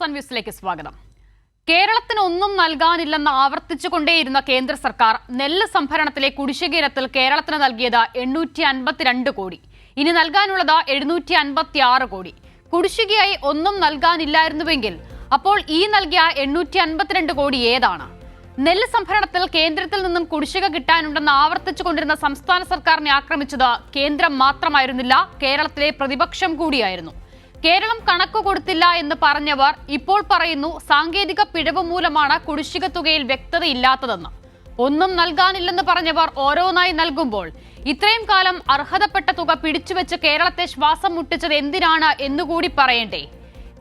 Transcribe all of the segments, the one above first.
News and വ്യൂസിലേക്ക് സ്വാഗതം. കേരളത്തിന് ഒന്നും നൽകാനില്ലെന്ന് ആവർത്തിച്ചുകൊണ്ടേയിരുന്ന കേന്ദ്ര സർക്കാർ നെല്ല് സംഭരണത്തിലെ കുടിശ്ശിക ഇനത്തിൽ കേരളത്തിന് നൽകിയത് 852 കോടി. ഇനി നൽകാനുള്ളത് 756 കോടി. കുടിശ്ശികയായി ഒന്നും നൽകാനില്ലായിരുന്നുവെങ്കിൽ അപ്പോൾ ഈ നൽകിയ 852 കോടി ഏതാണ്? നെല്ല് സംഭരണത്തിൽ കേന്ദ്രത്തിൽ നിന്നും കുടിശ്ശിക കിട്ടാനുണ്ടെന്ന് ആവർത്തിച്ചുകൊണ്ടിരുന്ന സംസ്ഥാന സർക്കാരിനെ ആക്രമിച്ചത് കേന്ദ്രം മാത്രമായിരുന്നില്ല, കേരളത്തിലെ പ്രതിപക്ഷം കൂടിയായിരുന്നു. കേരളം കണക്ക് കൊടുത്തില്ല എന്ന് പറഞ്ഞവർ ഇപ്പോൾ പറയുന്നു സാങ്കേതിക പിഴവ് മൂലമാണ് കുടിശ്ശിക തുകയിൽ വ്യക്തതയില്ലാത്തതെന്ന്. ഒന്നും നൽകാനില്ലെന്ന് പറഞ്ഞവർ ഓരോന്നായി നൽകുമ്പോൾ ഇത്രയും കാലം അർഹതപ്പെട്ട തുക പിടിച്ചുവെച്ച് കേരളത്തെ ശ്വാസം മുട്ടിച്ചത് എന്തിനാണ് എന്നുകൂടി പറയണ്ടേ?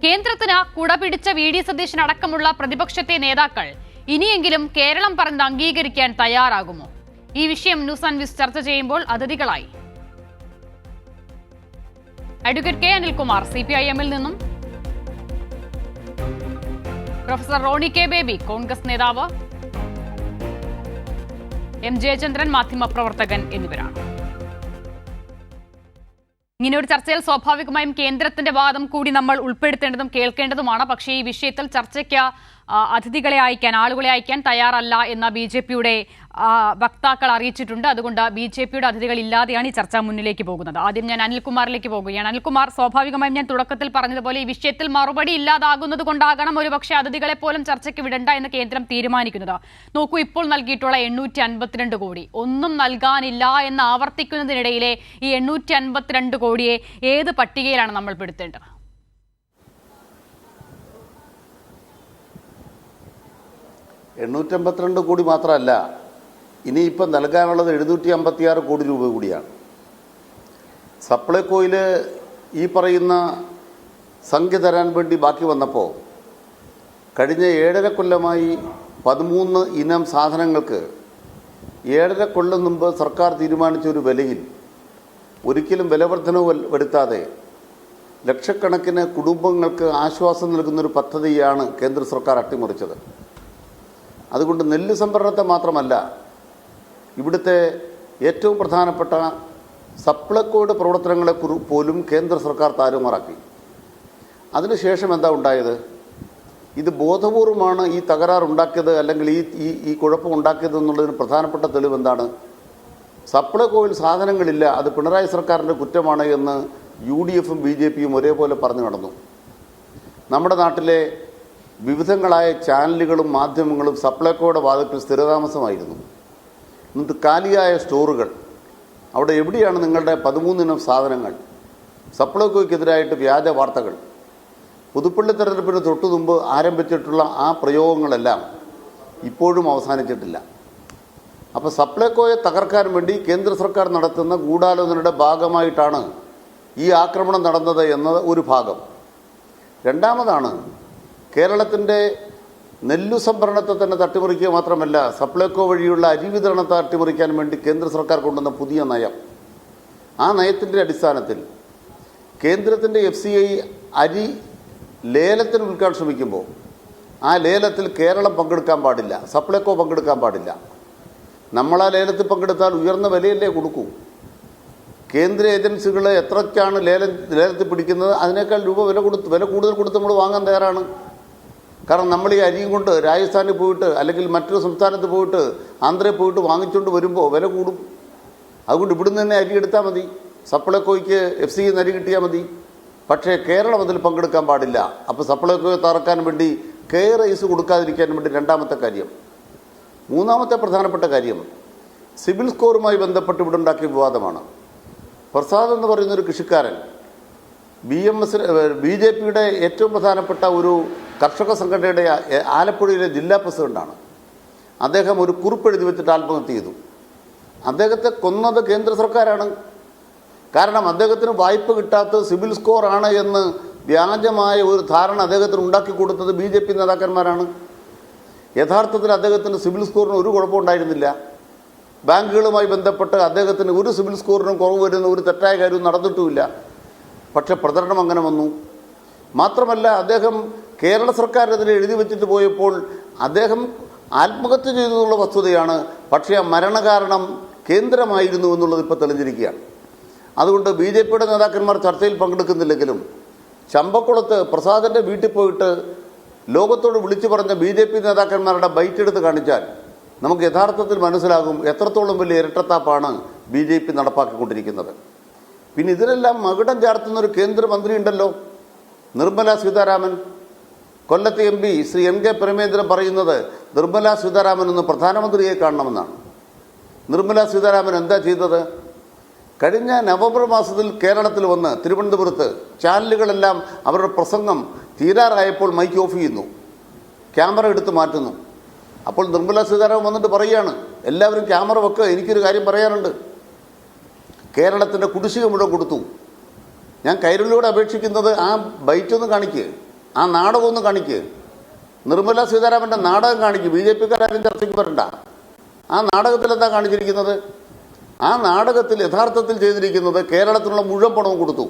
കേന്ദ്രത്തിന് കുട പിടിച്ച വി ഡി സതീശൻ അടക്കമുള്ള പ്രതിപക്ഷത്തെ നേതാക്കൾ ഇനിയെങ്കിലും കേരളം പറഞ്ഞത് അംഗീകരിക്കാൻ തയ്യാറാകുമോ? ഈ വിഷയം ന്യൂസ് ആൻഡ് വ്യൂസ് ചർച്ച ചെയ്യുമ്പോൾ അതിഥികളായി അഡ്വക്കേറ്റ് കെ അനിൽകുമാർ CPIM-ൽ നിന്നും, പ്രൊഫസർ റോണി കെ ബേബി കോൺഗ്രസ് നേതാവ്, M ജയചന്ദ്രൻ മാധ്യമപ്രവർത്തകൻ എന്നിവരാണ്. ഇങ്ങനെയൊരു ചർച്ചയിൽ സ്വാഭാവികമായും കേന്ദ്രത്തിന്റെ വാദം കൂടി നമ്മൾ ഉൾപ്പെടുത്തേണ്ടതും കേൾക്കേണ്ടതുമാണ്. പക്ഷേ ഈ വിഷയത്തിൽ ചർച്ചയ്ക്ക് അതിഥികളെ അയക്കാൻ, ആളുകളെ അയക്കാൻ തയ്യാറല്ല എന്ന BJP-യുടെ വക്താക്കൾ അറിയിച്ചിട്ടുണ്ട്. അതുകൊണ്ട് BJP-യുടെ അതിഥികൾ ഇല്ലാതെയാണ് ഈ ചർച്ച മുന്നിലേക്ക് പോകുന്നത്. ആദ്യം ഞാൻ അനിൽകുമാറിലേക്ക് പോകുകയാണ്. അനിൽകുമാർ, സ്വാഭാവികമായും ഞാൻ തുടക്കത്തിൽ പറഞ്ഞതുപോലെ ഈ വിഷയത്തിൽ മറുപടി ഇല്ലാതാകുന്നത് കൊണ്ടാകണം ഒരുപക്ഷെ അതിഥികളെ പോലും ചർച്ചയ്ക്ക് വിടണ്ട എന്ന് കേന്ദ്രം തീരുമാനിക്കുന്നത്. നോക്കൂ, ഇപ്പോൾ നൽകിയിട്ടുള്ള 852 കോടി ഒന്നും നൽകാനില്ല എന്ന് ആവർത്തിക്കുന്നതിനിടയിലെ ഈ 852 കോടിയെ ഏത് പട്ടികയിലാണ് നമ്മൾ പെടുത്തേണ്ടത്? 852 കോടി മാത്രമല്ല, ഇനിയിപ്പം നൽകാനുള്ളത് 756 കോടി രൂപ കൂടിയാണ്. സപ്ലൈകോയിൽ ഈ പറയുന്ന സംഖ്യ തരാൻ വേണ്ടി ബാക്കി വന്നപ്പോൾ കഴിഞ്ഞ 7.5 കൊല്ലമായി 13 ഇനം സാധനങ്ങൾക്ക് 7.5 കൊല്ലം മുമ്പ് സർക്കാർ തീരുമാനിച്ച ഒരു വിലയിൽ ഒരിക്കലും വിലവർദ്ധനവ് വരുത്താതെ ലക്ഷക്കണക്കിന് കുടുംബങ്ങൾക്ക് ആശ്വാസം നൽകുന്നൊരു പദ്ധതിയാണ് കേന്ദ്ര സർക്കാർ അട്ടിമറിച്ചത്. അതുകൊണ്ട് നെല്ല് സംഭരണത്തെ മാത്രമല്ല, ഇവിടുത്തെ ഏറ്റവും പ്രധാനപ്പെട്ട സപ്ലൈകോയുടെ പ്രവർത്തനങ്ങളെ പോലും കേന്ദ്ര സർക്കാർ താറുമാറാക്കി. അതിനുശേഷം എന്താ ഉണ്ടായത്? ഇത് ബോധപൂർവമാണ് ഈ തകരാറുണ്ടാക്കിയത്, അല്ലെങ്കിൽ ഈ കുഴപ്പം ഉണ്ടാക്കിയത് എന്നുള്ളതിന് പ്രധാനപ്പെട്ട തെളിവ് എന്താണ്? സപ്ലൈകോയിൽ സാധനങ്ങളില്ല, അത് പിണറായി സർക്കാരിൻ്റെ കുറ്റമാണ് എന്ന് UDF-ഉം BJP-യും ഒരേപോലെ പറഞ്ഞു നടന്നു. നമ്മുടെ നാട്ടിലെ വിവിധങ്ങളായ ചാനലുകളും മാധ്യമങ്ങളും സപ്ലൈകോയുടെ വാതിൽക്കൽ സ്ഥിരതാമസമായിരുന്നു. എന്നിട്ട് കാലിയായ സ്റ്റോറുകൾ, അവിടെ എവിടെയാണ് നിങ്ങളുടെ 13 ഇനം സാധനങ്ങൾ? സപ്ലൈകോയ്ക്കെതിരായിട്ട് വ്യാജ വാർത്തകൾ, പുതുപ്പള്ളി തെരഞ്ഞെടുപ്പിന് തൊട്ടു മുമ്പ് ആരംഭിച്ചിട്ടുള്ള ആ പ്രയോഗങ്ങളെല്ലാം ഇപ്പോഴും അവസാനിച്ചിട്ടില്ല. അപ്പോൾ സപ്ലൈകോയെ തകർക്കാൻ വേണ്ടി കേന്ദ്ര സർക്കാർ നടത്തുന്ന ഗൂഢാലോചനയുടെ ഭാഗമായിട്ടാണ് ഈ ആക്രമണം നടന്നത് എന്നത് ഒരു ഭാഗം. രണ്ടാമതാണ്, കേരളത്തിൻ്റെ നെല്ലു സംഭരണത്തെ തന്നെ തട്ടിമറിക്കുക മാത്രമല്ല, സപ്ലൈകോ വഴിയുള്ള അരി വിതരണത്തെ തട്ടിമറിക്കാൻ വേണ്ടി കേന്ദ്ര സർക്കാർ കൊണ്ടുവന്ന പുതിയ നയം. ആ നയത്തിൻ്റെ അടിസ്ഥാനത്തിൽ കേന്ദ്രത്തിൻ്റെ FCI അരി ലേലത്തിന് വിൽക്കാൻ ശ്രമിക്കുമ്പോൾ ആ ലേലത്തിൽ കേരളം പങ്കെടുക്കാൻ പാടില്ല, സപ്ലൈകോ പങ്കെടുക്കാൻ പാടില്ല. നമ്മൾ ആ ലേലത്തിൽ പങ്കെടുത്താൽ ഉയർന്ന വിലയല്ലേ കൊടുക്കൂ. കേന്ദ്ര ഏജൻസികൾ എത്രയ്ക്കാണ് ലേലത്തിൽ പിടിക്കുന്നത് അതിനേക്കാൾ വില കൂടുതൽ കൊടുത്ത് നമ്മൾ വാങ്ങാൻ തയ്യാറാണ്. കാരണം നമ്മൾ ഈ അരിയും കൊണ്ട് രാജസ്ഥാനിൽ പോയിട്ട് അല്ലെങ്കിൽ മറ്റൊരു സംസ്ഥാനത്ത് പോയിട്ട് ആന്ധ്രയിൽ പോയിട്ട് വാങ്ങിച്ചുകൊണ്ട് വരുമ്പോൾ വില കൂടും. അതുകൊണ്ട് ഇവിടുന്ന് തന്നെ അരി എടുത്താൽ മതി, സപ്ലൈകോയ്ക്ക് FCI അരി കിട്ടിയാൽ മതി. പക്ഷേ കേരളം അതിൽ പങ്കെടുക്കാൻ പാടില്ല. അപ്പോൾ സപ്ലൈകോയെ തറക്കാൻ വേണ്ടി KRIS കൊടുക്കാതിരിക്കാൻ വേണ്ടി രണ്ടാമത്തെ കാര്യം. മൂന്നാമത്തെ പ്രധാനപ്പെട്ട കാര്യം, സിവിൽ സ്കോറുമായി ബന്ധപ്പെട്ട് ഇവിടെ ഉണ്ടാക്കിയ വിവാദമാണ്. പ്രസാദ് എന്ന് പറയുന്നൊരു കൃഷിക്കാരൻ BJP-യുടെ ഏറ്റവും പ്രധാനപ്പെട്ട ഒരു കർഷക സംഘടനയുടെ ആലപ്പുഴയിലെ ജില്ലാ പ്രസിഡന്റാണ്. അദ്ദേഹം ഒരു കുറിപ്പ് എഴുതി വെച്ചിട്ട് ആത്മഹത്യ ചെയ്തു. അദ്ദേഹത്തെ കൊന്നത് കേന്ദ്ര സർക്കാരാണ്. കാരണം അദ്ദേഹത്തിന് വായ്പ കിട്ടാത്ത സിവിൽ സ്കോറാണ് എന്ന് വ്യാജമായ ഒരു ധാരണ അദ്ദേഹത്തിന് ഉണ്ടാക്കി കൊടുത്തത് BJP നേതാക്കന്മാരാണ്. യഥാർത്ഥത്തിൽ അദ്ദേഹത്തിന് സിവിൽ സ്കോറിന് ഒരു കുഴപ്പമുണ്ടായിരുന്നില്ല. ബാങ്കുകളുമായി ബന്ധപ്പെട്ട് അദ്ദേഹത്തിന് ഒരു സിവിൽ സ്കോറിനും കുറവ് വരുന്ന ഒരു തെറ്റായ കാര്യവും നടന്നിട്ടുമില്ല. പക്ഷെ പ്രചരണം അങ്ങനെ വന്നു. മാത്രമല്ല, അദ്ദേഹം കേരള സർക്കാരിനെതിരെ എഴുതി വെച്ചിട്ട് പോയപ്പോൾ അദ്ദേഹം ആത്മഹത്യ ചെയ്തെന്നുള്ള വസ്തുതയാണ്. പക്ഷേ ആ മരണകാരണം കേന്ദ്രമായിരുന്നു എന്നുള്ളത് ഇപ്പോൾ തെളിഞ്ഞിരിക്കുകയാണ്. അതുകൊണ്ട് BJP-യുടെ നേതാക്കന്മാർ ചർച്ചയിൽ പങ്കെടുക്കുന്നില്ലെങ്കിലും ചമ്പക്കുളത്ത് പ്രസാദിൻ്റെ വീട്ടിൽ പോയിട്ട് ലോകത്തോട് വിളിച്ചു പറഞ്ഞ BJP നേതാക്കന്മാരുടെ ബൈറ്റ് എടുത്ത് കാണിച്ചാൽ നമുക്ക് യഥാർത്ഥത്തിൽ മനസ്സിലാകും എത്രത്തോളം വലിയ ഇരട്ടത്താപ്പാണ് BJP നടപ്പാക്കിക്കൊണ്ടിരിക്കുന്നത്. പിന്നെ ഇതിനെല്ലാം മകുടം ചാർത്തുന്ന ഒരു കേന്ദ്രമന്ത്രി ഉണ്ടല്ലോ, നിർമ്മല സീതാരാമൻ. കൊല്ലത്തെ MP ശ്രീ NK പ്രേമേന്ദ്രൻ പറയുന്നത് നിർമ്മല സീതാരാമൻ ഒന്ന് പ്രധാനമന്ത്രിയെ കാണണമെന്നാണ്. നിർമ്മല സീതാരാമൻ എന്താ ചെയ്തത്? കഴിഞ്ഞ നവംബർ മാസത്തിൽ കേരളത്തിൽ വന്ന് തിരുവനന്തപുരത്ത് ചാനലുകളെല്ലാം അവരുടെ പ്രസംഗം തീരാറായപ്പോൾ മൈക്ക് ഓഫ് ചെയ്യുന്നു, ക്യാമറ എടുത്ത് മാറ്റുന്നു. അപ്പോൾ നിർമ്മല സീതാരാമൻ വന്നിട്ട് പറയുകയാണ്, എല്ലാവരും ക്യാമറ വെക്കുക, എനിക്കൊരു കാര്യം പറയാനുണ്ട്. കേരളത്തിൻ്റെ കുടിശ്ശിക മുഴുവൻ കൊടുത്തു. ഞാൻ കൈരളിയോട് അപേക്ഷിക്കുന്നത് ആ ബൈറ്റ് ഒന്ന് കാണിക്കുക, ആ നാടകം ഒന്ന് കാണിക്കുക. നിർമ്മല സീതാരാമൻ്റെ നാടകം കാണിക്കുക. BJP-ക്കാരും ചർച്ചയ്ക്ക് വരണ്ട. ആ നാടകത്തിൽ എന്താ കാണിച്ചിരിക്കുന്നത്? ആ നാടകത്തിൽ യഥാർത്ഥത്തിൽ ചെയ്തിരിക്കുന്നത് കേരളത്തിനുള്ള മുഴുവൻ പണവും കൊടുത്തു.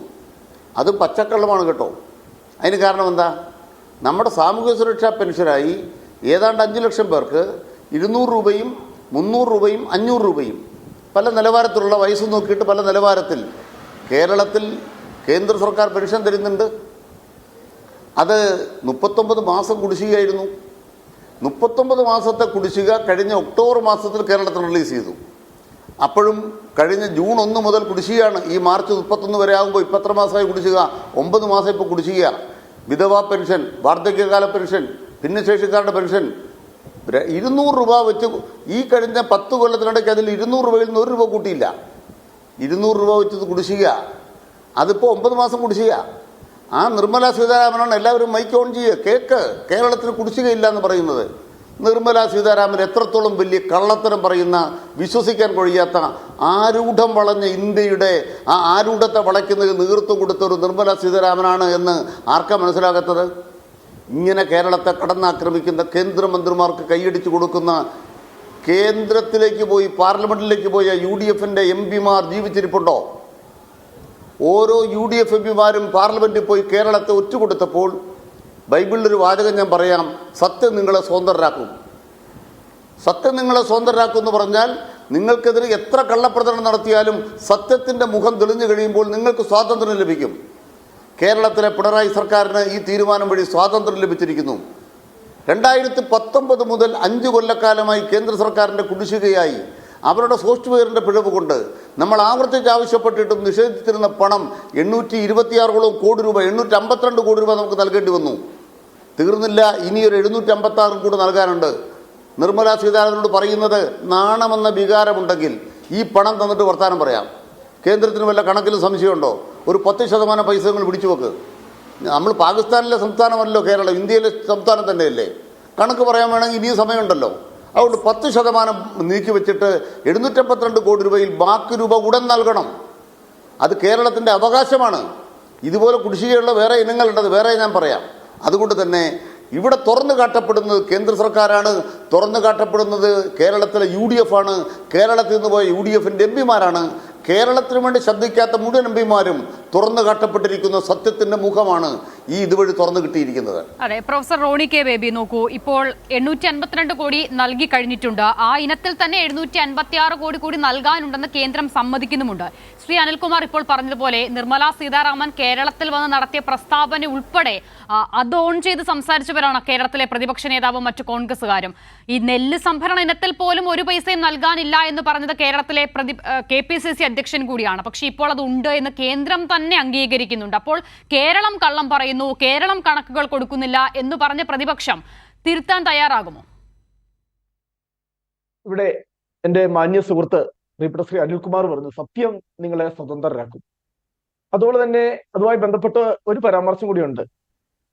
അത് പച്ചക്കള്ളമാണ് കേട്ടോ. അതിന് കാരണം എന്താ? നമ്മുടെ സാമൂഹ്യ സുരക്ഷാ പെൻഷനായി ഏതാണ്ട് 5 ലക്ഷം പേർക്ക് 200 രൂപയും 300 രൂപയും 500 രൂപയും പല നിലവാരത്തിലുള്ള വയസ്സ് നോക്കിയിട്ട് പല നിലവാരത്തിൽ കേരളത്തിൽ കേന്ദ്ര സർക്കാർ പെൻഷൻ തരുന്നുണ്ട്. അത് 39 മാസം കുടിശ്ശികയായിരുന്നു. 39 മാസത്തെ കുടിശ്ശിക കഴിഞ്ഞ ഒക്ടോബർ മാസത്തിൽ കേരളത്തിൽ റിലീസ് ചെയ്തു. അപ്പോഴും കഴിഞ്ഞ ജൂൺ 1 മുതൽ കുടിശ്ശികയാണ്. ഈ മാർച്ച് 31 വരെ ആകുമ്പോൾ ഇപ്പം എത്ര മാസമായി കുടിശ്ശിക? 9 മാസം ഇപ്പോൾ കുടിശ്ശിക. വിധവാ പെൻഷൻ, വാർദ്ധക്യകാല പെൻഷൻ, ഭിന്നശേഷിക്കാരുടെ പെൻഷൻ 200 രൂപ വെച്ച് ഈ കഴിഞ്ഞ 10 കൊല്ലത്തിനിടയ്ക്ക് അതിൽ 200 രൂപയിൽ നിന്ന് 1 രൂപ കൂട്ടിയില്ല. 200 രൂപ വെച്ചത് കുടിശ്ശിക. അതിപ്പോൾ 9 മാസം കുടിശ്ശിക. ആ നിർമ്മല സീതാരാമനാണ് എല്ലാവരും മൈക്ക് ഓൺ ചെയ്യുക, കേക്ക്. കേരളത്തിന് കുടിശ്ശികയില്ല എന്ന് പറയുന്നത്. നിർമ്മല സീതാരാമൻ എത്രത്തോളം വലിയ കള്ളത്തരം പറയുന്ന, വിശ്വസിക്കാൻ കഴിയാത്ത, ആരൂഢം വളഞ്ഞ ഇന്ത്യയുടെ ആ ആരൂഢത്തെ വളയ്ക്കുന്നതിന് നേതൃത്വം കൊടുത്ത ഒരു നിർമ്മല സീതാരാമനാണ് എന്ന് ആർക്കാ മനസ്സിലാകാത്തത്? ഇങ്ങനെ കേരളത്തെ കടന്നാക്രമിക്കുന്ന കേന്ദ്രമന്ത്രിമാർക്ക് കൈയടിച്ചു കൊടുക്കുന്ന, കേന്ദ്രത്തിലേക്ക് പോയി പാർലമെന്റിലേക്ക് പോയ UDF-ന്റെ MP-മാർ ജീവിച്ചിരിപ്പുണ്ടോ? ഓരോ UDF MP-മാരും പാർലമെന്റിൽ പോയി കേരളത്തെ ഒറ്റുകൊടുത്തപ്പോൾ ബൈബിളിലൊരു വാചകം ഞാൻ പറയാം, സത്യം നിങ്ങളെ സ്വതന്ത്രരാക്കും. സത്യം നിങ്ങളെ സ്വതന്ത്രരാക്കും എന്ന് പറഞ്ഞാൽ നിങ്ങൾക്കെതിരെ എത്ര കള്ളപ്രചരണം നടത്തിയാലും സത്യത്തിൻ്റെ മുഖം തെളിഞ്ഞു കഴിയുമ്പോൾ നിങ്ങൾക്ക് സ്വാതന്ത്ര്യം ലഭിക്കും. കേരളത്തിലെ പിണറായി സർക്കാരിന് ഈ തീരുമാനം വഴി സ്വാതന്ത്ര്യം ലഭിച്ചിരിക്കുന്നു. 2019 മുതൽ 5 കൊല്ലക്കാലമായി കേന്ദ്ര സർക്കാരിൻ്റെ കുടിശ്ശികയായി അവരുടെ സോഫ്റ്റ്വെയറിൻ്റെ പിഴവ് കൊണ്ട് നമ്മൾ ആവർത്തിച്ച് ആവശ്യപ്പെട്ടിട്ടും നിഷേധിച്ചിരുന്ന പണം 826 കോടി രൂപ, 852 കോടി രൂപ നമുക്ക് നൽകേണ്ടി വന്നു. തീർന്നില്ല, ഇനിയൊരു 756 കൂടി നൽകാനുണ്ട്. നിർമ്മല സീതാരാമനോട് പറയുന്നത്, നാണമെന്ന വികാരമുണ്ടെങ്കിൽ ഈ പണം തന്നിട്ട് വർത്താനം പറയാം. കേന്ദ്രത്തിന് വല്ല കണക്കിലും സംശയമുണ്ടോ? ഒരു 10% പൈസ നിങ്ങൾ പിടിച്ചു വെക്ക്. നമ്മൾ പാകിസ്ഥാനിലെ സംസ്ഥാനമല്ലോ കേരളം, ഇന്ത്യയിലെ സംസ്ഥാനം തന്നെയല്ലേ. കണക്ക് പറയാൻ വേണമെങ്കിൽ ഇനിയും സമയമുണ്ടല്ലോ. അതുകൊണ്ട് 10% നീക്കി വെച്ചിട്ട് 752 കോടി രൂപയിൽ ബാക്കി രൂപ ഉടൻ നൽകണം. അത് കേരളത്തിൻ്റെ അവകാശമാണ്. ഇതുപോലെ കുടിശ്ശികയുള്ള വേറെ ഇനങ്ങളുണ്ടത്, വേറെ ഞാൻ പറയാം. അതുകൊണ്ട് തന്നെ ഇവിടെ തുറന്നു കാട്ടപ്പെടുന്നത് കേന്ദ്ര സർക്കാരാണ്, തുറന്നു കാട്ടപ്പെടുന്നത് കേരളത്തിലെ UDF ആണ്, കേരളത്തിൽ നിന്ന് പോയ UDF-ന്റെ MP-മാരാണ്. കേരളത്തിന് വേണ്ടി ശബ്ദിക്കാത്ത മുഴുവൻ MP-മാരും തുറന്നു കാട്ടപ്പെട്ടിരിക്കുന്ന സത്യത്തിന്റെ മുഖമാണ് ഈ ഇതുവഴി തുറന്നു കിട്ടിയിരിക്കുന്നത്. അതെ, പ്രൊഫസർ റോണി കെ ബേബി, നോക്കൂ, ഇപ്പോൾ 852 കോടി നൽകി കഴിഞ്ഞിട്ടുണ്ട്. ആ ഇനത്തിൽ തന്നെ 756 കോടി കൂടി നൽകാനുണ്ടെന്ന് കേന്ദ്രം സമ്മതിക്കുന്നുമുണ്ട്. ശ്രീ അനിൽകുമാർ ഇപ്പോൾ പറഞ്ഞതുപോലെ നിർമ്മല സീതാരാമൻ കേരളത്തിൽ വന്ന് നടത്തിയ പ്രസ്താവന ഉൾപ്പെടെ അത് ഓൺ ചെയ്ത് സംസാരിച്ചവരാണ് കേരളത്തിലെ പ്രതിപക്ഷ നേതാവും മറ്റു കോൺഗ്രസുകാരും. ഈ നെല്ല് സംഭരണ ഇനത്തിൽ പോലും 1 പൈസയും നൽകാനില്ല എന്ന് പറഞ്ഞത് കേരളത്തിലെ KPCC അധ്യക്ഷൻ കൂടിയാണ്. പക്ഷെ ഇപ്പോൾ അത് ഉണ്ട് എന്ന് കേന്ദ്രം തന്നെ അംഗീകരിക്കുന്നുണ്ട്. അപ്പോൾ കേരളം കള്ളം പറയുന്നു, കേരളം കണക്കുകൾ കൊടുക്കുന്നില്ല എന്ന് പറഞ്ഞ പ്രതിപക്ഷം തിരുത്താൻ തയ്യാറാകുമോ? ഇവിടെ എൻ്റെ മാന്യ സുഹൃത്ത് പ്രിയപ്പെട്ട ശ്രീ അനിൽകുമാർ പറഞ്ഞു, സത്യം നിങ്ങളെ സ്വതന്ത്രരാക്കും. അതുപോലെ തന്നെ അതുമായി ബന്ധപ്പെട്ട് ഒരു പരാമർശം കൂടിയുണ്ട്.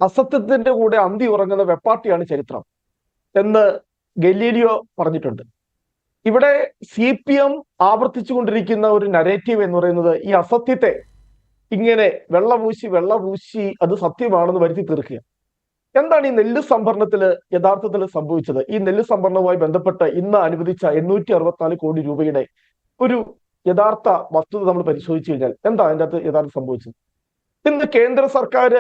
അസത്യത്തിന്റെ കൂടെ അന്തി ഉറങ്ങുന്ന വെപ്പാട്ടിയാണ് ചരിത്രം എന്ന് ഗലീലിയോ പറഞ്ഞിട്ടുണ്ട്. ഇവിടെ CPM ആവർത്തിച്ചുകൊണ്ടിരിക്കുന്ന ഒരു നരേറ്റീവ് എന്ന് പറയുന്നത് ഈ അസത്യത്തെ ഇങ്ങനെ വെള്ളപൂശി അത് സത്യമാണെന്ന് വരുത്തി തീർക്കുക. എന്താണ് ഈ നെല്ല് സംഭരണത്തില് യഥാർത്ഥത്തിൽ സംഭവിച്ചത്? ഈ നെല്ല് സംഭരണവുമായി ബന്ധപ്പെട്ട് ഇന്ന് അനുവദിച്ച 864 കോടി രൂപയുടെ ഒരു യഥാർത്ഥ വസ്തുത നമ്മൾ പരിശോധിച്ചു കഴിഞ്ഞാൽ എന്താ അതിൻ്റെ അകത്ത് യഥാർത്ഥം സംഭവിച്ചത്? ഇന്ന് കേന്ദ്ര സർക്കാർ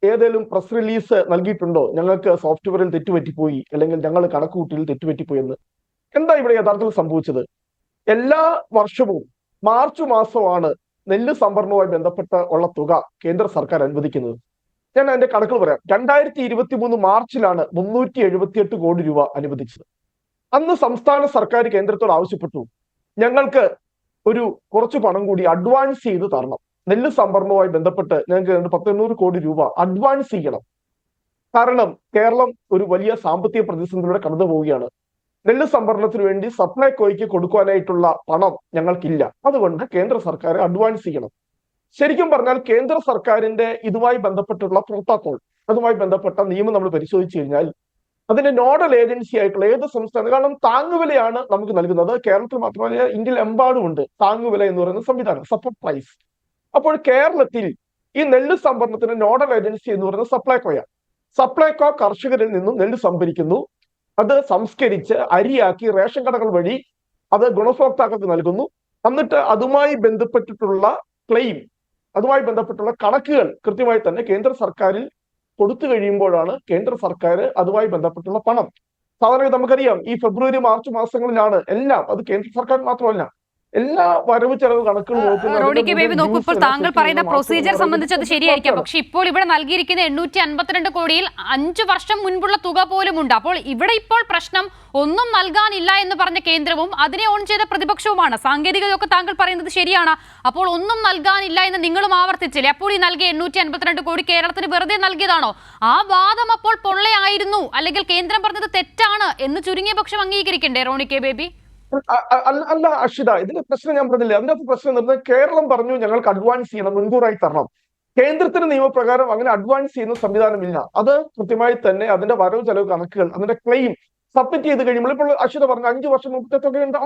ഏതെങ്കിലും പ്രസ് റിലീസ് നൽകിയിട്ടുണ്ടോ, ഞങ്ങൾക്ക് സോഫ്റ്റ്വെയറിൽ തെറ്റുപറ്റിപ്പോയി, അല്ലെങ്കിൽ ഞങ്ങൾ കണക്കുകൂട്ടിയിൽ തെറ്റുപറ്റിപ്പോയി എന്ന്? എന്താ ഇവിടെ യഥാർത്ഥത്തിൽ സംഭവിച്ചത്? എല്ലാ വർഷവും മാർച്ച് മാസമാണ് നെല്ല് സംഭരണവുമായി ബന്ധപ്പെട്ട് ഉള്ള തുക കേന്ദ്ര സർക്കാർ അനുവദിക്കുന്നത്. ഞാൻ അതിന്റെ കണക്കുകൾ പറയാം. 2023 മാർച്ചിലാണ് 378 കോടി രൂപ അനുവദിച്ചത്. അന്ന് സംസ്ഥാന സർക്കാർ കേന്ദ്രത്തോട് ആവശ്യപ്പെട്ടു, ഞങ്ങൾക്ക് ഒരു കുറച്ച് പണം കൂടി അഡ്വാൻസ് ചെയ്ത് തരണം. നെല്ല് സംഭരണവുമായി ബന്ധപ്പെട്ട് ഞങ്ങൾക്ക് 100 കോടി രൂപ അഡ്വാൻസ് ചെയ്യണം. കാരണം കേരളം ഒരു വലിയ സാമ്പത്തിക പ്രതിസന്ധിയിലൂടെ കടന്നു പോവുകയാണ്. നെല്ല് സംഭരണത്തിന് വേണ്ടി സപ്ലൈകോയ്ക്ക് കൊടുക്കുവാനായിട്ടുള്ള പണം ഞങ്ങൾക്കില്ല. അതുകൊണ്ട് കേന്ദ്ര സർക്കാർ അഡ്വാൻസ് ചെയ്യണം. ശരിക്കും പറഞ്ഞാൽ കേന്ദ്ര സർക്കാരിന്റെ ഇതുമായി ബന്ധപ്പെട്ടുള്ള പ്രോട്ടോകോൾ, അതുമായി ബന്ധപ്പെട്ട നിയമം നമ്മൾ പരിശോധിച്ചു കഴിഞ്ഞാൽ അതിന്റെ നോഡൽ ഏജൻസി ആയിട്ടുള്ള ഏത് സംസ്ഥാനം, കാരണം താങ്ങുവിലയാണ് നമുക്ക് നൽകുന്നത്. കേരളത്തിൽ മാത്രമല്ല ഇന്ത്യയിൽ എമ്പാടും ഉണ്ട് താങ്ങുവില എന്ന് പറയുന്ന സംവിധാനം, സപ്പോർട്ട് പ്രൈസ്. അപ്പോൾ കേരളത്തിൽ ഈ നെല്ല് സംഭരണത്തിന് നോഡൽ ഏജൻസി എന്ന് പറയുന്നത് സപ്ലൈകോയാണ്. സപ്ലൈകോ കർഷകരിൽ നിന്നും നെല്ല് സംഭരിക്കുന്നു, അത് സംസ്കരിച്ച് അരിയാക്കി റേഷൻ കടകൾ വഴി അത് ഗുണഭോക്താക്കൾക്ക് നൽകുന്നു. എന്നിട്ട് അതുമായി ബന്ധപ്പെട്ടിട്ടുള്ള ക്ലെയിം, അതുമായി ബന്ധപ്പെട്ടുള്ള കണക്കുകൾ കൃത്യമായി തന്നെ കേന്ദ്ര സർക്കാരിൽ കൊടുത്തു കഴിയുമ്പോഴാണ് കേന്ദ്ര സർക്കാർ അതുമായി ബന്ധപ്പെട്ടുള്ള പണം, സാധാരണ നമുക്കറിയാം ഈ ഫെബ്രുവരി മാർച്ച് മാസങ്ങളിലാണ് എല്ലാം, അത് കേന്ദ്ര സർക്കാർ മാത്രമല്ല എല്ലാ വരവ് ചെലവ് കണക്കുകൾ റോണി കെ ബേബി നോക്കൂ, ഇപ്പോൾ താങ്കൾ പറയുന്ന പ്രൊസീജിയർ സംബന്ധിച്ചത് ശരിയായിരിക്കാം. പക്ഷെ ഇപ്പോൾ ഇവിടെ നൽകിയിരിക്കുന്ന 852 കോടിയിൽ 5 വർഷം മുൻപുള്ള തുക പോലും ഉണ്ട്. അപ്പോൾ ഇവിടെ ഇപ്പോൾ പ്രശ്നം ഒന്നും നൽകാനില്ല എന്ന് പറഞ്ഞ കേന്ദ്രവും അതിനെ ഓൺ ചെയ്ത പ്രതിപക്ഷവുമാണ്. സാങ്കേതികതയൊക്കെ താങ്കൾ പറയുന്നത് ശരിയാണ്. അപ്പോൾ ഒന്നും നൽകാനില്ല എന്ന് നിങ്ങളും ആവർത്തിച്ചില്ലേ? അപ്പോൾ ഈ നൽകിയ 852 കോടി കേരളത്തിന് വെറുതെ നൽകിയതാണോ? ആ വാദം അപ്പോൾ പൊള്ളയായിരുന്നു, അല്ലെങ്കിൽ കേന്ദ്രം പറഞ്ഞത് തെറ്റാണ് എന്ന് ചുരുങ്ങിയ പക്ഷം അംഗീകരിക്കണ്ടേ റോണി കെ ബേബി? അല്ല അക്ഷിത, ഇതിന്റെ പ്രശ്നം ഞാൻ പറഞ്ഞില്ലേ, അതിന്റെ പ്രശ്നം എന്ന് പറഞ്ഞാൽ കേരളം പറഞ്ഞു ഞങ്ങൾക്ക് അഡ്വാൻസ് ചെയ്യണം, മുൻകൂറായി തരണം. കേന്ദ്രത്തിന് നിയമപ്രകാരം അങ്ങനെ അഡ്വാൻസ് ചെയ്യുന്ന സംവിധാനമില്ല. അത് കൃത്യമായി തന്നെ അതിന്റെ വരവ് ചെലവ് കണക്കുകൾ, അതിന്റെ ക്ലെയിം സബ്മിറ്റ് ചെയ്ത് കഴിയുമ്പോൾ, ഇപ്പോൾ അക്ഷിത പറഞ്ഞു 5 വർഷം മുമ്പത്തെ തുക ഉണ്ട്.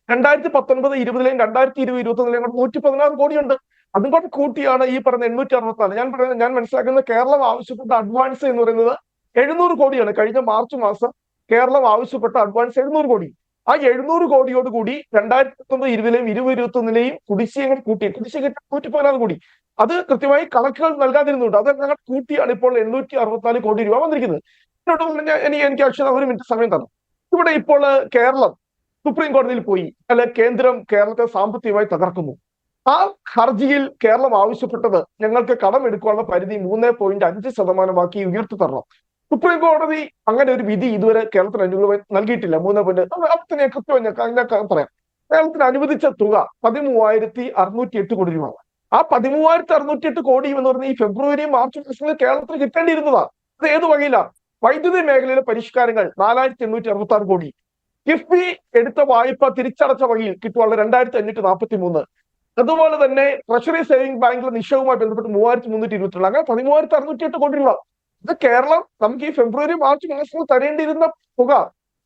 2019, 20 2020, 2021 116 കോടിയുണ്ട്. അതും കൂടെ കൂട്ടിയാണ് ഈ പറഞ്ഞ 864. ഞാൻ മനസ്സിലാക്കുന്നത് കേരളം ആവശ്യപ്പെട്ട അഡ്വാൻസ് എന്ന് പറയുന്നത് 700 കോടിയാണ്. കഴിഞ്ഞ മാർച്ച് മാസം കേരളം ആവശ്യപ്പെട്ട അഡ്വാൻസ് 700 കോടി. ആ 700 കോടിയോട് കൂടി 2019, 20 2021 കുടിശ്ശിക കൂട്ടി, കുടിശ്ശിക 114 കോടി. അത് കൃത്യമായി കണക്കുകൾ നൽകാതിരുന്നുണ്ട്. അത് ഞങ്ങൾ കൂട്ടിയാണ് ഇപ്പോൾ 864 കോടി രൂപ വന്നിരിക്കുന്നത്. എനിക്ക് അക്ഷര ഒരു മിനിറ്റ് സമയം തന്നു. ഇവിടെ ഇപ്പോൾ കേരളം സുപ്രീം കോടതിയിൽ പോയി, അല്ലെ കേന്ദ്രം കേരളത്തെ സാമ്പത്തികമായി തകർക്കുന്നു. ആ ഹർജിയിൽ കേരളം ആവശ്യപ്പെട്ടത് ഞങ്ങൾക്ക് കടമെടുക്കാനുള്ള പരിധി 3.5% ഉയർത്തി തരണം. സുപ്രീം കോടതി അങ്ങനെ ഒരു വിധി ഇതുവരെ കേരളത്തിന് അനുകൂലമായി നൽകിയിട്ടില്ല. 3. ഞാൻ കൃത്യമായി പറയാം. കേരളത്തിന് അനുവദിച്ച തുക 13,608 കോടി രൂപ. ആ 13,608 കോടി എന്ന് പറഞ്ഞ ഈ ഫെബ്രുവരി മാർച്ച് മാസങ്ങളിൽ കേരളത്തിന് കിട്ടേണ്ടിയിരുന്നതാണ്. അത് ഏത് വകയിലാണ്? വൈദ്യുതി മേഖലയിലെ പരിഷ്കാരങ്ങൾ 4,866 കോടി. കിഫ്ബി എടുത്ത വായ്പ തിരിച്ചടച്ച വകയിൽ കിട്ടുവാനുള്ള 2,543. അതുപോലെ തന്നെ ട്രഷറി സേവിംഗ് ബാങ്കിലെ നിക്ഷേപവുമായി ബന്ധപ്പെട്ട് 3,322. അങ്ങനെ 13,608 കോടി രൂപ. ഇത് കേരളം നമുക്ക് ഈ ഫെബ്രുവരി മാർച്ച് മാസത്തിൽ തരേണ്ടിയിരുന്ന തുക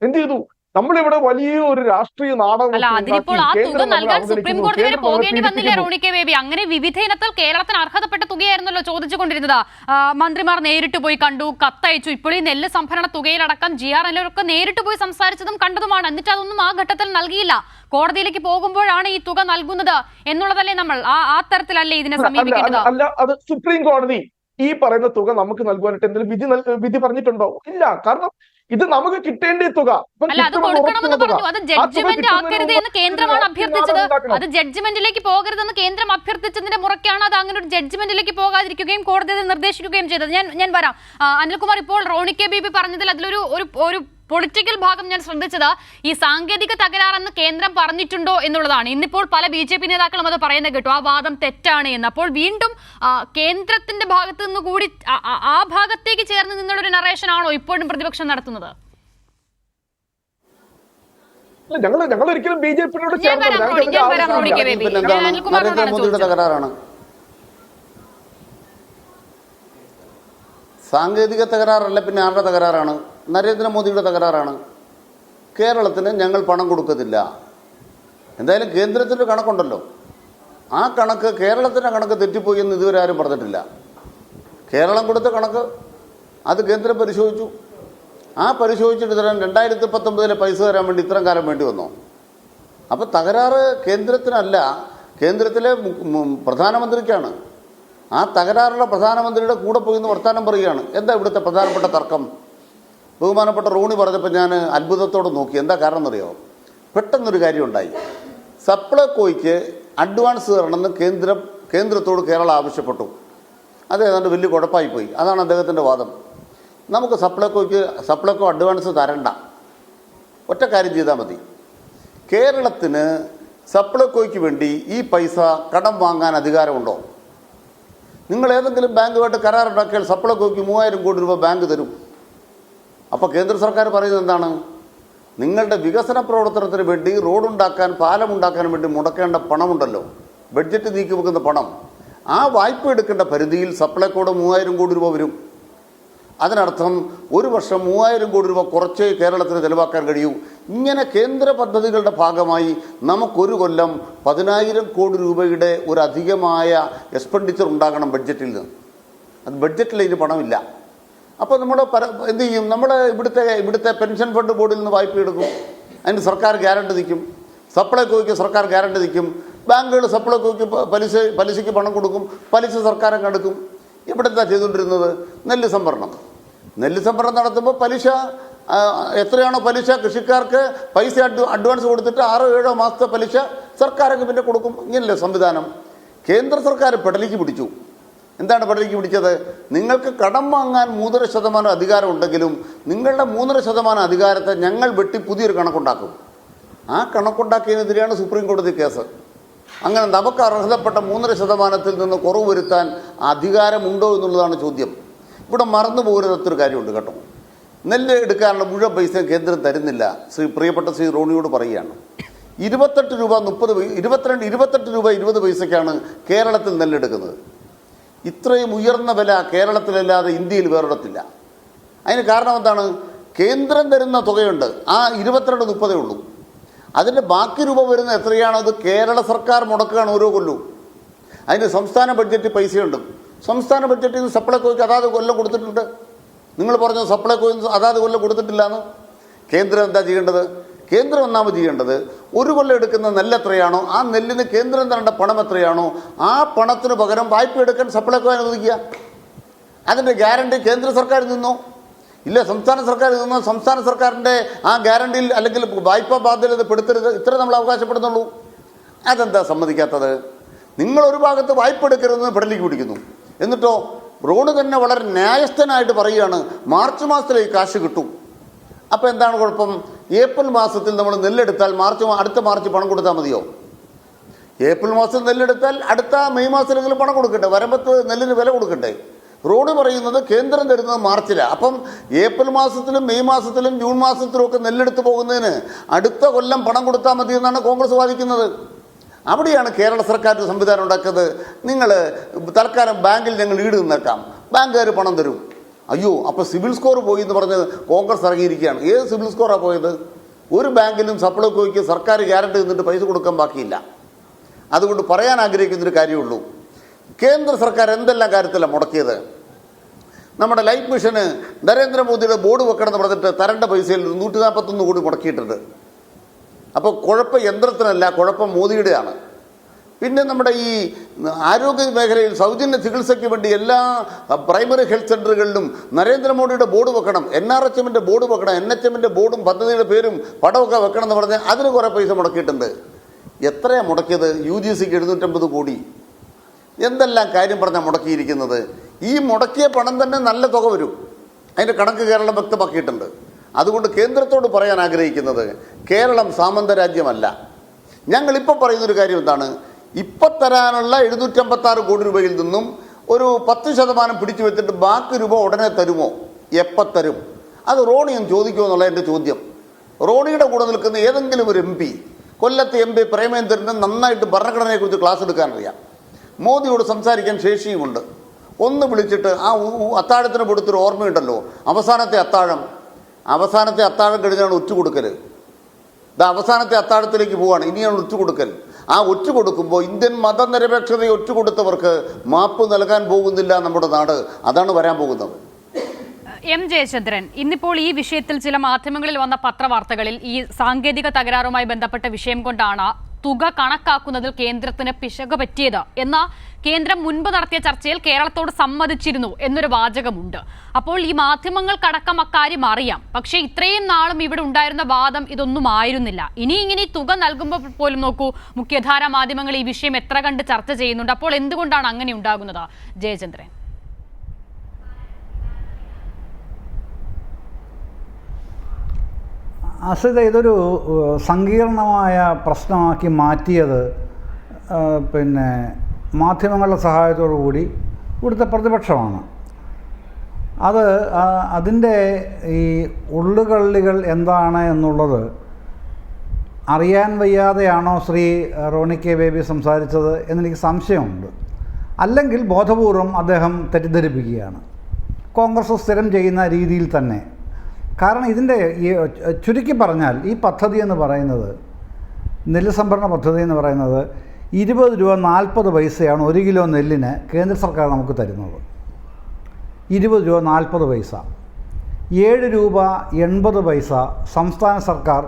എന്ത് ചെയ്തു? നമ്മളിവിടെ വലിയ ഒരു രാഷ്ട്രീയ നാടകം. അല്ല, അതിനിപ്പോൾ ആ തുക നൽകാൻ സുപ്രീം കോടതി വരെ പോകേണ്ടി വന്നില്ലേ റോണി കെ ബേബി? അങ്ങനെ വിവിധ ഇനത്തിൽ കേരളത്തിന് അർഹതപ്പെട്ട തുകയായിരുന്നല്ലോ ചോദിച്ചുകൊണ്ടിരുന്നത്. മന്ത്രിമാർ നേരിട്ട് പോയി കണ്ടു, കത്തയച്ചു. ഇപ്പോൾ ഈ നെല്ല് സംഭരണ തുകയിലടക്കം GRL ഒക്കെ നേരിട്ട് പോയി സംസാരിച്ചതും കണ്ടതുമാണ്. എന്നിട്ട് അതൊന്നും ആ ഘട്ടത്തിൽ നൽകിയില്ല. കോടതിയിലേക്ക് പോകുമ്പോഴാണ് ഈ തുക നൽകുന്നത് എന്നുള്ളതല്ലേ നമ്മൾ ആ തരത്തിലല്ലേ ഇതിനെ സമീപിക്കേണ്ടത്? അല്ല, അത് സുപ്രീം കോടതി ഈ പറയുന്ന തുക നമുക്ക് നൽകുവാനായിട്ട് എന്തെങ്കിലും വിധി പറഞ്ഞിട്ടുണ്ടോ? ഇല്ല. കാരണം ഇത് നമുക്ക് കിട്ടേണ്ട തുക. അല്ല, അത് കൊടുക്കണമെന്ന് പറഞ്ഞു. അത് ജഡ്ജ്മെന്റ് ആക്കരുത് എന്ന് കേന്ദ്രമാണ് അഭ്യർത്ഥിച്ചത്. അത് ജഡ്ജ്മെന്റിലേക്ക് പോകരുതെന്ന് കേന്ദ്രം അഭ്യർത്ഥിച്ചതിന്റെ മുറയ്ക്കാണ് അത് അങ്ങനെ ഒരു ജഡ്ജ്മെന്റിലേക്ക് പോകാതിരിക്കുകയും കോടതി നിർദ്ദേശിക്കുകയും ചെയ്തത്. ഞാൻ വരാം. അനിൽകുമാർ, ഇപ്പോൾ റോണി കെ ബേബി പറഞ്ഞതിൽ അതിലൊരു ഒരു പൊളിറ്റിക്കൽ ഭാഗം ഞാൻ ശ്രദ്ധിച്ചത് ഈ സാങ്കേതിക തകരാറെന്ന് കേന്ദ്രം പറഞ്ഞിട്ടുണ്ടോ എന്നുള്ളതാണ്. ഇന്നിപ്പോൾ പല BJP നേതാക്കളും അത് പറയുന്നത് കേട്ടു, ആ വാദം തെറ്റാണ് എന്ന്. അപ്പോൾ വീണ്ടും കേന്ദ്രത്തിന്റെ ഭാഗത്തു നിന്ന് കൂടി ആ ഭാഗത്തേക്ക് ചേർന്ന് നിന്നുള്ളൊരു നറേഷൻ ആണോ ഇപ്പോഴും പ്രതിപക്ഷം നടത്തുന്നത്? ഞങ്ങൾ ഒരിക്കലും BJP-യോട് നരേന്ദ്രമോദിയുടെ തകരാറാണ്. സാങ്കേതിക തകരാറല്ല, പിന്നെ ആരുടെ തകരാറാണ്? നരേന്ദ്രമോദിയുടെ തകരാറാണ്. കേരളത്തിന് ഞങ്ങൾ പണം കൊടുക്കത്തില്ല. എന്തായാലും കേന്ദ്രത്തിൻ്റെ കണക്കുണ്ടല്ലോ, ആ കണക്ക് കേരളത്തിൻ്റെ കണക്ക് തെറ്റിപ്പോയി എന്ന് ഇതുവരെ ആരും പറഞ്ഞിട്ടില്ല. കേരളം കൊടുത്ത കണക്ക് അത് കേന്ദ്രം പരിശോധിച്ചു. ആ പരിശോധിച്ചിട്ട് തരാൻ 2019 പൈസ തരാൻ വേണ്ടി ഇത്രയും കാലം വേണ്ടി വന്നോ? അപ്പോൾ തകരാറ് കേന്ദ്രത്തിനല്ല, കേന്ദ്രത്തിലെ പ്രധാനമന്ത്രിക്കാണ്. ആ തകരാറുള്ള പ്രധാനമന്ത്രിയുടെ കൂടെ പോയി എന്ന് വർത്താനം പറയുകയാണ്. എന്താ ഇവിടുത്തെ പ്രധാനപ്പെട്ട തർക്കം? ബഹുമാനപ്പെട്ട റോണി പറഞ്ഞപ്പോൾ ഞാൻ അത്ഭുതത്തോടെ നോക്കി. എന്താ കാരണം എന്നറിയോ? പെട്ടെന്നൊരു കാര്യം ഉണ്ടായി. സപ്ലൈകോയ്ക്ക് അഡ്വാൻസ് തരണമെന്ന് കേന്ദ്രത്തോട് കേരളം ആവശ്യപ്പെട്ടു. അത് ഏതാണ്ട് വലിയ കുഴപ്പമായിപ്പോയി. അതാണ് അദ്ദേഹത്തിൻ്റെ വാദം. നമുക്ക് സപ്ലൈകോ അഡ്വാൻസ് തരണ്ട, ഒറ്റ കാര്യം ചെയ്താൽ മതി. കേരളത്തിന് സപ്ലൈകോയ്ക്ക് വേണ്ടി ഈ പൈസ കടം വാങ്ങാൻ അധികാരമുണ്ടോ? നിങ്ങൾ ഏതെങ്കിലും ബാങ്കുമായിട്ട് കരാറുണ്ടാക്കിയാൽ സപ്ലൈകോയ്ക്ക് 3000 കോടി രൂപ ബാങ്ക് തരും. അപ്പോൾ കേന്ദ്ര സർക്കാർ പറയുന്നത് എന്താണ്? നിങ്ങളുടെ വികസന പ്രവർത്തനത്തിന് വേണ്ടി റോഡുണ്ടാക്കാൻ, പാലമുണ്ടാക്കാനും വേണ്ടി മുടക്കേണ്ട പണമുണ്ടല്ലോ, ബഡ്ജറ്റ് നീക്കി വെക്കുന്ന പണം, ആ വായ്പ എടുക്കേണ്ട പരിധിയിൽ സപ്ലൈകോയുടെ 3000 കോടി രൂപ വരും. അതിനർത്ഥം ഒരു വർഷം 3000 കോടി രൂപ കുറച്ചേ കേരളത്തിന് ചെലവാക്കാൻ കഴിയൂ. ഇങ്ങനെ കേന്ദ്ര പദ്ധതികളുടെ ഭാഗമായി നമുക്കൊരു കൊല്ലം 10000 കോടി രൂപയുടെ ഒരു അധികമായ എക്സ്പെൻഡിച്ചർ ഉണ്ടാകണം ബഡ്ജറ്റിൽ നിന്ന്. അത് ബഡ്ജറ്റിൽ ഇതിന് പണമില്ല. അപ്പോൾ നമ്മൾ എന്ത് ചെയ്യും? നമ്മുടെ ഇവിടുത്തെ പെൻഷൻ ഫണ്ട് ബോർഡിൽ നിന്ന് വായ്പ എടുക്കും, അതിന് സർക്കാർ ഗ്യാരണ്ടി നിൽക്കും. സപ്ലൈകോയ്ക്ക് സർക്കാർ ഗ്യാരണ്ടി നിൽക്കും. ബാങ്കുകൾ സപ്ലൈകോയ്ക്ക് പലിശയ്ക്ക് പണം കൊടുക്കും, പലിശ സർക്കാരും കണ്ടെത്തും. ഇവിടെ എന്താ ചെയ്തുകൊണ്ടിരുന്നത്? നെല്ല് സംഭരണം നടത്തുമ്പോൾ പലിശ എത്രയാണോ പലിശ കൃഷിക്കാർക്ക് പൈസ അഡ്വാൻസ് കൊടുത്തിട്ട് 6-7 മാസത്തെ പലിശ സർക്കാരൊക്കെ പിന്നെ കൊടുക്കും. ഇങ്ങനല്ലേ സംവിധാനം? കേന്ദ്ര സർക്കാർ പെടലിക്ക് പിടിച്ചു. എന്താണ് പെടലിക്ക് പിടിച്ചത്? നിങ്ങൾക്ക് കടം വാങ്ങാൻ 3.5% അധികാരം ഉണ്ടെങ്കിലും നിങ്ങളുടെ 3.5% അധികാരത്തെ ഞങ്ങൾ വെട്ടി പുതിയൊരു കണക്കുണ്ടാക്കും. ആ കണക്കുണ്ടാക്കിയതിനെതിരെയാണ് സുപ്രീം കോടതി കേസ്. അങ്ങനെ നമുക്ക് അർഹതപ്പെട്ട 3.5% നിന്ന് കുറവ് വരുത്താൻ അധികാരമുണ്ടോ എന്നുള്ളതാണ് ചോദ്യം. ഇവിടെ മറന്നു പോകരുതൊരു കാര്യമുണ്ട് കേട്ടോ. നെല്ല് എടുക്കാനുള്ള മുഴുവൻ പൈസ കേന്ദ്രം തരുന്നില്ല. പ്രിയപ്പെട്ട ശ്രീ റോണിയോട് പറയുകയാണ്, 28 രൂപ 20 പൈസയ്ക്കാണ് കേരളത്തിൽ നെല്ലെടുക്കുന്നത്. ഇത്രയും ഉയർന്ന വില കേരളത്തിലല്ലാതെ ഇന്ത്യയിൽ വേറൊരിടത്തില്ല. അതിന് കാരണം എന്താണ്? കേന്ദ്രം തരുന്ന തുകയുണ്ട്, ആ 22-30 ഉള്ളൂ. അതിൻ്റെ ബാക്കി രൂപ വരുന്ന എത്രയാണത് കേരള സർക്കാർ മുടക്കുകയാണ് ഓരോ കൊല്ലവും. അതിന് സംസ്ഥാന ബഡ്ജറ്റ് പൈസയുണ്ട്. സംസ്ഥാന ബഡ്ജറ്റിൽ നിന്ന് സപ്ലൈകോയ്ക്ക് അതാത് കൊല്ലം കൊടുത്തിട്ടുണ്ട്. നിങ്ങൾ പറഞ്ഞു സപ്ലൈകോയിൽ നിന്ന് അതാത് കൊല്ലം കൊടുത്തിട്ടില്ല എന്ന്. കേന്ദ്രം എന്താ ചെയ്യേണ്ടത്? കേന്ദ്രം ഒന്നാമത് ചെയ്യേണ്ടത് ഒരു കൊല്ലം എടുക്കുന്ന നെല്ല് എത്രയാണോ ആ നെല്ലിന് കേന്ദ്രം തരേണ്ട പണം എത്രയാണോ ആ പണത്തിന് പകരം വായ്പ എടുക്കാൻ സപ്ലൈകോ അനുവദിക്കുക. അതിൻ്റെ ഗ്യാരണ്ടി കേന്ദ്ര സർക്കാർ നിന്നോ ഇല്ല സംസ്ഥാന സർക്കാർ നിന്നോ സംസ്ഥാന സർക്കാരിൻ്റെ ആ ഗ്യാരണ്ടിയിൽ അല്ലെങ്കിൽ വായ്പാ ബാധ്യത പെടുത്തരുത്, ഇത്ര നമ്മൾ അവകാശപ്പെടുന്നുള്ളൂ. അതെന്താ സമ്മതിക്കാത്തത്? നിങ്ങളൊരു ഭാഗത്ത് വായ്പ എടുക്കരുതെന്ന് പെടലിക്ക് പിടിക്കുന്നു, എന്നിട്ടോ റോഡ് തന്നെ വളരെ ന്യായസ്ഥനായിട്ട് പറയുകയാണ് മാർച്ച് മാസത്തിലേക്ക് കാശ് കിട്ടും. അപ്പോൾ എന്താണ് കുഴപ്പം? ഏപ്രിൽ മാസത്തിൽ നമ്മൾ നെല്ലെടുത്താൽ അടുത്ത മാർച്ച് പണം കൊടുത്താൽ മതിയോ? ഏപ്രിൽ മാസം നെല്ലെടുത്താൽ അടുത്ത മെയ് മാസത്തിലെങ്കിലും പണം കൊടുക്കട്ടെ, വരമ്പത്ത് നെല്ലിന് വില കൊടുക്കട്ടെ. റോഡ് പറയുന്നത് കേന്ദ്രം തരുന്നത് മാർച്ചിലാണ്. അപ്പം ഏപ്രിൽ മാസത്തിലും മെയ് മാസത്തിലും ജൂൺ മാസത്തിലും ഒക്കെ നെല്ലെടുത്ത് പോകുന്നതിന് അടുത്ത കൊല്ലം പണം കൊടുത്താൽ മതി എന്നാണ് കോൺഗ്രസ് വാദിക്കുന്നത്. അവിടെയാണ് കേരള സർക്കാർ സംവിധാനം ഉണ്ടാക്കുന്നത്. നിങ്ങൾ തൽക്കാലം ബാങ്കിൽ ഞങ്ങൾ ഈട് നിന്നേക്കാം, ബാങ്കുകാർ പണം തരും. അയ്യോ, അപ്പോൾ സിബിൽ സ്കോർ പോയി എന്ന് പറഞ്ഞ് കോൺഗ്രസ് ഇറങ്ങിയിരിക്കുകയാണ്. ഏത് സിബിൽ സ്കോറാണ് പോയത്? ഒരു ബാങ്കിലും സപ്ലൈകോയ്ക്ക് സർക്കാർ ഗ്യാരണ്ടി നിന്നിട്ട് പൈസ കൊടുക്കാൻ ബാക്കിയില്ല. അതുകൊണ്ട് പറയാൻ ആഗ്രഹിക്കുന്നൊരു കാര്യമുള്ളൂ, കേന്ദ്ര സർക്കാർ എന്തെല്ലാം കാര്യത്തിലാണ് മുടക്കിയത്. നമ്മുടെ ലൈഫ് മിഷന് നരേന്ദ്രമോദിയുടെ ബോർഡ് വെക്കണം എന്ന് പറഞ്ഞിട്ട് തരേണ്ട പൈസയിൽ 141 കോടി മുടക്കിയിട്ടുണ്ട്. അപ്പോൾ കുഴപ്പം യന്ത്രത്തിനല്ല, കുഴപ്പം മോദിയുടെയാണ്. പിന്നെ നമ്മുടെ ഈ ആരോഗ്യ മേഖലയിൽ സൗജന്യ ചികിത്സയ്ക്ക് വേണ്ടി എല്ലാ പ്രൈമറി ഹെൽത്ത് സെൻ്ററുകളിലും നരേന്ദ്രമോദിയുടെ ബോർഡ് വെക്കണം, NRHMൻ്റെ ബോർഡ് വെക്കണം, NHMൻ്റെ ബോർഡും പദ്ധതിയുടെ പേരും പടമൊക്കെ വെക്കണം എന്ന് പറഞ്ഞാൽ അതിന് കുറേ പൈസ മുടക്കിയിട്ടുണ്ട്. എത്രയാണ് മുടക്കിയത്? UGCക്ക് 750 കോടി. എന്തെല്ലാം കാര്യം പറഞ്ഞാൽ മുടക്കിയിരിക്കുന്നത്. ഈ മുടക്കിയ പണം തന്നെ നല്ല തുക വരും, അതിൻ്റെ കണക്ക് കേരളം വ്യക്തമാക്കിയിട്ടുണ്ട്. അതുകൊണ്ട് കേന്ദ്രത്തോട് പറയാൻ ആഗ്രഹിക്കുന്നത്, കേരളം സാമന്ത രാജ്യമല്ല. ഞങ്ങളിപ്പോൾ പറയുന്നൊരു കാര്യം എന്താണ്? ഇപ്പം തരാനുള്ള 756 കോടി രൂപയിൽ നിന്നും ഒരു 10% പിടിച്ചു വെച്ചിട്ട് ബാക്കി രൂപ ഉടനെ തരുമോ? എപ്പോൾ തരും? അത് റോണിയും ചോദിക്കുമോ എന്നുള്ള എൻ്റെ ചോദ്യം. റോണിയുടെ കൂടെ നിൽക്കുന്ന ഏതെങ്കിലും ഒരു MP, കൊല്ലത്തെ MP പ്രേമേന്ദ്രന് നന്നായിട്ട് ഭരണഘടനയെക്കുറിച്ച് ക്ലാസ് എടുക്കാനറിയാം, മോദിയോട് സംസാരിക്കാൻ ശേഷിയുമുണ്ട്. ഒന്ന് വിളിച്ചിട്ട് ആ അത്താഴത്തിന് കൊടുത്തൊരു ഓർമ്മയുണ്ടല്ലോ, അവസാനത്തെ അത്താഴം കഴിഞ്ഞാണ് ഒറ്റുകൊടുക്കൽ. അവസാനത്തെ അത്താഴത്തിലേക്ക് പോവാണ്, ഇനിയാണ് ഒറ്റുകൊടുക്കൽ. ആ ഒറ്റുകൊടുക്കുമ്പോൾ ഇന്ത്യൻ മതനിരപേക്ഷതയെ ഒറ്റുകൊടുത്തവർക്ക് മാപ്പ് നൽകാൻ പോകുന്നില്ല നമ്മുടെ നാട്. അതാണ് വരാൻ പോകുന്നത്. M. ജയചന്ദ്രൻ, ഇന്നിപ്പോൾ ഈ വിഷയത്തിൽ ചില മാധ്യമങ്ങളിൽ വന്ന പത്രവാർത്തകളിൽ ഈ സാങ്കേതിക തകരാറുമായി ബന്ധപ്പെട്ട വിഷയം കൊണ്ടാണ് തുക കണക്കാക്കുന്നതിൽ കേന്ദ്രത്തിന് പിശക് പറ്റിയത് എന്ന കേന്ദ്രം മുൻപ് നടത്തിയ ചർച്ചയിൽ കേരളത്തോട് സമ്മതിച്ചിരുന്നു എന്നൊരു വാചകമുണ്ട്. അപ്പോൾ ഈ മാധ്യമങ്ങൾക്കടക്കം അക്കാര്യം അറിയാം, പക്ഷേ ഇത്രയും നാളും ഇവിടെ ഉണ്ടായിരുന്ന വാദം ഇതൊന്നും ആയിരുന്നില്ല. ഇങ്ങനെ തുക നൽകുമ്പോൾ പോലും നോക്കൂ, മുഖ്യധാരാ മാധ്യമങ്ങൾ ഈ വിഷയം എത്ര കണ്ട് ചർച്ച ചെയ്യുന്നുണ്ട്. അപ്പോൾ എന്തുകൊണ്ടാണ് അങ്ങനെ ഉണ്ടാകുന്നത്? ജയചന്ദ്രൻ, അസിത, ഇതൊരു സങ്കീർണമായ പ്രശ്നമാക്കി മാറ്റിയത് പിന്നെ മാധ്യമങ്ങളുടെ സഹായത്തോടു കൂടി ഇവിടുത്തെ പ്രതിപക്ഷമാണ്. അതിൻ്റെ ഈ ഉള്ളുകള്ളികൾ എന്താണ് എന്നുള്ളത് അറിയാൻ വയ്യാതെയാണോ ശ്രീ റോണി കെ ബേബി സംസാരിച്ചത് എന്നെനിക്ക് സംശയമുണ്ട്. അല്ലെങ്കിൽ ബോധപൂർവം അദ്ദേഹം തെറ്റിദ്ധരിപ്പിക്കുകയാണ്, കോൺഗ്രസ് സ്ഥിരം ചെയ്യുന്ന രീതിയിൽ തന്നെ. കാരണം ഇതിൻ്റെ ചുരുക്കി പറഞ്ഞാൽ ഈ പദ്ധതി എന്ന് പറയുന്നത്, നെല്ല് സംഭരണ പദ്ധതി എന്ന് പറയുന്നത് 20 രൂപ 40 പൈസയാണ് 1 കിലോ നെല്ലിന് കേന്ദ്ര സർക്കാർ നമുക്ക് തരുന്നത്. 20 രൂപ 40 പൈസ. 7 രൂപ 80 പൈസ സംസ്ഥാന സർക്കാർ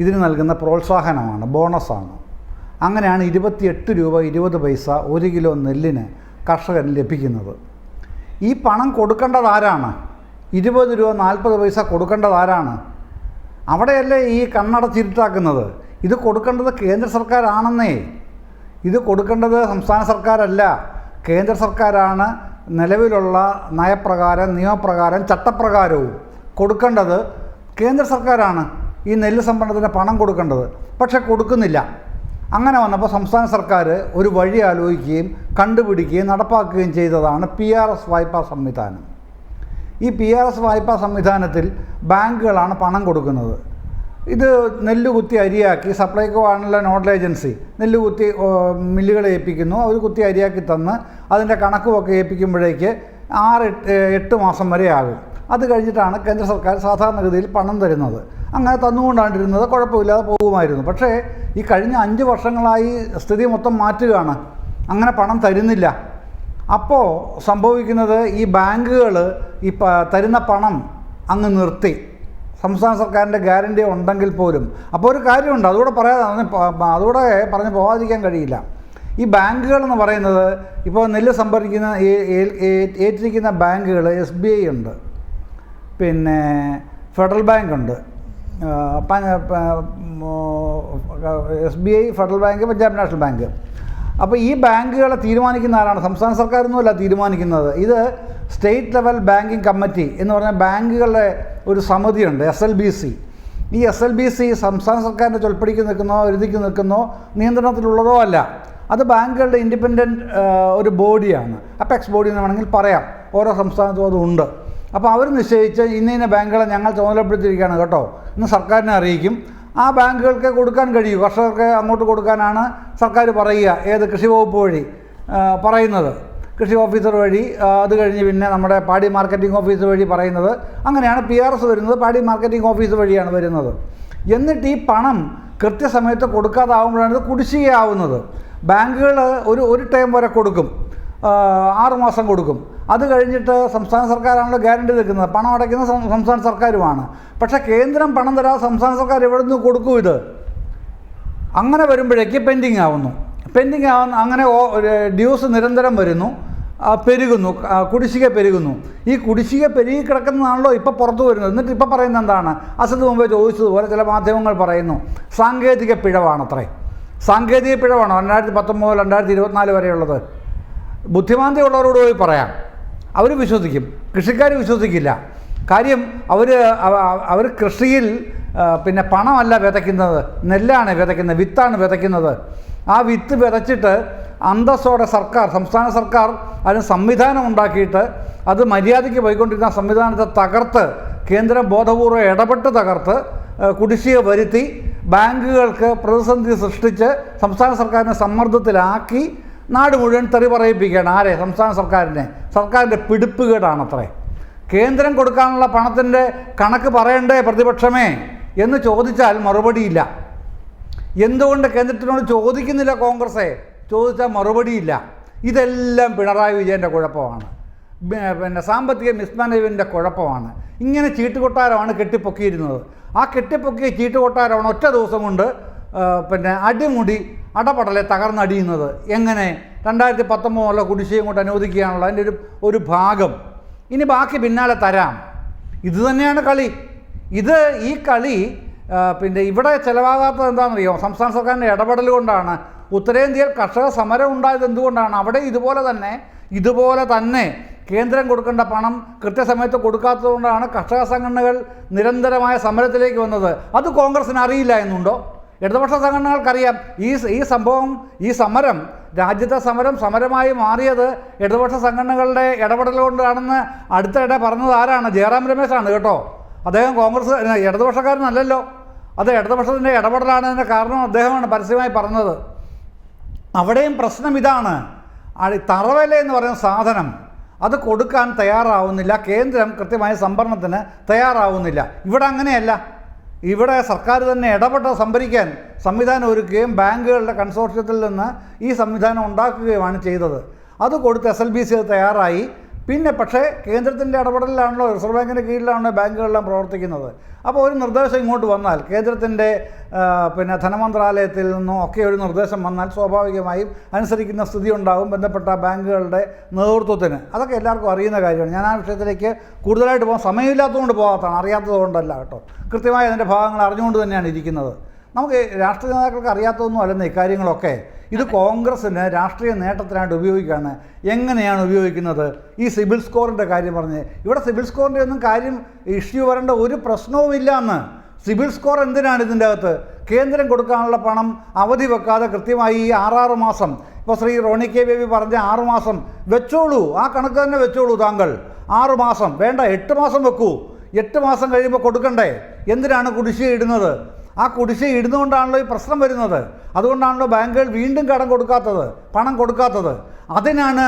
ഇതിന് നൽകുന്ന പ്രോത്സാഹനമാണ്, ബോണസാണ്. അങ്ങനെയാണ് 28 രൂപ 20 പൈസ 1 കിലോ നെല്ലിന് കർഷകന് ലഭിക്കുന്നത്. ഈ പണം കൊടുക്കേണ്ടത് ആരാണ്? 20 രൂപ 40 പൈസ കൊടുക്കേണ്ടത് ആരാണ്? അവിടെയല്ലേ ഈ കണ്ണടച്ചിരുട്ടാക്കുന്നത്. ഇത് കൊടുക്കേണ്ടത് കേന്ദ്ര സർക്കാരാണെന്നേ. ഇത് കൊടുക്കേണ്ടത് സംസ്ഥാന സർക്കാരല്ല, കേന്ദ്ര സർക്കാരാണ്. നിലവിലുള്ള നയപ്രകാരം, നിയമപ്രകാരം, ചട്ടപ്രകാരവും കൊടുക്കേണ്ടത് കേന്ദ്ര സർക്കാരാണ് ഈ നെല്ല് സംഭരണത്തിന് പണം കൊടുക്കേണ്ടത്. പക്ഷെ കൊടുക്കുന്നില്ല. അങ്ങനെ വന്നപ്പോൾ സംസ്ഥാന സർക്കാർ ഒരു വഴി ആലോചിക്കുകയും കണ്ടുപിടിക്കുകയും നടപ്പാക്കുകയും ചെയ്തതാണ് PRS വായ്പാ സംവിധാനം. ഈ PRS വായ്പാ സംവിധാനത്തിൽ ബാങ്കുകളാണ് പണം കൊടുക്കുന്നത്. ഇത് നെല്ല് കുത്തി അരിയാക്കി, സപ്ലൈകോ ആണല്ലോ നോഡൽ ഏജൻസി, നെല്ല് കുത്തി മില്ലുകളെ ഏൽപ്പിക്കുന്നു. അവർ കുത്തി അരിയാക്കി തന്ന് അതിൻ്റെ കണക്കുമൊക്കെ ഏൽപ്പിക്കുമ്പോഴേക്ക് 6-8 മാസം വരെ ആകും. അത് കഴിഞ്ഞിട്ടാണ് കേന്ദ്ര സർക്കാർ സാധാരണഗതിയിൽ പണം തരുന്നത്. അങ്ങനെ തന്നുകൊണ്ടാണ്ടിരുന്നത്, കുഴപ്പമില്ലാതെ പോകുമായിരുന്നു. പക്ഷേ ഈ കഴിഞ്ഞ 5 വർഷങ്ങളായി സ്ഥിതി മൊത്തം മാറ്റുകയാണ്. അങ്ങനെ പണം തരുന്നില്ല. അപ്പോൾ സംഭവിക്കുന്നത്, ഈ ബാങ്കുകൾ ഈ തരുന്ന പണം അങ്ങ് നിർത്തി, സംസ്ഥാന സർക്കാരിൻ്റെ ഗ്യാരണ്ടി ഉണ്ടെങ്കിൽ പോലും. അപ്പോൾ ഒരു കാര്യമുണ്ട്, അതുകൂടെ പറഞ്ഞ് പോകാതിരിക്കാൻ കഴിയില്ല. ഈ ബാങ്കുകളെന്ന് പറയുന്നത്, ഇപ്പോൾ നെല്ല് സംഭരിക്കുന്ന ഏറ്റിരിക്കുന്ന ബാങ്കുകൾ SBI ഉണ്ട്, പിന്നെ ഫെഡറൽ ബാങ്ക് ഉണ്ട്, SBI, federal bank, Punjab national bank. അപ്പോൾ ഈ ബാങ്കുകളെ തീരുമാനിക്കുന്ന ആരാണ്? സംസ്ഥാന സർക്കാരൊന്നുമല്ല തീരുമാനിക്കുന്നത്. ഇത് സ്റ്റേറ്റ് ലെവൽ ബാങ്കിങ് കമ്മിറ്റി എന്ന് പറഞ്ഞ ബാങ്കുകളുടെ ഒരു സമിതിയുണ്ട്, SLBC. ഈ SLBC സംസ്ഥാന സർക്കാരിൻ്റെ ചൊൽപ്പടിക്ക് നിൽക്കുന്നോ, എഴുതിക്ക് നിൽക്കുന്നോ, നിയന്ത്രണത്തിലുള്ളതോ അല്ല. അത് ബാങ്കുകളുടെ ഇൻഡിപെൻഡൻറ്റ് ഒരു ബോഡിയാണ്, അപെക്സ് ബോഡി എന്ന് വേണമെങ്കിൽ പറയാം. ഓരോ സംസ്ഥാനത്തും അതുണ്ട്. അപ്പോൾ അവർ നിശ്ചയിച്ച് ഇന്ന ബാങ്കുകളെ ഞങ്ങൾ ചുമതലപ്പെടുത്തിയിരിക്കുകയാണ് കേട്ടോ എന്ന് സർക്കാരിനെ അറിയിക്കും. ആ ബാങ്കുകൾക്ക് കൊടുക്കാൻ കഴിയൂ, കർഷകർക്ക് അങ്ങോട്ട് കൊടുക്കാനാണ് സർക്കാർ പറയുക. ഏത് കൃഷി വകുപ്പ് വഴി പറയുന്നത്, കൃഷി ഓഫീസർ വഴി, അത് കഴിഞ്ഞ് പിന്നെ നമ്മുടെ പാടി മാർക്കറ്റിംഗ് ഓഫീസർ വഴി പറയുന്നത്. അങ്ങനെയാണ് PRS വരുന്നത്, പാടി മാർക്കറ്റിംഗ് ഓഫീസർ വഴിയാണ് വരുന്നത്. എന്നിട്ട് ഈ പണം കൃത്യസമയത്ത് കൊടുക്കാതാവുമ്പോഴാണ് ഇത് കുടിശ്ശികയാവുന്നത്. ബാങ്കുകൾ ഒരു ടൈം വരെ കൊടുക്കും, 6 മാസം കൊടുക്കും. അത് കഴിഞ്ഞിട്ട് സംസ്ഥാന സർക്കാരാണല്ലോ ഗ്യാരണ്ടി നിൽക്കുന്നത്, പണം അടയ്ക്കുന്ന സംസ്ഥാന സർക്കാരുമാണ്. പക്ഷേ കേന്ദ്രം പണം തരാതെ സംസ്ഥാന സർക്കാർ എവിടെ നിന്ന് കൊടുക്കും ഇത്? അങ്ങനെ വരുമ്പോഴേക്ക് പെൻഡിങ് ആവുന്നു. അങ്ങനെ ഡ്യൂസ് നിരന്തരം വരുന്നു, പെരുകുന്നു, കുടിശ്ശിക പെരുകുന്നു. ഈ കുടിശ്ശിക പെരുകി കിടക്കുന്നതാണല്ലോ ഇപ്പോൾ പുറത്തു വരുന്നത്. എന്നിട്ട് ഇപ്പോൾ പറയുന്നത് എന്താണ്? അസദ് മുമ്പേ ചോദിച്ചതുപോലെ ചില മാധ്യമങ്ങൾ പറയുന്നു സാങ്കേതിക പിഴവാണത്രേ. സാങ്കേതിക പിഴവാണോ 2019 2024 വരെയുള്ളത്? ബുദ്ധിമാന്ദ്യമുള്ളവരോട് പോയി പറയാം, അവർ വിശ്വസിക്കും, കൃഷിക്കാർ വിശ്വസിക്കില്ല. കാര്യം അവർ കൃഷിയിൽ പിന്നെ പണമല്ല വിതയ്ക്കുന്നത്, നെല്ലാണ് വിതയ്ക്കുന്നത്, വിത്താണ് വിതയ്ക്കുന്നത്. ആ വിത്ത് വിതച്ചിട്ട് അന്തസ്സോടെ സംസ്ഥാന സർക്കാർ അതിന് സംവിധാനം ഉണ്ടാക്കിയിട്ട് അത് മര്യാദയ്ക്ക് പോയിക്കൊണ്ടിരുന്ന സംവിധാനത്തെ തകർത്ത്, കേന്ദ്രം ബോധപൂർവ്വം ഇടപെട്ട് തകർത്ത്, കുടിശ്ശിക വരുത്തി, ബാങ്കുകൾക്ക് പ്രതിസന്ധി സൃഷ്ടിച്ച് സംസ്ഥാന സർക്കാരിനെ സമ്മർദ്ദത്തിലാക്കി നാട് മുഴുവൻ തെറി പറയിപ്പിക്കുകയാണ്. ആരെ? സംസ്ഥാന സർക്കാരിനെ. സർക്കാരിൻ്റെ പിടിപ്പുകേടാണത്രേ. കേന്ദ്രം കൊടുക്കാനുള്ള പണത്തിൻ്റെ കണക്ക് പറയണ്ടേ പ്രതിപക്ഷമേ എന്ന് ചോദിച്ചാൽ മറുപടിയില്ല. എന്തുകൊണ്ട് കേന്ദ്രത്തിനോട് ചോദിക്കുന്നില്ല കോൺഗ്രസ്സേ? ചോദിച്ചാൽ മറുപടിയില്ല. ഇതെല്ലാം പിണറായി വിജയൻ്റെ കുഴപ്പമാണ്, പിന്നെ സാമ്പത്തിക മിസ്മാനേജ്മെൻറ്റിൻ്റെ കുഴപ്പമാണ്. ഇങ്ങനെ ചീട്ടുകൊട്ടാരമാണ് കെട്ടിപ്പൊക്കിയിരുന്നത്. ആ കെട്ടിപ്പൊക്കിയ ചീട്ടുകൊട്ടാരമാണ് ഒറ്റ ദിവസം കൊണ്ട് പിന്നെ അടിമുടി അടപടലെ തകർന്നടിയുന്നത്. എങ്ങനെ? 2019 കുടിശ്ശികയും കൊണ്ട് അനുവദിക്കുകയാണല്ലോ അതിൻ്റെ ഒരു ഭാഗം. ഇനി ബാക്കി പിന്നാലെ തരാം. ഇത് തന്നെയാണ് കളി. ഈ കളി പിന്നെ ഇവിടെ ചിലവാകാത്തത് എന്താണെന്നറിയോ? സംസ്ഥാന സർക്കാരിൻ്റെ ഇടപെടൽ കൊണ്ടാണ്. ഉത്തരേന്ത്യയിൽ കർഷക സമരം ഉണ്ടായത് എന്തുകൊണ്ടാണ്? അവിടെ ഇതുപോലെ തന്നെ ഇതുപോലെ തന്നെ കേന്ദ്രം കൊടുക്കേണ്ട പണം കൃത്യസമയത്ത് കൊടുക്കാത്തതുകൊണ്ടാണ് കർഷക സംഘടനകൾ നിരന്തരമായ സമരത്തിലേക്ക് വന്നത്. അത് കോൺഗ്രസിന് അറിയില്ല എന്നുണ്ടോ? ഇടതുപക്ഷ സംഘടനകൾക്കറിയാം. ഈ സംഭവം, ഈ സമരം, രാജ്യത്തെ സമരമായി മാറിയത് ഇടതുപക്ഷ സംഘടനകളുടെ ഇടപെടൽ കൊണ്ടാണെന്ന് അടുത്തിടെ പറഞ്ഞത് ആരാണ്? ജയറാം രമേശാണ് കേട്ടോ. അദ്ദേഹം കോൺഗ്രസ് ഇടതുപക്ഷക്കാരനല്ലല്ലോ. അത് ഇടതുപക്ഷത്തിൻ്റെ ഇടപെടലാണ് അതിൻ്റെ കാരണം അദ്ദേഹമാണ് പരസ്യമായി പറഞ്ഞത്. അവിടെയും പ്രശ്നം ഇതാണ്. തറവില എന്ന് പറയുന്ന സാധനം അത് കൊടുക്കാൻ തയ്യാറാവുന്നില്ല. കേന്ദ്രം കൃത്യമായ സംഭരണത്തിന് തയ്യാറാവുന്നില്ല. ഇവിടെ അങ്ങനെയല്ല. ഇവിടെ സർക്കാർ തന്നെ ഇടപെട്ട് സംഭരിക്കാൻ സംവിധാനം ഒരുക്കുകയും ബാങ്കുകളുടെ കൺസോർഷ്യത്തിൽ നിന്ന് ഈ സംവിധാനം ഉണ്ടാക്കുകയുമാണ് ചെയ്തത്. അത് കൊടുത്ത് SLBC തയ്യാറായി. പിന്നെ പക്ഷേ കേന്ദ്രത്തിൻ്റെ ഇടപെടലിലാണല്ലോ, റിസർവ് ബാങ്കിൻ്റെ കീഴിലാണല്ലോ ബാങ്കുകളെല്ലാം പ്രവർത്തിക്കുന്നത്. അപ്പോൾ ഒരു നിർദ്ദേശം ഇങ്ങോട്ട് വന്നാൽ, കേന്ദ്രത്തിൻ്റെ ധനമന്ത്രാലയത്തിൽ നിന്നോ ഒക്കെ ഒരു നിർദ്ദേശം വന്നാൽ സ്വാഭാവികമായും അനുസരിക്കുന്ന സ്ഥിതി ഉണ്ടാകും ബന്ധപ്പെട്ട ബാങ്കുകളുടെ നേതൃത്വത്തിന്. അതൊക്കെ എല്ലാവർക്കും അറിയുന്ന കാര്യമാണ്. ഞാൻ ആ വിഷയത്തിലേക്ക് കൂടുതലായിട്ട് പോകാൻ സമയമില്ലാത്തതുകൊണ്ട് പോകാത്തതാണ്, അറിയാത്തത് കൊണ്ടല്ല കേട്ടോ. കൃത്യമായി അതിൻ്റെ ഭാഗങ്ങൾ അറിഞ്ഞുകൊണ്ട് തന്നെയാണ് ഇരിക്കുന്നത്. നമുക്ക് രാഷ്ട്രീയ നേതാക്കൾക്ക് അറിയാത്തതൊന്നും അല്ലെന്ന് ഇക്കാര്യങ്ങളൊക്കെ. ഇത് കോൺഗ്രസ്സിന് രാഷ്ട്രീയ നേട്ടത്തിനായിട്ട് ഉപയോഗിക്കുകയാണ്. എങ്ങനെയാണ് ഉപയോഗിക്കുന്നത്? ഈ സിബിൽ സ്കോറിൻ്റെ കാര്യം പറഞ്ഞ്, ഇവിടെ സിബിൽ സ്കോറിൻ്റെ ഒന്നും കാര്യം ഇഷ്യൂ വരേണ്ട ഒരു പ്രശ്നവുമില്ല എന്ന്. സിബിൽ സ്കോർ എന്തിനാണ് ഇതിൻ്റെ അകത്ത്? കേന്ദ്രം കൊടുക്കാനുള്ള പണം അവധി വെക്കാതെ കൃത്യമായി ഈ 6 മാസം, ഇപ്പോൾ ശ്രീ റോണി കെ ബേബി പറഞ്ഞ 6 മാസം വെച്ചോളൂ, ആ കണക്ക് തന്നെ വെച്ചോളൂ താങ്കൾ. 6 മാസം വേണ്ട, 8 മാസം വെക്കൂ. 8 മാസം കഴിയുമ്പോൾ കൊടുക്കണ്ടേ? എന്തിനാണ് കുടിശ്ശിക ഇടുന്നത്? ആ കുടിശ്ശിക ഇടുന്നതുകൊണ്ടാണല്ലോ ഈ പ്രശ്നം വരുന്നത്. അതുകൊണ്ടാണല്ലോ ബാങ്കുകൾ വീണ്ടും പണം കൊടുക്കാത്തത്. അതിനാണ്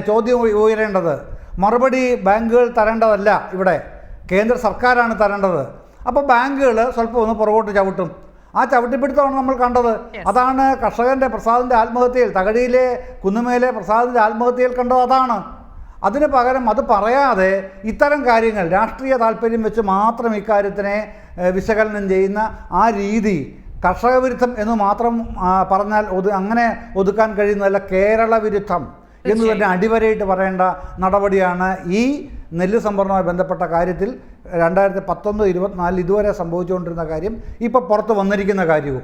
ചോദ്യം ഉയരേണ്ടത്. മറുപടി ബാങ്കുകൾ തരേണ്ടതല്ല, ഇവിടെ കേന്ദ്ര സർക്കാരാണ് തരേണ്ടത്. അപ്പോൾ ബാങ്കുകൾ സ്വല്പം ഒന്ന് പുറകോട്ട് ചവിട്ടും. ആ ചവിട്ടിപ്പിടുത്തമാണ് നമ്മൾ കണ്ടത്. അതാണ് പ്രസാദിൻ്റെ ആത്മഹത്യയിൽ, തകഴിയിലെ കുന്നുമേലെ പ്രസാദിൻ്റെ ആത്മഹത്യയിൽ കണ്ടത് അതാണ്. അതിന് പകരം അത് പറയാതെ ഇത്തരം കാര്യങ്ങൾ രാഷ്ട്രീയ താല്പര്യം വെച്ച് മാത്രം ഇക്കാര്യത്തിനെ വിശകലനം ചെയ്യുന്ന ആ രീതി കർഷക വിരുദ്ധം എന്ന് മാത്രം പറഞ്ഞാൽ അങ്ങനെ ഒതുക്കാൻ കഴിയുന്നതല്ല. കേരള വിരുദ്ധം എന്ന് തന്നെ അടിവരയിട്ട് പറയേണ്ട നടപടിയാണ് ഈ നെല്ല് സംഭരണവുമായി ബന്ധപ്പെട്ട കാര്യത്തിൽ 2019-24 ഇതുവരെ സംഭവിച്ചുകൊണ്ടിരുന്ന കാര്യം ഇപ്പൊ പുറത്ത് വന്നിരിക്കുന്ന കാര്യവും.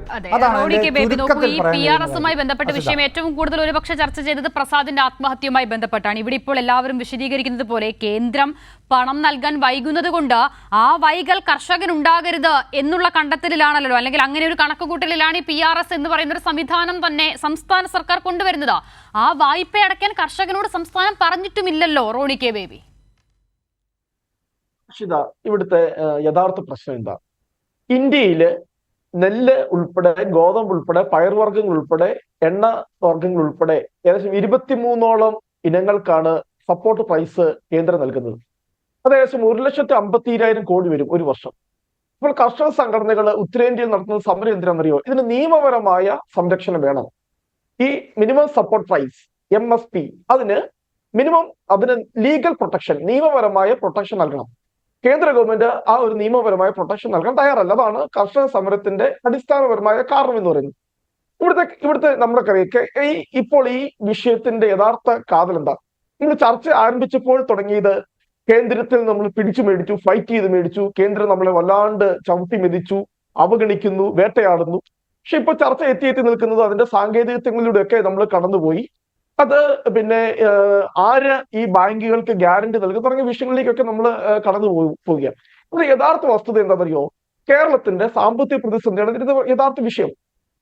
PRSുമായി ബന്ധപ്പെട്ട വിഷയം ഏറ്റവും കൂടുതൽ ഒരുപക്ഷെ ചർച്ച ചെയ്തത് പ്രസാദിന്റെ ആത്മഹത്യയുമായി ബന്ധപ്പെട്ടാണ്. ഇവിടെ ഇപ്പോൾ എല്ലാവരും വിശദീകരിക്കുന്നത് പോലെ കേന്ദ്രം പണം നൽകാൻ വൈകുന്നത് കൊണ്ട് ആ വൈകൽ കർഷകനുണ്ടാകരുത് എന്നുള്ള കണ്ടെത്തലിലാണല്ലോ, അല്ലെങ്കിൽ അങ്ങനെ ഒരു കണക്കുകൂട്ടലിലാണ് ഈ PRS എന്ന് പറയുന്ന ഒരു സംവിധാനം തന്നെ സംസ്ഥാന സർക്കാർ കൊണ്ടുവരുന്നത്. ആ വായ്പ അടയ്ക്കാൻ കർഷകനോട് സംസ്ഥാനം പറഞ്ഞിട്ടുമില്ലല്ലോ റോണി കെ ബേബി. ഇവിടുത്തെ യഥാർത്ഥ പ്രശ്നം എന്താ? ഇന്ത്യയില് നെല്ല് ഉൾപ്പെടെ, ഗോതമ്പ് ഉൾപ്പെടെ, പയർവർഗ്ഗങ്ങൾ ഉൾപ്പെടെ, എണ്ണ വർഗ്ഗങ്ങൾ ഉൾപ്പെടെ ഏകദേശം 23ഓളം ഇനങ്ങൾക്കാണ് സപ്പോർട്ട് പ്രൈസ് കേന്ദ്രം നൽകുന്നത്. അത് ഏകദേശം 1,50,000 കോടി വരും ഒരു വർഷം. ഇപ്പോൾ കർഷക സംഘടനകൾ ഉത്തരേന്ത്യയിൽ നടത്തുന്ന സമരം എന്തിനാണെന്നറിയോ? ഇതിന് നിയമപരമായ സംരക്ഷണം വേണം. ഈ മിനിമം സപ്പോർട്ട് പ്രൈസ് MSP അതിന് ലീഗൽ പ്രൊട്ടക്ഷൻ, നിയമപരമായ പ്രൊട്ടക്ഷൻ നൽകണം. കേന്ദ്ര ഗവൺമെന്റ് ആ ഒരു നിയമപരമായ പ്രൊട്ടക്ഷൻ നൽകാൻ തയ്യാറല്ല. അതാണ് കർഷക സമരത്തിന്റെ അടിസ്ഥാനപരമായ കാരണം എന്ന് പറയുന്നത്. ഇവിടുത്തെ നമ്മൾക്കറിയാം ഇപ്പോൾ ഈ വിഷയത്തിന്റെ യഥാർത്ഥ കാതൽ എന്താ? നമ്മൾ ചർച്ച ആരംഭിച്ചപ്പോൾ തുടങ്ങിയത് കേന്ദ്രത്തിൽ നമ്മൾ പിടിച്ചു മേടിച്ചു, ഫൈറ്റ് ചെയ്ത് മേടിച്ചു, കേന്ദ്രം നമ്മളെ വല്ലാണ്ട് ചവിട്ടി മെതിച്ചു, അവഗണിക്കുന്നു, വേട്ടയാടുന്നു. പക്ഷെ ഇപ്പൊ ചർച്ച എത്തി നിൽക്കുന്നത് അതിന്റെ സാങ്കേതികത്വങ്ങളിലൂടെയൊക്കെ നമ്മൾ കടന്നുപോയി. അത് ആര് ഈ ബാങ്കുകൾക്ക് ഗ്യാരണ്ടി നൽകും തുടങ്ങിയ വിഷയങ്ങളിലേക്കൊക്കെ നമ്മൾ കടന്നു പോവുകയാണ്. അത് യഥാർത്ഥ വസ്തുത എന്താണെന്നറിയോ? കേരളത്തിന്റെ സാമ്പത്തിക പ്രതിസന്ധിയാണ് ഇതിന്റെ യഥാർത്ഥ വിഷയം.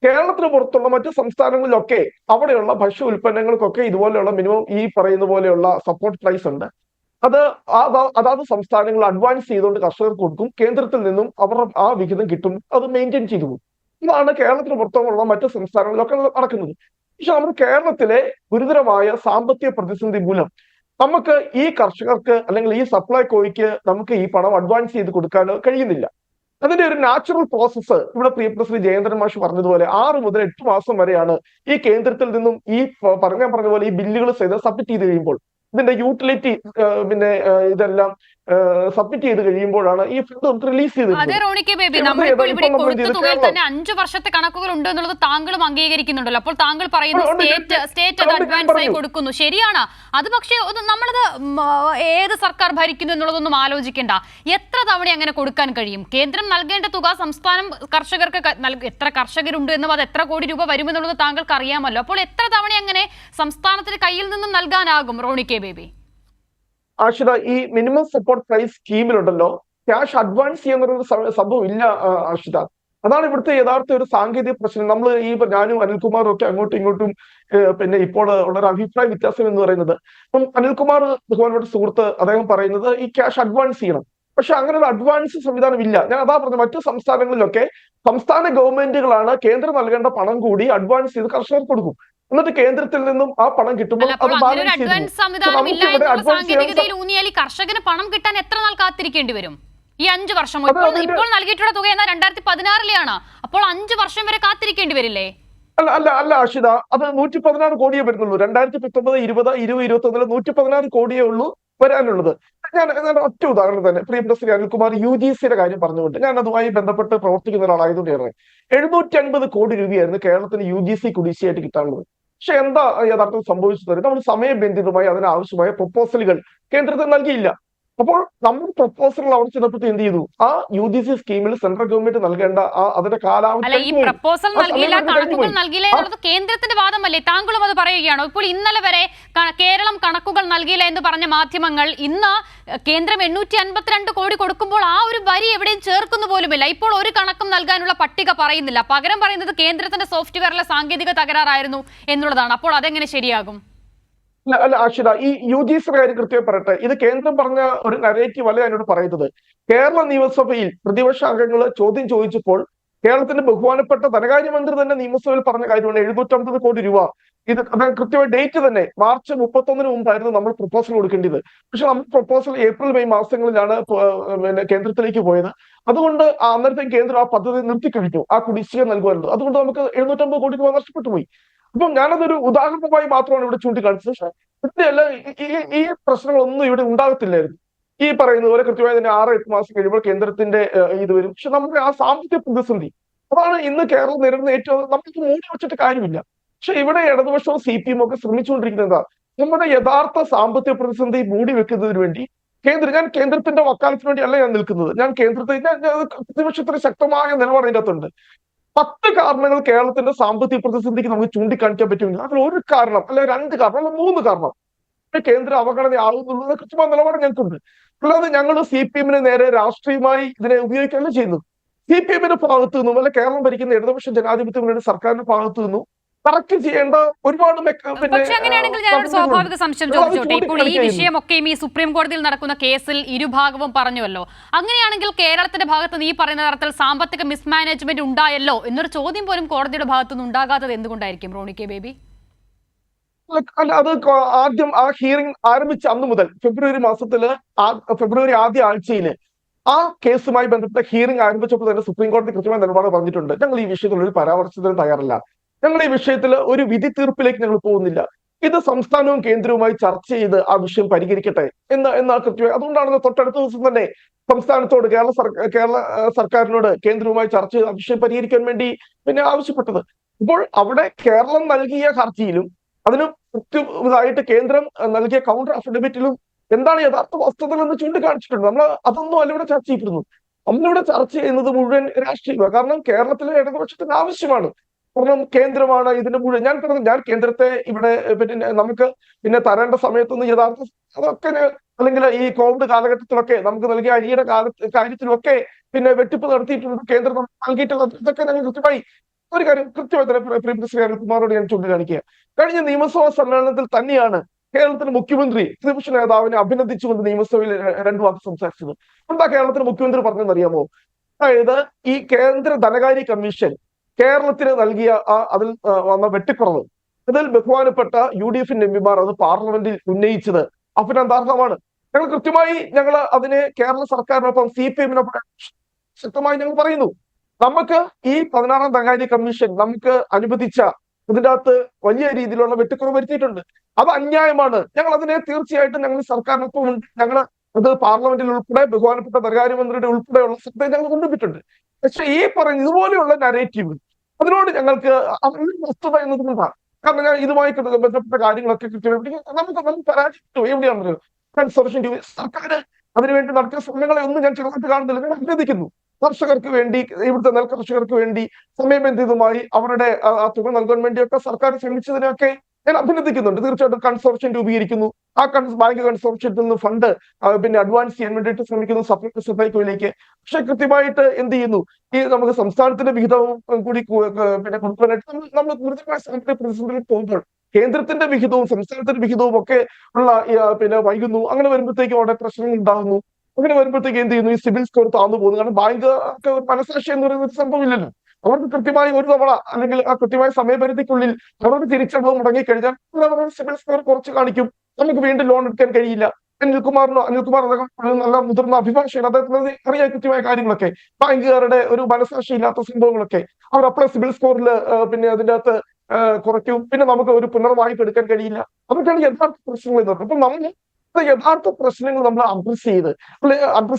കേരളത്തിന് പുറത്തുള്ള മറ്റു സംസ്ഥാനങ്ങളിലൊക്കെ അവിടെയുള്ള ഭക്ഷ്യ ഉൽപ്പന്നങ്ങൾക്കൊക്കെ ഇതുപോലെയുള്ള മിനിമം ഈ പറയുന്ന പോലെയുള്ള സപ്പോർട്ട് പ്രൈസ് ഉണ്ട്. അതാത് സംസ്ഥാനങ്ങൾ അഡ്വാൻസ് ചെയ്തുകൊണ്ട് കർഷകർക്ക് കൊടുക്കും. കേന്ദ്രത്തിൽ നിന്നും അവർ ആ വിഹിതം കിട്ടും, അത് മെയിൻറ്റെയിൻ ചെയ്തു പോകും. ഇതാണ് കേരളത്തിന് പുറത്തുള്ള മറ്റു സംസ്ഥാനങ്ങളിലൊക്കെ നടക്കുന്നത്. പക്ഷെ നമ്മുടെ കേരളത്തിലെ ഗുരുതരമായ സാമ്പത്തിക പ്രതിസന്ധി മൂലം നമുക്ക് ഈ കർഷകർക്ക് അല്ലെങ്കിൽ ഈ സപ്ലൈകോയ്ക്ക് നമുക്ക് ഈ പണം അഡ്വാൻസ് ചെയ്ത് കൊടുക്കാൻ കഴിയുന്നില്ല. അതിന്റെ ഒരു നാച്ചുറൽ പ്രോസസ്സ് ഇവിടെ പ്രിയപ്പെട്ട ശ്രീ ജയേന്ദ്രൻ മാഷ് പറഞ്ഞതുപോലെ 6 മുതൽ 8 മാസം വരെയാണ് ഈ കേന്ദ്രത്തിൽ നിന്നും ഈ പറഞ്ഞ പോലെ ഈ ബില്ലുകൾ സബ്മിറ്റ് ചെയ്ത് കഴിയുമ്പോൾ ഇതിന്റെ യൂട്ടിലിറ്റി ഇതെല്ലാം സബ്മിറ്റ് ചെയ്ത് കഴിയുമ്പോഴാണ് ഈ ഫണ്ട് റിലീസ് അതെ റോണി കെ ബേബി, നമ്മളിപ്പോൾ ഇവിടെ കൊടുത്ത തുകയിൽ തന്നെ 5 വർഷത്തെ കണക്കുകൾ ഉണ്ട് എന്നുള്ളത് താങ്കളും അംഗീകരിക്കുന്നുണ്ടല്ലോ. അപ്പോൾ താങ്കൾ പറയുന്നു സ്റ്റേറ്റ് അത് അഡ്വാൻസ് ആയി കൊടുക്കുന്നു. ശരിയാണ്. അത് പക്ഷേ നമ്മളത് ഏത് സർക്കാർ ഭരിക്കുന്നു എന്നുള്ളതൊന്നും ആലോചിക്കേണ്ട. എത്ര തവണ അങ്ങനെ കൊടുക്കാൻ കഴിയും? കേന്ദ്രം നൽകേണ്ട തുക സംസ്ഥാനം കർഷകർക്ക് എത്ര കർഷകരുണ്ട് എന്നും അത് എത്ര കോടി രൂപ വരുമെന്നുള്ളത് താങ്കൾക്ക് അറിയാമല്ലോ. അപ്പോൾ എത്ര തവണ അങ്ങനെ സംസ്ഥാനത്തിന് കയ്യിൽ നിന്നും നൽകാനാകും റോണി കെ ബേബി? ആഷിത, ഈ മിനിമം സപ്പോർട്ട് പ്രൈസ് സ്കീമിലുണ്ടല്ലോ ക്യാഷ് അഡ്വാൻസ് ചെയ്യുന്നൊരു സംഭവം ഇല്ല ആഷിത. അതാണ് ഇവിടുത്തെ യഥാർത്ഥ ഒരു സാങ്കേതിക പ്രശ്നം. നമ്മൾ ഞാനും അനിൽകുമാറും ഒക്കെ അങ്ങോട്ടും ഇങ്ങോട്ടും പിന്നെ ഇപ്പോൾ ഉള്ളൊരു അഭിപ്രായ വ്യത്യാസം എന്ന് പറയുന്നത്, ഇപ്പം അനിൽകുമാർ ബഹുമാനപ്പെട്ട സുഹൃത്ത് അദ്ദേഹം പറയുന്നത് ഈ ക്യാഷ് അഡ്വാൻസ് ചെയ്യണം. പക്ഷെ അങ്ങനെ ഒരു അഡ്വാൻസ് സംവിധാനം ഇല്ല. ഞാൻ അതാ പറഞ്ഞത്, മറ്റു സംസ്ഥാനങ്ങളിലൊക്കെ സംസ്ഥാന ഗവൺമെന്റുകളാണ് കേന്ദ്രം നൽകേണ്ട പണം കൂടി അഡ്വാൻസ് ചെയ്ത് കർഷകർക്ക് കൊടുക്കും. എന്നിട്ട് കേന്ദ്രത്തിൽ നിന്നും ആ പണം കിട്ടുമ്പോൾ കർഷകന് പണം കിട്ടാൻ എത്ര നാൾ കാത്തിരിക്കേണ്ടി വരും? ഈ 5 വർഷം ഇപ്പോൾ നൽകിയിട്ടുള്ള തുക എന്നാൽ 2016 അപ്പോൾ 5 വർഷം വരെ കാത്തിരിക്കേണ്ടി വരില്ലേ? അല്ല ആഷിത, അത് 116 കോടിയേ വരുന്നുള്ളൂ. 2019, 20, 2021 116 കോടിയേ ഉള്ളൂ വരാനുള്ളത്. ഞാൻ ഒറ്റ ഉദാഹരണം തന്നെ, പ്രിയപ്പെട്ട ശ്രീ അനിൽകുമാർ UGCയുടെ കാര്യം പറഞ്ഞുകൊണ്ട്, ഞാൻ അതുമായി ബന്ധപ്പെട്ട് പ്രവർത്തിക്കുന്ന ഒരാളായതുകൊണ്ട് 750 കോടി രൂപയായിരുന്നു കേരളത്തിന് UGC കുടിശ്ശിയായിട്ട് കിട്ടാനുള്ളത്. പക്ഷെ എന്താ യഥാർത്ഥം സംഭവിച്ചത്? നമ്മൾ സമയബന്ധിതമായി അതിനാവശ്യമായ പ്രൊപ്പോസലുകൾ കേന്ദ്രത്തിന് നൽകിയില്ല. അപ്പോൾ നമ്മൾ പ്രൊപ്പോസൽ അവിടെ ചെന്നപ്പോൾ എന്ത് ചെയ്തു? ആ UGC സ്കീമിൽ സെൻട്രൽ ഗവൺമെന്റ് നൽകേണ്ട അതിന്റെ കാലാവധി കേന്ദ്രത്തിന്റെ വാദമല്ലേ? താങ്കളും അത് പറയുകയാണോ? ഇപ്പോൾ ഇന്നലെ വരെ കേരളം കണക്കുകൾ നൽകിയില്ല എന്ന് പറഞ്ഞ മാധ്യമങ്ങൾ ഇന്ന് കേന്ദ്രം 852 കോടി കൊടുക്കുമ്പോൾ ആ ഒരു വരി എവിടെയും ചേർക്കുന്നു പോലുമില്ല. ഇപ്പോൾ ഒരു കണക്കും നൽകാനുള്ള പട്ടിക പറയുന്നില്ല. പകരം പറയുന്നത് കേന്ദ്രത്തിന്റെ സോഫ്റ്റ്വെയറിലെ സാങ്കേതിക തകരാറായിരുന്നു എന്നുള്ളതാണ്. അപ്പോൾ അതെങ്ങനെ ശരിയാകും? അല്ല ആഷിത, ഈ UGC കാര്യം കൃത്യമായി പറയട്ടെ. ഇത് കേന്ദ്രം പറഞ്ഞ ഒരു നരേറ്റീവ് അല്ല എന്നോട് പറയുന്നത്. കേരള നിയമസഭയിൽ പ്രതിപക്ഷ അംഗങ്ങൾ ചോദ്യം ചോദിച്ചപ്പോൾ കേരളത്തിന്റെ ബഹുമാനപ്പെട്ട ധനകാര്യമന്ത്രി തന്നെ നിയമസഭയിൽ പറഞ്ഞ കാര്യമാണ് 750 കോടി രൂപ. ഇത് കൃത്യമായ ഡേറ്റ് തന്നെ മാർച്ച് 31 മുമ്പായിരുന്നു നമ്മൾ പ്രൊപ്പോസൽ കൊടുക്കേണ്ടത്. പക്ഷെ നമ്മൾ പ്രൊപ്പോസൽ ഏപ്രിൽ മെയ് മാസങ്ങളിലാണ് കേന്ദ്രത്തിലേക്ക് പോയത്. അതുകൊണ്ട് അന്നേരത്തേക്ക് കേന്ദ്രം ആ പദ്ധതി നിർത്തിക്കഴിഞ്ഞു, ആ കുടിശ്ശിക നൽകുമായിരുന്നു. അതുകൊണ്ട് നമുക്ക് 750 കോടി രൂപ നഷ്ടപ്പെട്ടു പോയി. അപ്പം ഞാനതൊരു ഉദാഹരണമായി മാത്രമാണ് ഇവിടെ ചൂണ്ടിക്കാണിച്ചത്. കൃത്യമല്ല, ഈ പ്രശ്നങ്ങളൊന്നും ഇവിടെ ഉണ്ടാകത്തില്ലായിരുന്നു. ഈ പറയുന്ന പോലെ കൃത്യമായി തന്നെ 6-8 മാസം കഴിയുമ്പോൾ കേന്ദ്രത്തിന്റെ ഇത് വരും. പക്ഷെ നമ്മുടെ ആ സാമ്പത്തിക പ്രതിസന്ധി അതാണ് ഇന്ന് കേരളം നേരിടുന്ന ഏറ്റവും, നമുക്ക് മൂടി വെച്ചിട്ട് കാര്യമില്ല. പക്ഷെ ഇവിടെ ഇടതുപക്ഷവും CPM ഒക്കെ ശ്രമിച്ചുകൊണ്ടിരിക്കുന്നത് നമ്മുടെ യഥാർത്ഥ സാമ്പത്തിക പ്രതിസന്ധി മൂടി വെക്കുന്നതിന് വേണ്ടി ഞാൻ കേന്ദ്രത്തിന്റെ വക്കാലത്തിന് വേണ്ടി അല്ല ഞാൻ നിൽക്കുന്നത്. ഞാൻ പ്രതിപക്ഷത്തിന് ശക്തമായ നിലപാട് അതിൻ്റെ അകത്തുണ്ട്. 10 കാരണങ്ങൾ കേരളത്തിന്റെ സാമ്പത്തിക പ്രതിസന്ധിക്ക് നമുക്ക് ചൂണ്ടിക്കാണിക്കാൻ പറ്റുമെങ്കിൽ അതിൽ ഒരു കാരണം, അല്ലെ 2 കാരണം, അല്ലെ 3 കാരണം കേന്ദ്ര അവഗണനയാകുന്നുള്ളത് കൃത്യമായ നിലപാട് ഞങ്ങൾക്കുണ്ട്. അല്ലാതെ ഞങ്ങൾ CPM-ന് നേരെ രാഷ്ട്രീയമായി ഇതിനെ ഉപയോഗിക്കുകയല്ല ചെയ്യുന്നു. CPM-ന്റെ ഭാഗത്തു നിന്നും അല്ലെ കേരളം ഭരിക്കുന്ന ഇടതുപക്ഷ ജനാധിപത്യ മുന്നണി സർക്കാരിന്റെ ഭാഗത്തു നിന്നും കറക്റ്റ് ചെയ്യേണ്ട ഒരുപാട്. പക്ഷെ അങ്ങനെയാണെങ്കിൽ ഞാനൊരു സ്വാഭാവിക സംശയം ചോദിച്ചോട്ടെ. ഇപ്പോൾ ഈ വിഷയമൊക്കെയും ഈ സുപ്രീം കോടതിയിൽ നടക്കുന്ന കേസിൽ ഇരുഭാഗവും പറഞ്ഞുവല്ലോ. അങ്ങനെയാണെങ്കിൽ കേരളത്തിന്റെ ഭാഗത്ത് നീ പറയുന്ന തരത്തിൽ സാമ്പത്തിക മിസ്മാനേജ്മെന്റ് ഉണ്ടായല്ലോ എന്നൊരു ചോദ്യം പോലും കോടതിയുടെ ഭാഗത്തുനിന്ന് ഉണ്ടാകാത്തത് എന്തുകൊണ്ടായിരിക്കും റോണി കെ ബേബി? അല്ല, അത് ആദ്യം ആ ഹിയറിംഗ് ആരംഭിച്ച അന്ന് മുതൽ ഫെബ്രുവരി ആദ്യ ആഴ്ചയിൽ ആ കേസുമായി ബന്ധപ്പെട്ട ഹിയറിംഗ് ആരംഭിച്ചപ്പോൾ തന്നെ സുപ്രീം കോടതി കൃത്യമായ നിലപാട് പറഞ്ഞിട്ടുണ്ട്. ഞങ്ങൾ ഈ വിഷയത്തിൽ ഒരു പരാമർശത്തിന് തയ്യാറല്ല. ഞങ്ങൾ ഈ വിഷയത്തിൽ ഒരു വിധി തീർപ്പിലേക്ക് ഞങ്ങൾ പോകുന്നില്ല. ഇത് സംസ്ഥാനവും കേന്ദ്രവുമായി ചർച്ച ചെയ്ത് ആ വിഷയം പരിഹരിക്കട്ടെ എന്നാ കൃത്യമായി. അതുകൊണ്ടാണ് തൊട്ടടുത്ത ദിവസം തന്നെ സംസ്ഥാനത്തോട് കേരള സർക്കാരിനോട് കേന്ദ്രവുമായി ചർച്ച ചെയ്ത് ആ വിഷയം പരിഹരിക്കാൻ വേണ്ടി ആവശ്യപ്പെട്ടത്. ഇപ്പോൾ അവിടെ കേരളം നൽകിയ ഹർജിയിലും അതിന് കൃത്യമായിട്ട് കേന്ദ്രം നൽകിയ കൗണ്ടർ അഫിഡവിറ്റിലും എന്താണ് യഥാർത്ഥ വസ്തുതകൾ എന്ന് ചൂണ്ടിക്കാണിച്ചിട്ടുണ്ട്. നമ്മൾ അതൊന്നും അല്ല ഇവിടെ ചർച്ച ചെയ്തിരുന്നു. നമ്മളിവിടെ ചർച്ച ചെയ്യുന്നത് മുഴുവൻ രാഷ്ട്രീയമാണ്. കാരണം കേരളത്തിലെ ഇടതുപക്ഷത്തിന് ആവശ്യമാണ്. കാരണം കേന്ദ്രമാണ് ഇതിന്റെ മുഴുവൻ. ഞാൻ കേന്ദ്രത്തെ ഇവിടെ നമുക്ക് തരേണ്ട സമയത്തൊന്നും യഥാർത്ഥ അതൊക്കെ അല്ലെങ്കിൽ ഈ കോവിഡ് കാലഘട്ടത്തിലൊക്കെ നമുക്ക് നൽകിയ അരിയുടെ കാര്യത്തിലൊക്കെ വെട്ടിപ്പ് നടത്തിയിട്ടുണ്ട്. കേന്ദ്രം നൽകിയിട്ടുള്ള ഇതൊക്കെ ഞങ്ങൾ കൃത്യമായി ഒരു കാര്യം കൃത്യമായി തന്നെ പ്രിയപ്പെട്ട ശ്രീ അനിൽകുമാറോട് ഞാൻ ചൂണ്ടിക്കാണിക്കുക. കഴിഞ്ഞ നിയമസഭാ സമ്മേളനത്തിൽ തന്നെയാണ് കേരളത്തിന്റെ മുഖ്യമന്ത്രി പ്രതിപക്ഷ നേതാവിനെ അഭിനന്ദിച്ചുകൊണ്ട് നിയമസഭയിൽ 2 വാക്ക് സംസാരിച്ചത്. എന്താ കേരളത്തിന്റെ മുഖ്യമന്ത്രി പറഞ്ഞതെന്നറിയാമോ? അതായത് ഈ കേന്ദ്ര ധനകാര്യ കമ്മീഷൻ കേരളത്തിന് നൽകിയ അതിൽ വന്ന വെട്ടിക്കുറവ്, ഇതിൽ ബഹുമാനപ്പെട്ട UDF-ന്റെ MPമാർ അത് പാർലമെന്റിൽ ഉന്നയിച്ചത് അഭിനന്ദാർഹമാണ്. ഞങ്ങൾ അതിനെ കേരള സർക്കാരിനൊപ്പം CPM-നൊപ്പം ശക്തമായി ഞങ്ങൾ പറയുന്നു. നമുക്ക് ഈ 16-ാം ധനകാര്യ കമ്മീഷൻ നമുക്ക് അനുവദിച്ച ഇതിൻ്റെ അകത്ത് വലിയ രീതിയിലുള്ള വെട്ടിക്കുറവ് വരുത്തിയിട്ടുണ്ട്. അത് അന്യായമാണ്. ഞങ്ങൾ അതിനെ തീർച്ചയായിട്ടും ഞങ്ങൾ സർക്കാരിനൊപ്പം ഞങ്ങൾ അത് പാർലമെന്റിൽ ഉൾപ്പെടെ ബഹുമാനപ്പെട്ട ധനകാര്യമന്ത്രിയുടെ ഉൾപ്പെടെയുള്ള ശ്രദ്ധ ഞങ്ങൾ കൊണ്ടുവന്നിട്ടുണ്ട്. പക്ഷെ ഈ പറഞ്ഞ ഇതുപോലെയുള്ള നരേറ്റീവ് അതിനോട് ഞങ്ങൾക്ക് വസ്തുത എന്നതുകൊണ്ടാണ്. കാരണം ഞാൻ ഇതുമായി ബന്ധപ്പെട്ട കാര്യങ്ങളൊക്കെ കൃത്യമായി നമുക്ക് പരാജയപ്പെട്ടു. എവിടെയാണല്ലോ കൺസർവേഷൻ സർക്കാർ അതിനുവേണ്ടി നടത്തിയ ശ്രമങ്ങളെ ഒന്നും ഞാൻ ചെറുതായിട്ട് കാണുന്നില്ല. ഞാൻ അഭ്യർത്ഥിക്കുന്നു, കർഷകർക്ക് വേണ്ടി, ഇവിടുത്തെ നെൽകർഷകർക്ക് വേണ്ടി സമയബന്ധിതമായി അവരുടെ ആ തുക നൽകാൻ വേണ്ടിയൊക്കെ സർക്കാർ ശ്രമിച്ചതിനൊക്കെ ഞാൻ അഭിനന്ദിക്കുന്നുണ്ട്. തീർച്ചയായിട്ടും കൺസോർഷ്യം രൂപീകരിക്കുന്നു. ആ ബാങ്ക് കൺസോർഷ്യത്തിൽ നിന്ന് ഫണ്ട് പിന്നെ അഡ്വാൻസ് ചെയ്യാൻ വേണ്ടിയിട്ട് ശ്രമിക്കുന്നു സപ്ലൈകോയിലേക്ക്. പക്ഷെ കൃത്യമായിട്ട് എന്ത് ചെയ്യുന്നു, ഈ നമുക്ക് സംസ്ഥാനത്തിന്റെ വിഹിതവും കൂടി പിന്നെ കൊടുക്കാനായിട്ട് നമ്മൾ ഗുരുതരമായ സാമ്പത്തിക പ്രതിസന്ധിയിൽ പോകുമ്പോൾ കേന്ദ്രത്തിന്റെ വിഹിതവും സംസ്ഥാനത്തിന്റെ വിഹിതവും ഒക്കെ ഉള്ള പിന്നെ വൈകുന്നു. അങ്ങനെ വരുമ്പോഴത്തേക്കും അവിടെ പ്രശ്നങ്ങൾ ഉണ്ടാകുന്നു. അങ്ങനെ വരുമ്പോഴത്തേക്ക് എന്ത് ചെയ്യുന്നു, ഈ സിബിൽ സ്കോർ താന്നു പോകുന്നു. കാരണം ബാങ്ക് ഒക്കെ ഒരു മനസാക്ഷി എന്ന് പറയുന്ന ഒരു സംഭവമില്ലല്ലോ. അവർക്ക് കൃത്യമായി ഒരു തവണ അല്ലെങ്കിൽ ആ കൃത്യമായ സമയപരിധിക്കുള്ളിൽ അവരുടെ തിരിച്ചടവ് മുടങ്ങിക്കഴിഞ്ഞാൽ അവരുടെ സിബിൽ സ്കോർ കുറച്ച് കാണിക്കും. നമുക്ക് വീണ്ടും ലോൺ എടുക്കാൻ കഴിയില്ല. അനിൽകുമാർ നല്ല മുതിർന്ന അഭിഭാഷകൻ, അദ്ദേഹത്തിന് അറിയാൻ കൃത്യമായ കാര്യങ്ങളൊക്കെ, ബാങ്കുകാരുടെ ഒരു മനസാക്ഷി ഇല്ലാത്ത സംഭവങ്ങളൊക്കെ അവർ അപ്പോഴെ സിബിൽ സ്കോറിൽ പിന്നെ അതിൻ്റെ അകത്ത് കുറയ്ക്കും. പിന്നെ നമുക്ക് ഒരു പുനർവായ്പ എടുക്കാൻ കഴിയില്ല. അതൊക്കെയാണ് യഥാർത്ഥ പ്രശ്നങ്ങൾ എന്ന് പറയുന്നത്. അപ്പൊ നമ്മൾ യഥാർത്ഥ പ്രശ്നങ്ങൾ നമ്മൾ അഡ്രസ്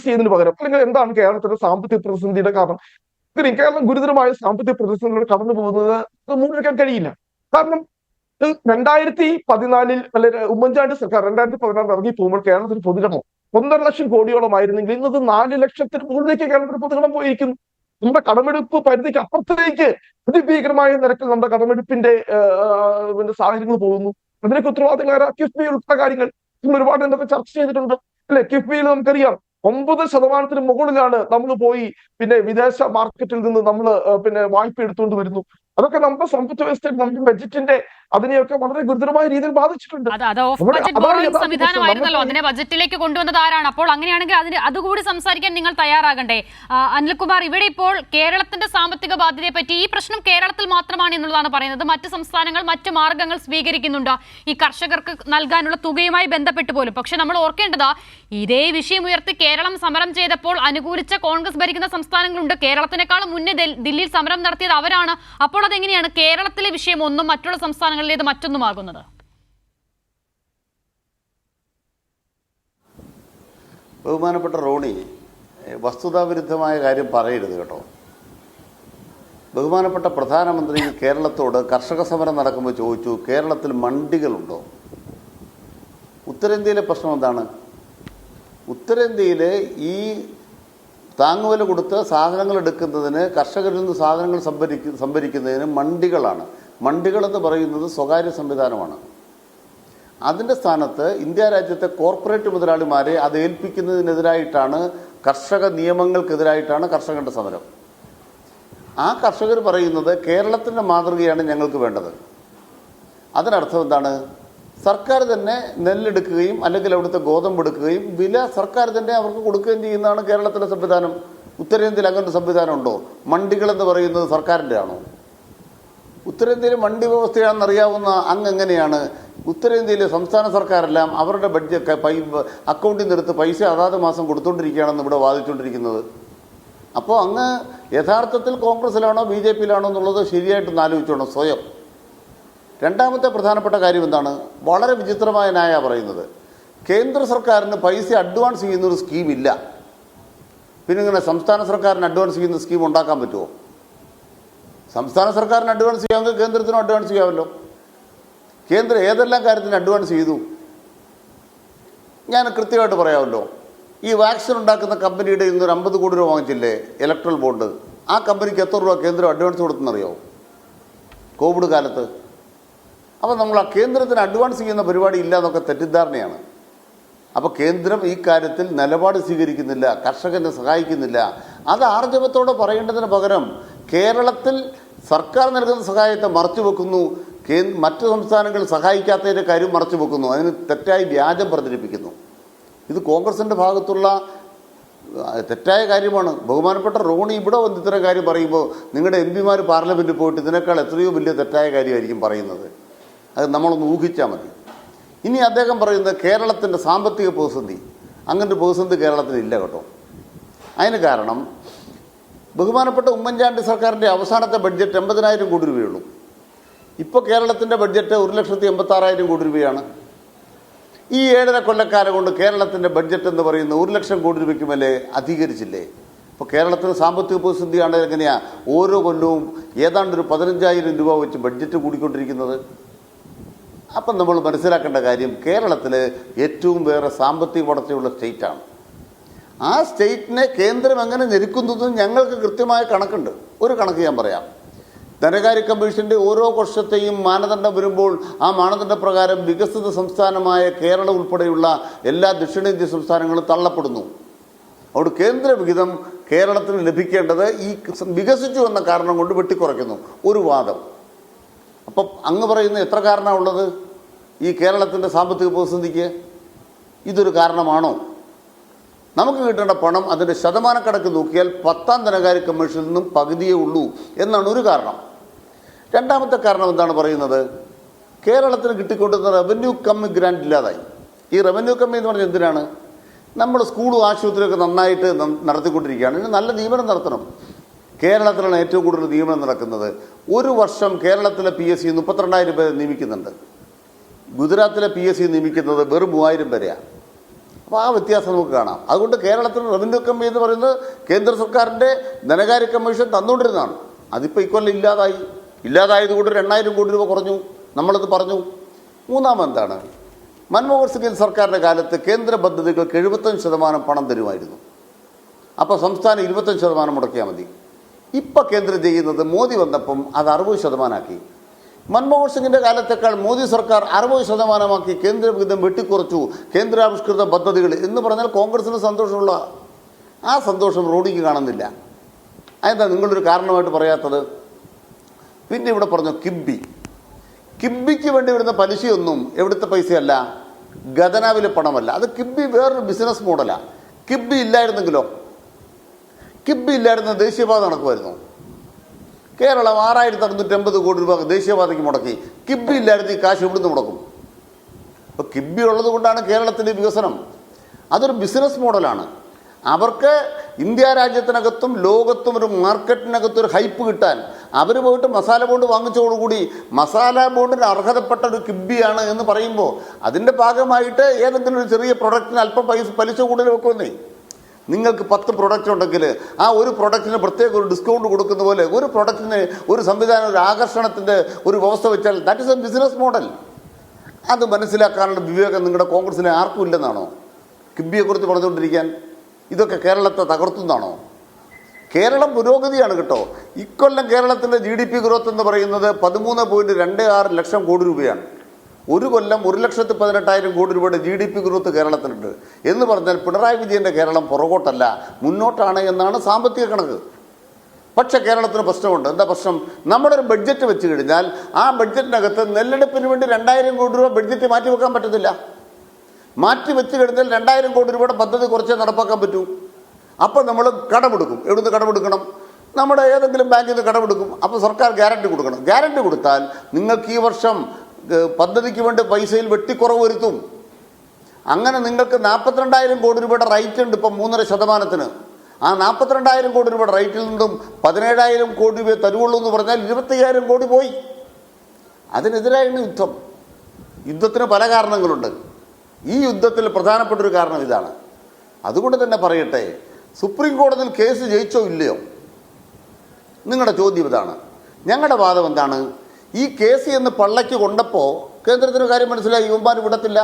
ചെയ്തതിന് പകരം അല്ലെങ്കിൽ എന്താണ് കേരളത്തിന്റെ സാമ്പത്തിക പ്രതിസന്ധിയുടെ കാരണം, കേരളം ഗുരുതരമായ സാമ്പത്തിക പ്രതിസന്ധിയിലൂടെ കടന്നു പോകുന്നത് മൂടിവെക്കാൻ കഴിയില്ല. കാരണം 2014 അല്ലെങ്കിൽ ഉമ്മൻചാണ്ടി സർക്കാർ 2016 ഇറങ്ങി പോകുമ്പോൾ കേരളത്തിന് പൊതുകടം 1.5 ലക്ഷം കോടിയോളം ആയിരുന്നെങ്കിൽ ഇന്നത് 4 ലക്ഷത്തിന് മുകളിലേക്ക് കേരളത്തിന് പൊതുകടം പോയിരിക്കുന്നു. നമ്മുടെ കടമെടുപ്പ് പരിധിക്ക് അപ്പുറത്തേക്ക് അതിഭീകരമായ നിരക്കിൽ നമ്മുടെ കടമെടുപ്പിന്റെ സാഹചര്യങ്ങൾ പോകുന്നു. അതിനൊക്കെ ഉത്തരവാദികളായ കിഫ്ബി ഉൾപ്പെടെ കാര്യങ്ങൾ നമ്മൾ ഒരുപാട് എന്തൊക്കെ ചർച്ച ചെയ്തിട്ടുണ്ട് അല്ലെ. കിഫ്ബിയിൽ നമുക്കറിയാം 9% മുകളിലാണ് നമ്മൾ പോയി പിന്നെ വിദേശ മാർക്കറ്റിൽ നിന്ന് നമ്മൾ പിന്നെ വായ്പ എടുത്തുകൊണ്ട് വരുന്നു. അതൊക്കെ നമ്മുടെ സമ്പദ് വ്യവസ്ഥയിൽ നമ്മുടെ ബജറ്റിന്റെ അതിനെയൊക്കെ വളരെ ഗുരുതരമായ രീതിയിൽ ബാധിച്ചിട്ടുണ്ട്. അത് ഓഫ് ബജറ്റ് ബോറോയിങ് സംവിധാനമായിരുന്നല്ലോ, അതിനെ ബജറ്റിലേക്ക് കൊണ്ടുവന്നത് ആരാണ്? അപ്പോൾ അങ്ങനെയാണെങ്കിൽ അതിന് അതുകൂടി സംസാരിക്കാൻ നിങ്ങൾ തയ്യാറാകണ്ടേ? അനിൽകുമാർ, ഇവിടെ ഇപ്പോൾ കേരളത്തിന്റെ സാമ്പത്തിക ബാധ്യതയെ പറ്റി ഈ പ്രശ്നം കേരളത്തിൽ മാത്രമാണ് എന്നുള്ളതാണ് പറയുന്നത്. മറ്റ് സംസ്ഥാനങ്ങൾ മറ്റ് മാർഗങ്ങൾ സ്വീകരിക്കുന്നുണ്ട് ഈ കർഷകർക്ക് നൽകാനുള്ള തുകയുമായി ബന്ധപ്പെട്ട് പോലും. പക്ഷെ നമ്മൾ ഓർക്കേണ്ടത് ഇതേ വിഷയം ഉയർത്തി കേരളം സമരം ചെയ്തപ്പോൾ അനുകൂലിച്ച കോൺഗ്രസ് ഭരിക്കുന്ന സംസ്ഥാനങ്ങളുണ്ട്. കേരളത്തിനേക്കാളും മുന്നേ ദില്ലിയിൽ സമരം നടത്തിയത് അവരാണ്. അപ്പോൾ അതെങ്ങനെയാണ് കേരളത്തിലെ വിഷയം ഒന്നും മറ്റുള്ള സംസ്ഥാനങ്ങളിലേത് മറ്റൊന്നുമാകുന്നത്? ബഹുമാനപ്പെട്ട റോണി, വസ്തുതാവിരുദ്ധമായ കാര്യം പറയരുത് കേട്ടോ. ബഹുമാനപ്പെട്ട പ്രധാനമന്ത്രി കേരളത്തോട് കർഷക സമരം നടക്കുമ്പോൾ ചോദിച്ചു, കേരളത്തിൽ മണ്ടികളുണ്ടോ? ഉത്തരേന്ത്യയിലെ പ്രശ്നം എന്താണ്? ഉത്തരേന്ത്യയിൽ ഈ താങ്ങുവില കൊടുത്ത് സാധനങ്ങൾ എടുക്കുന്നതിന്, കർഷകരിൽ നിന്ന് സാധനങ്ങൾ സംഭരിക്കുന്നതിന് മണ്ടികളാണ്. മണ്ടികളെന്ന് പറയുന്നത് സ്വകാര്യ സംവിധാനമാണ്. അതിൻ്റെ സ്ഥാനത്ത് ഇന്ത്യ രാജ്യത്തെ കോർപ്പറേറ്റ് മുതലാളിമാരെ അത് ഏൽപ്പിക്കുന്നതിനെതിരായിട്ടാണ്, കർഷക നിയമങ്ങൾക്കെതിരായിട്ടാണ് കർഷകരുടെ സമരം. ആ കർഷകർ പറയുന്നത് കേരളത്തിൻ്റെ മാതൃകയാണ് ഞങ്ങൾക്ക് വേണ്ടത്. അതിനർത്ഥം എന്താണ്? സർക്കാർ തന്നെ നെല്ലെടുക്കുകയും അല്ലെങ്കിൽ അവിടുത്തെ ഗോതമ്പ് എടുക്കുകയും വില സർക്കാർ തന്നെ അവർക്ക് കൊടുക്കുകയും ചെയ്യുന്നതാണ് കേരളത്തിലെ സംവിധാനം. ഉത്തരേന്ത്യയിൽ അങ്ങനത്തെ സംവിധാനം ഉണ്ടോ? മണ്ടികളെന്ന് പറയുന്നത് സർക്കാരിൻ്റെ ആണോ? ഉത്തരേന്ത്യയിൽ മണ്ടി വ്യവസ്ഥയാണെന്നറിയാവുന്ന എങ്ങനെയാണ് ഉത്തരേന്ത്യയിലെ സംസ്ഥാന സർക്കാരെല്ലാം അവരുടെ ബഡ്ജറ്റ് അക്കൗണ്ടിൽ നിന്നെടുത്ത് പൈസ അതാത് മാസം കൊടുത്തുകൊണ്ടിരിക്കുകയാണെന്ന് ഇവിടെ വാദിച്ചുകൊണ്ടിരിക്കുന്നത്? അപ്പോൾ അങ്ങ് യഥാർത്ഥത്തിൽ കോൺഗ്രസിലാണോ ബി ജെ പിയിലാണോ എന്നുള്ളത് ശരിയായിട്ടൊന്ന് ആലോചിച്ചോണം സ്വയം. രണ്ടാമത്തെ പ്രധാനപ്പെട്ട കാര്യം എന്താണ്? വളരെ വിചിത്രമായ ന്യായ പറയുന്നത്, കേന്ദ്ര സർക്കാരിന് പൈസ അഡ്വാൻസ് ചെയ്യുന്നൊരു സ്കീമില്ല. പിന്നെ ഇങ്ങനെ സംസ്ഥാന സർക്കാരിന് അഡ്വാൻസ് ചെയ്യുന്ന സ്കീം ഉണ്ടാക്കാൻ പറ്റുമോ? സംസ്ഥാന സർക്കാരിന് അഡ്വാൻസ് ചെയ്യാമെങ്കിൽ കേന്ദ്രത്തിനും അഡ്വാൻസ് ചെയ്യാമല്ലോ. കേന്ദ്രം ഏതെല്ലാം കാര്യത്തിന് അഡ്വാൻസ് ചെയ്തു? ഞാൻ കൃത്യമായിട്ട് പറയാമല്ലോ. ഈ വാക്സിൻ ഉണ്ടാക്കുന്ന കമ്പനിയുടെ ഇന്നൊരു 50 കോടി രൂപ വാങ്ങിച്ചില്ലേ ഇലക്ട്രൽ ബോണ്ട്? ആ കമ്പനിക്ക് എത്ര രൂപ കേന്ദ്രം അഡ്വാൻസ് കൊടുത്തെന്നറിയോ കോവിഡ് കാലത്ത്? അപ്പോൾ നമ്മൾ ആ കേന്ദ്രത്തിന് അഡ്വാൻസ് ചെയ്യുന്ന പരിപാടി ഇല്ല എന്നൊക്കെ തെറ്റിദ്ധാരണയാണ്. അപ്പോൾ കേന്ദ്രം ഈ കാര്യത്തിൽ നിലപാട് സ്വീകരിക്കുന്നില്ല, കർഷകനെ സഹായിക്കുന്നില്ല. അത് ആർജവത്തോടെ പറയേണ്ടതിന് പകരം കേരളത്തിൽ സർക്കാർ നൽകുന്ന സഹായത്തെ മറച്ചു വെക്കുന്നു, മറ്റ് സംസ്ഥാനങ്ങൾ സഹായിക്കാത്തതിൻ്റെ കാര്യം മറച്ചു വെക്കുന്നു, അതിന് തെറ്റായി വ്യാജം പ്രചരിപ്പിക്കുന്നു. ഇത് കോൺഗ്രസിൻ്റെ ഭാഗത്തുള്ള തെറ്റായ കാര്യമാണ്. ബഹുമാനപ്പെട്ട റോണി ഇവിടെ വന്ന് ഇത്തരം കാര്യം പറയുമ്പോൾ നിങ്ങളുടെ എം പിമാർ പാർലമെൻറ്റിൽ പോയിട്ട് ഇതിനേക്കാൾ എത്രയോ വലിയ തെറ്റായ കാര്യമായിരിക്കും പറയുന്നത്. അത് നമ്മളൊന്ന് ഊഹിച്ചാൽ മതി. ഇനി അദ്ദേഹം പറയുന്നത് കേരളത്തിൻ്റെ സാമ്പത്തിക പ്രതിസന്ധി, അങ്ങനൊരു പ്രതിസന്ധി കേരളത്തിന് ഇല്ല കേട്ടോ. അതിന് കാരണം ബഹുമാനപ്പെട്ട ഉമ്മൻചാണ്ടി സർക്കാരിൻ്റെ അവസാനത്തെ ബഡ്ജറ്റ് 80,000 കോടി രൂപയുള്ളൂ. ഇപ്പോൾ കേരളത്തിൻ്റെ ബഡ്ജറ്റ് 1,86,000 കോടി രൂപയാണ്. ഈ 7.5 കൊല്ലക്കാലം കൊണ്ട് കേരളത്തിൻ്റെ ബഡ്ജറ്റ് എന്ന് പറയുന്ന 1 ലക്ഷം കോടി രൂപയ്ക്ക് മേലെ അധികരിച്ചില്ലേ? ഇപ്പോൾ കേരളത്തിന് സാമ്പത്തിക പ്രതിസന്ധിയാണ് എങ്ങനെയാണ് ഓരോ കൊല്ലവും ഏതാണ്ട് ഒരു 15,000 രൂപ വെച്ച് ബഡ്ജറ്റ് കൂടിക്കൊണ്ടിരിക്കുന്നത്. അപ്പം നമ്മൾ മനസ്സിലാക്കേണ്ട കാര്യം, കേരളത്തിൽ ഏറ്റവും വേറെ സാമ്പത്തിക വളർച്ചയുള്ള സ്റ്റേറ്റാണ്. ആ സ്റ്റേറ്റിനെ കേന്ദ്രം എങ്ങനെ ഞെരുക്കുന്നതും ഞങ്ങൾക്ക് കൃത്യമായ കണക്കുണ്ട്. ഒരു കണക്ക് ഞാൻ പറയാം. ധനകാര്യ കമ്മീഷൻ്റെ ഓരോ വർഷത്തെയും മാനദണ്ഡം വരുമ്പോൾ ആ മാനദണ്ഡപ്രകാരം വികസിത സംസ്ഥാനമായ കേരളം ഉൾപ്പെടെയുള്ള എല്ലാ ദക്ഷിണേന്ത്യൻ സംസ്ഥാനങ്ങളും തള്ളപ്പെടുന്നു. അവിടെ കേന്ദ്ര വിഹിതം കേരളത്തിന് ലഭിക്കേണ്ടത് ഈ വികസിച്ചു എന്ന കാരണം കൊണ്ട് വെട്ടിക്കുറയ്ക്കുന്നു. ഒരു വാദം. അപ്പം അങ്ങ് പറയുന്ന എത്ര കാരണമുള്ളത് ഈ കേരളത്തിൻ്റെ സാമ്പത്തിക പ്രതിസന്ധിക്ക്? ഇതൊരു കാരണമാണോ? നമുക്ക് കിട്ടേണ്ട പണം അതിൻ്റെ ശതമാനക്കണക്ക് നോക്കിയാൽ 10ാം ധനകാര്യ കമ്മീഷനിൽ നിന്നും പകുതിയേ ഉള്ളൂ എന്നാണ് ഒരു കാരണം. രണ്ടാമത്തെ കാരണം എന്താണ് പറയുന്നത്? കേരളത്തിന് കിട്ടിക്കൊണ്ടിരുന്ന റവന്യൂ കമ്മി ഗ്രാൻഡ് ഇല്ലാതായി. ഈ റവന്യൂ കമ്മി എന്ന് പറഞ്ഞാൽ എന്തിനാണ്? നമ്മൾ സ്കൂളും ആശുപത്രിയൊക്കെ നന്നായിട്ട് നടത്തിക്കൊണ്ടിരിക്കുകയാണ്. ഇനി നല്ല നിയമനം നടത്തണം. കേരളത്തിലാണ് ഏറ്റവും കൂടുതൽ നിയമനം നടക്കുന്നത്. ഒരു വർഷം കേരളത്തിലെ PSC 32,000 പേരെ നിയമിക്കുന്നുണ്ട്. ഗുജറാത്തിലെ PSC നിയമിക്കുന്നത് വെറും 3,000 പേരെയാണ്. അപ്പോൾ ആ വ്യത്യാസം നമുക്ക് കാണാം. അതുകൊണ്ട് കേരളത്തിന് റവന്യൂ കമ്മി എന്ന് പറയുന്നത് കേന്ദ്ര സർക്കാരിൻ്റെ ധനകാര്യ കമ്മീഷൻ തന്നുകൊണ്ടിരുന്നതാണ്. അതിപ്പോൾ ഇക്കൊല്ലം ഇല്ലാതായതുകൊണ്ട് 2,000 കോടി രൂപ കുറഞ്ഞു. നമ്മളത് പറഞ്ഞു. മൂന്നാമെന്താണ്? മൻമോഹൻ സിംഗ് സർക്കാരിൻ്റെ കാലത്ത് കേന്ദ്ര പദ്ധതികൾക്ക് 75% പണം തരുമായിരുന്നു. അപ്പോൾ സംസ്ഥാനം 25% മുടക്കിയാൽ മതി. ഇപ്പം കേന്ദ്രം ചെയ്യുന്നത് മോദി വന്നപ്പം അത് 60% ആക്കി. മൻമോഹൻ സിംഗിൻ്റെ കാലത്തേക്കാൾ മോദി സർക്കാർ 60% കേന്ദ്ര വിഹിതം വെട്ടിക്കുറച്ചു. കേന്ദ്രാവിഷ്കൃത പദ്ധതികൾ എന്ന് പറഞ്ഞാൽ കോൺഗ്രസിന് സന്തോഷമുള്ള ആ സന്തോഷം റോഡിക്ക് കാണുന്നില്ല. അതെന്താ നിങ്ങളൊരു കാരണമായിട്ട് പറയാത്തത്? പിന്നെ ഇവിടെ പറഞ്ഞു കിബിക്ക് വേണ്ടി വരുന്ന പലിശയൊന്നും എവിടുത്തെ പൈസയല്ല, ഖജനാവിലെ പണമല്ല. അത് കിബി വേറൊരു ബിസിനസ് മോഡലാണ്. കിബി ഇല്ലായിരുന്നെങ്കിലോ? കിബി ഇല്ലായിരുന്ന ദേശീയപാത നടക്കുമായിരുന്നു. കേരളം 6,650 കോടി രൂപ ദേശീയപാതയ്ക്ക് മുടക്കി. കിബി ഇല്ലായിരുന്നു ഈ കാശ് ഇവിടുന്ന് മുടക്കും. അപ്പോൾ കിബി ഉള്ളത് കൊണ്ടാണ് കേരളത്തിൻ്റെ വികസനം. അതൊരു ബിസിനസ് മോഡലാണ്. അവർക്ക് ഇന്ത്യ രാജ്യത്തിനകത്തും ലോകത്തും ഒരു മാർക്കറ്റിനകത്തും ഒരു ഹൈപ്പ് കിട്ടാൻ അവർ പോയിട്ട് മസാല ബോണ്ട് വാങ്ങിച്ചതോടുകൂടി മസാല ബോണ്ടിന് അർഹതപ്പെട്ട ഒരു കിബിയാണ് എന്ന് പറയുമ്പോൾ അതിൻ്റെ ഭാഗമായിട്ട് ഏതെങ്കിലും ഒരു ചെറിയ പ്രൊഡക്റ്റിന് അല്പം പലിശ കൂടുതൽ വെക്കുമെന്നേ. നിങ്ങൾക്ക് 10 പ്രൊഡക്റ്റ് ഉണ്ടെങ്കിൽ ആ ഒരു പ്രൊഡക്റ്റിന് പ്രത്യേക ഒരു ഡിസ്കൗണ്ട് കൊടുക്കുന്ന പോലെ ഒരു പ്രൊഡക്റ്റിന് ഒരു സംവിധാനം, ഒരു ആകർഷണത്തിൻ്റെ ഒരു വ്യവസ്ഥ വെച്ചാൽ that is A business model. അത് മനസ്സിലാക്കാനുള്ള വിവേകം നിങ്ങളുടെ കോൺഗ്രസിനെ ആർക്കും ഇല്ലെന്നാണോ കിബിയെക്കുറിച്ച് പറഞ്ഞുകൊണ്ടിരിക്കാൻ? ഇതൊക്കെ കേരളത്തെ തകർത്തുന്നാണോ? കേരളം പുരോഗതിയാണ് കേട്ടോ. ഇക്കൊല്ലം കേരളത്തിൻ്റെ GDP ഗ്രോത്ത് എന്ന് പറയുന്നത് 13.26 ലക്ഷം കോടി രൂപയാണ്. ഒരു കൊല്ലം 1,18,000 കോടി രൂപയുടെ GDP ഗ്രോത്ത് കേരളത്തിനുണ്ട് എന്ന് പറഞ്ഞാൽ പിണറായി വിജയൻ്റെ കേരളം പുറകോട്ടല്ല, മുന്നോട്ടാണ് എന്നാണ് സാമ്പത്തിക കണക്ക്. പക്ഷേ കേരളത്തിന് പ്രശ്നമുണ്ട്. എന്താ പ്രശ്നം? നമ്മുടെ ഒരു ബഡ്ജറ്റ് വെച്ച് കഴിഞ്ഞാൽ ആ ബഡ്ജറ്റിനകത്ത് നെല്ലെടുപ്പിന് വേണ്ടി 2,000 കോടി രൂപ ബഡ്ജറ്റ് മാറ്റി വെക്കാൻ പറ്റത്തില്ല. മാറ്റി വെച്ച് കഴിഞ്ഞാൽ 2,000 കോടി രൂപയുടെ പദ്ധതി കുറച്ചേ നടപ്പാക്കാൻ പറ്റൂ. അപ്പോൾ നമ്മൾ കടമെടുക്കും. എവിടുന്ന് കടമെടുക്കണം? നമ്മുടെ ഏതെങ്കിലും ബാങ്കിൽ നിന്ന് കടമെടുക്കും. അപ്പോൾ സർക്കാർ ഗ്യാരണ്ടി കൊടുക്കണം. ഗ്യാരണ്ടി കൊടുത്താൽ നിങ്ങൾക്ക് ഈ വർഷം പദ്ധതിക്ക് വേണ്ടി പൈസയിൽ വെട്ടിക്കുറവ് വരുത്തും. അങ്ങനെ നിങ്ങൾക്ക് 42,000 കോടി രൂപയുടെ റൈറ്റ് ഉണ്ട് ഇപ്പം 3.5%. ആ 42,000 കോടി രൂപയുടെ റൈറ്റിൽ നിന്നും 17,000 കോടി രൂപയെ തരുവുള്ളൂ എന്ന് പറഞ്ഞാൽ 25,000 കോടി പോയി. അതിനെതിരായാണ് യുദ്ധം. യുദ്ധത്തിന് പല കാരണങ്ങളുണ്ട്. ഈ യുദ്ധത്തിൽ പ്രധാനപ്പെട്ടൊരു കാരണം ഇതാണ്. അതുകൊണ്ട് തന്നെ പറയട്ടെ, സുപ്രീം കോടതിയിൽ കേസ് ജയിച്ചോ ഇല്ലയോ? നിങ്ങളുടെ ചോദ്യം ഇതാണ്. ഞങ്ങളുടെ വാദം എന്താണ്? ഈ കേസ് എന്ന് പള്ളയ്ക്ക് കൊണ്ടപ്പോൾ കേന്ദ്രത്തിന് കാര്യം മനസ്സിലായി, ഇവന്മാർ വിടത്തില്ല.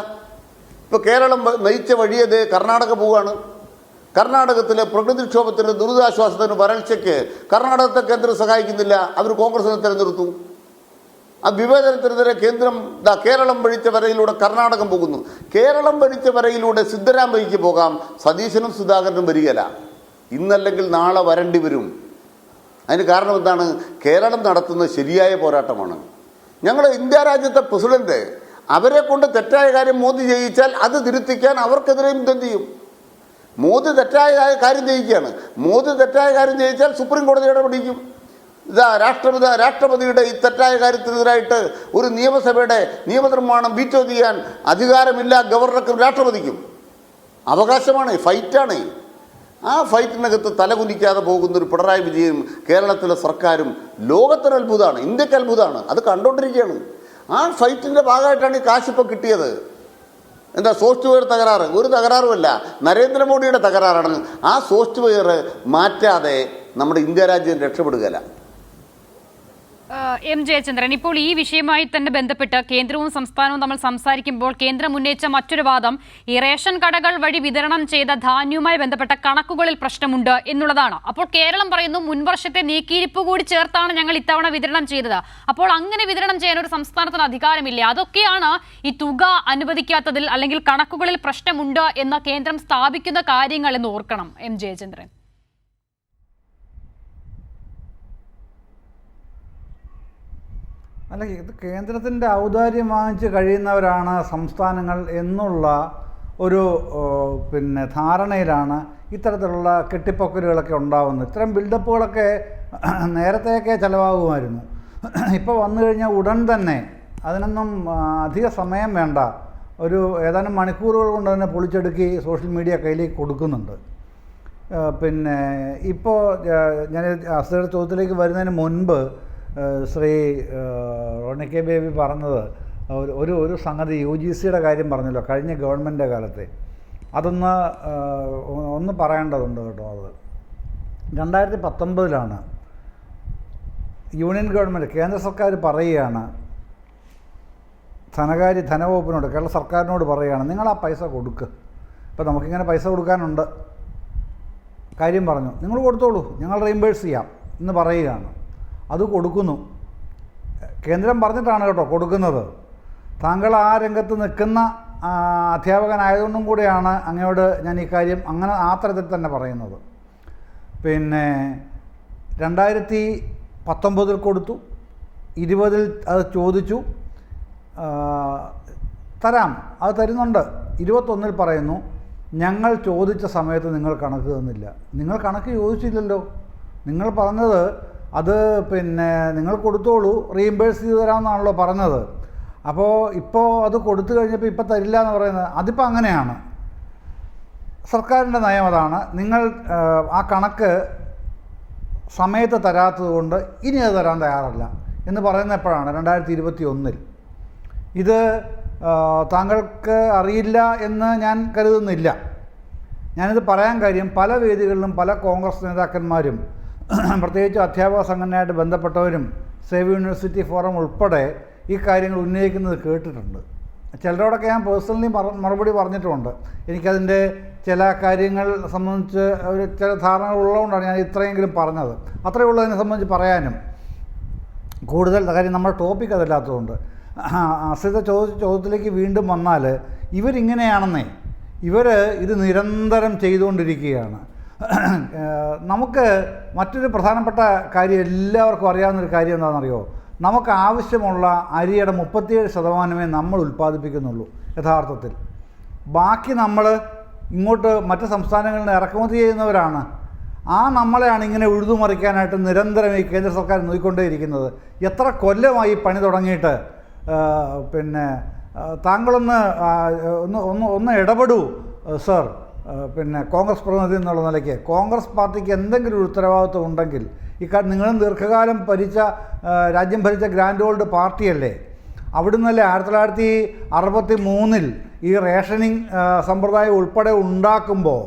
ഇപ്പോൾ കേരളം നയിച്ച വഴിയത് കർണാടക പോവുകയാണ്. കർണാടകത്തിലെ പ്രകൃതിക്ഷോഭത്തിന്, ദുരിതാശ്വാസത്തിന്, വരൾച്ചയ്ക്ക് കർണാടകത്തെ കേന്ദ്രം സഹായിക്കുന്നില്ല. അവർ കോൺഗ്രസിനെ തിരഞ്ഞെടുത്തു. ആ വിവേചനത്തിനെതിരെ കേരളം വഴിച്ച വരയിലൂടെ കർണാടകം പോകുന്നു. കേരളം വഴിച്ച വരയിലൂടെ സിദ്ധരാമയ്യയ്ക്ക് പോകാം, സതീശനും സുധാകരനും വരികയില്ല. ഇന്നല്ലെങ്കിൽ നാളെ വരേണ്ടി വരും. അതിന് കാരണം എന്താണ്? കേരളം നടത്തുന്ന ശരിയായ പോരാട്ടമാണ്. ഞങ്ങൾ ഇന്ത്യ രാജ്യത്തെ പ്രസിഡന്റ് അവരെ കൊണ്ട് തെറ്റായ കാര്യം മോദി ചെയ്യിച്ചാൽ അത് തിരുത്തിക്കാൻ അവർക്കെതിരെയും യുദ്ധം ചെയ്യും. മോദി തെറ്റായ കാര്യം ചെയ്യിക്കുകയാണ്. മോദി തെറ്റായ കാര്യം ചെയ്യിച്ചാൽ സുപ്രീം കോടതി ഇടപെടിക്കും. രാഷ്ട്രപതിയുടെ ഈ തെറ്റായ കാര്യത്തിനെതിരായിട്ട് ഒരു നിയമസഭയുടെ നിയമനിർമ്മാണം വീറ്റോ ചെയ്യാൻ അധികാരമില്ല ഗവർണർക്കും രാഷ്ട്രപതിക്കും. അവകാശമാണ്, ഫൈറ്റാണ്. ആ ഫൈറ്റിനകത്ത് തലകുനിക്കാതെ പോകുന്നൊരു പിണറായി വിജയനും കേരളത്തിലെ സർക്കാരും ലോകത്തിന് അത്ഭുതമാണ്, ഇന്ത്യക്ക് അത്ഭുതമാണ്. അത് കണ്ടുകൊണ്ടിരിക്കുകയാണ്. ആ ഫൈറ്റിൻ്റെ ഭാഗമായിട്ടാണ് ഈ കാശിപ്പോൾ കിട്ടിയത്. എന്താ സോഫ്റ്റ്വെയർ തകരാറ്? ഒരു തകരാറുമല്ല, നരേന്ദ്രമോദിയുടെ തകരാറാണ്. ആ സോഫ്റ്റ്വെയർ മാറ്റാതെ നമ്മുടെ ഇന്ത്യ രാജ്യം രക്ഷപ്പെടുകയില്ല. എം ജയചന്ദ്രൻ, ഇപ്പോൾ ഈ വിഷയവുമായി തന്നെ ബന്ധപ്പെട്ട് കേന്ദ്രവും സംസ്ഥാനവും തമ്മിൽ സംസാരിക്കുമ്പോൾ കേന്ദ്രം ഉന്നയിച്ച മറ്റൊരു വാദം ഈ റേഷൻ കടകൾ വഴി വിതരണം ചെയ്ത ധാന്യവുമായി ബന്ധപ്പെട്ട കണക്കുകളിൽ പ്രശ്നമുണ്ട് എന്നുള്ളതാണ്. അപ്പോൾ കേരളം പറയുന്നു മുൻവർഷത്തെ നീക്കിയിരിപ്പ് കൂടി ചേർത്താണ് ഞങ്ങൾ ഇത്തവണ വിതരണം ചെയ്തത്. അപ്പോൾ അങ്ങനെ വിതരണം ചെയ്യാൻ ഒരു സംസ്ഥാനത്തിന് അധികാരമില്ല. അതൊക്കെയാണ് ഈ തുക അനുവദിക്കാത്തതിൽ അല്ലെങ്കിൽ കണക്കുകളിൽ പ്രശ്നമുണ്ട് എന്ന് കേന്ദ്രം സ്ഥാപിക്കുന്ന കാര്യങ്ങൾ എന്ന് ഓർക്കണം എം ജയചന്ദ്രൻ. അല്ല, ഇത് കേന്ദ്രത്തിൻ്റെ ഔദാര്യം വാങ്ങിച്ച് കഴിയുന്നവരാണ് സംസ്ഥാനങ്ങൾ എന്നുള്ള ഒരു ധാരണയിലാണ് ഇത്തരത്തിലുള്ള കെട്ടിപ്പൊക്കലുകളൊക്കെ ഉണ്ടാകുന്നത്. ഇത്തരം ബിൽഡപ്പുകളൊക്കെ നേരത്തെയൊക്കെ ചിലവാകുമായിരുന്നു. ഇപ്പോൾ വന്നു കഴിഞ്ഞാൽ ഉടൻ തന്നെ അതിനൊന്നും അധിക സമയം വേണ്ട, ഒരു ഏതാനും മണിക്കൂറുകൾ കൊണ്ട് തന്നെ പൊളിച്ചെടുക്കി സോഷ്യൽ മീഡിയ കയ്യിലേക്ക് കൊടുക്കുന്നുണ്ട്. ഇപ്പോൾ ഞാൻ അസ്തയുടെ ചോദ്യത്തിലേക്ക് വരുന്നതിന് മുൻപ് ശ്രീ റോണി കെ ബേബി പറഞ്ഞത് ഒരു സംഗതി UGCയുടെ കാര്യം പറഞ്ഞല്ലോ, കഴിഞ്ഞ ഗവൺമെൻറ് കാലത്തെ. ഒന്ന് പറയേണ്ടതുണ്ട് കേട്ടോ. അത് 2019 യൂണിയൻ ഗവൺമെൻറ്, കേന്ദ്ര സർക്കാർ പറയുകയാണ്, ധനവകുപ്പിനോട്, കേരള സർക്കാരിനോട് പറയുകയാണ്, നിങ്ങൾ ആ പൈസ കൊടുക്കുക. ഇപ്പോൾ നമുക്കിങ്ങനെ പൈസ കൊടുക്കാനുണ്ട്, കാര്യം പറഞ്ഞു, നിങ്ങൾ കൊടുത്തോളൂ, ഞങ്ങൾ റീംബേഴ്സ് ചെയ്യാം എന്ന് പറയുകയാണ്. അത് കൊടുക്കുന്നു. കേന്ദ്രം പറഞ്ഞിട്ടാണ് കേട്ടോ കൊടുക്കുന്നത്. താങ്കൾ ആ രംഗത്ത് നിൽക്കുന്ന അധ്യാപകനായതുകൊണ്ടും കൂടിയാണ് അങ്ങയോട് ഞാൻ ഈ കാര്യം അങ്ങനെ ആ തരത്തിൽ തന്നെ പറയുന്നത്. 2019 കൊടുത്തു, 20 അത് ചോദിച്ചു, തരാം, അത് തരുന്നുണ്ട്. 21 പറയുന്നു ഞങ്ങൾ ചോദിച്ച സമയത്ത് നിങ്ങൾ കണക്ക് തന്നില്ല. നിങ്ങൾ കണക്ക് ചോദിച്ചില്ലല്ലോ, നിങ്ങൾ പറഞ്ഞത് അത് നിങ്ങൾ കൊടുത്തോളൂ, റീഇംബേഴ്സ് ചെയ്ത് തരാമെന്നാണല്ലോ പറഞ്ഞത്. ഇപ്പോൾ അത് കൊടുത്തു കഴിഞ്ഞപ്പോൾ ഇപ്പോൾ തരില്ല എന്ന് പറയുന്നത്, അതിപ്പോൾ അങ്ങനെയാണ്. സർക്കാരിൻ്റെ നയം അതാണ്. നിങ്ങൾ ആ കണക്ക് സമയത്ത് തരാത്തത് കൊണ്ട് ഇനി അത് തരാൻ തയ്യാറല്ല എന്ന് പറയുന്നത് എപ്പോഴാണ്? 2021. ഇത് താങ്കൾക്ക് അറിയില്ല എന്ന് ഞാൻ കരുതുന്നില്ല. ഞാനിത് പറയാൻ കാര്യം, പല വേദികളിലും പല കോൺഗ്രസ് നേതാക്കന്മാരും, പ്രത്യേകിച്ച് അധ്യാപക സംഘടനയായിട്ട് ബന്ധപ്പെട്ടവരും സേവ് യൂണിവേഴ്സിറ്റി ഫോറം ഉൾപ്പെടെ ഈ കാര്യങ്ങൾ ഉന്നയിക്കുന്നത് കേട്ടിട്ടുണ്ട്. ചിലരോടൊക്കെ ഞാൻ പേഴ്സണലി മറുപടി പറഞ്ഞിട്ടുമുണ്ട്. എനിക്കതിൻ്റെ ചില കാര്യങ്ങൾ സംബന്ധിച്ച് ചില ധാരണകൾ ഉള്ളതുകൊണ്ടാണ് ഞാൻ ഇത്രയെങ്കിലും പറഞ്ഞത്. അത്രയേ ഉള്ളൂ അതിനെ സംബന്ധിച്ച് പറയാനും. കൂടുതൽ കാര്യം നമ്മുടെ ടോപ്പിക് അതല്ലാത്തതുകൊണ്ട്. അസിത ചോദ്യത്തിലേക്ക് വീണ്ടും വന്നാൽ, ഇവരിങ്ങനെയാണെന്നേ, ഇത് നിരന്തരം ചെയ്തുകൊണ്ടിരിക്കുകയാണ്. നമുക്ക് മറ്റൊരു പ്രധാനപ്പെട്ട കാര്യം, എല്ലാവർക്കും അറിയാവുന്നൊരു കാര്യം എന്താണെന്നറിയോ? നമുക്ക് ആവശ്യമുള്ള അരിയുടെ 37% നമ്മൾ ഉൽപ്പാദിപ്പിക്കുന്നുള്ളൂ യഥാർത്ഥത്തിൽ. ബാക്കി നമ്മൾ ഇങ്ങോട്ട് മറ്റ് സംസ്ഥാനങ്ങളിൽ നിന്ന് ഇറക്കുമതി ചെയ്യുന്നവരാണ്. നമ്മളെയാണ് ഇങ്ങനെ ഉഴുതുമറിക്കാനായിട്ട് നിരന്തരം ഈ കേന്ദ്ര സർക്കാർ നോക്കിക്കൊണ്ടേയിരിക്കുന്നത്. എത്ര കൊല്ലമായി പണി തുടങ്ങിയിട്ട്? താങ്കളൊന്ന് ഇടപെടൂ സർ, കോൺഗ്രസ് പ്രതിനിധി എന്നുള്ള നിലയ്ക്ക്. കോൺഗ്രസ് പാർട്ടിക്ക് എന്തെങ്കിലും ഒരു ഉത്തരവാദിത്വം ഉണ്ടെങ്കിൽ, നിങ്ങളും ദീർഘകാലം രാജ്യം ഭരിച്ച ഗ്രാൻഡ് ഓൾഡ് പാർട്ടിയല്ലേ? അവിടുന്നല്ലേ 1963 ഈ റേഷനിങ് സമ്പ്രദായം ഉൾപ്പെടെ ഉണ്ടാക്കുമ്പോൾ,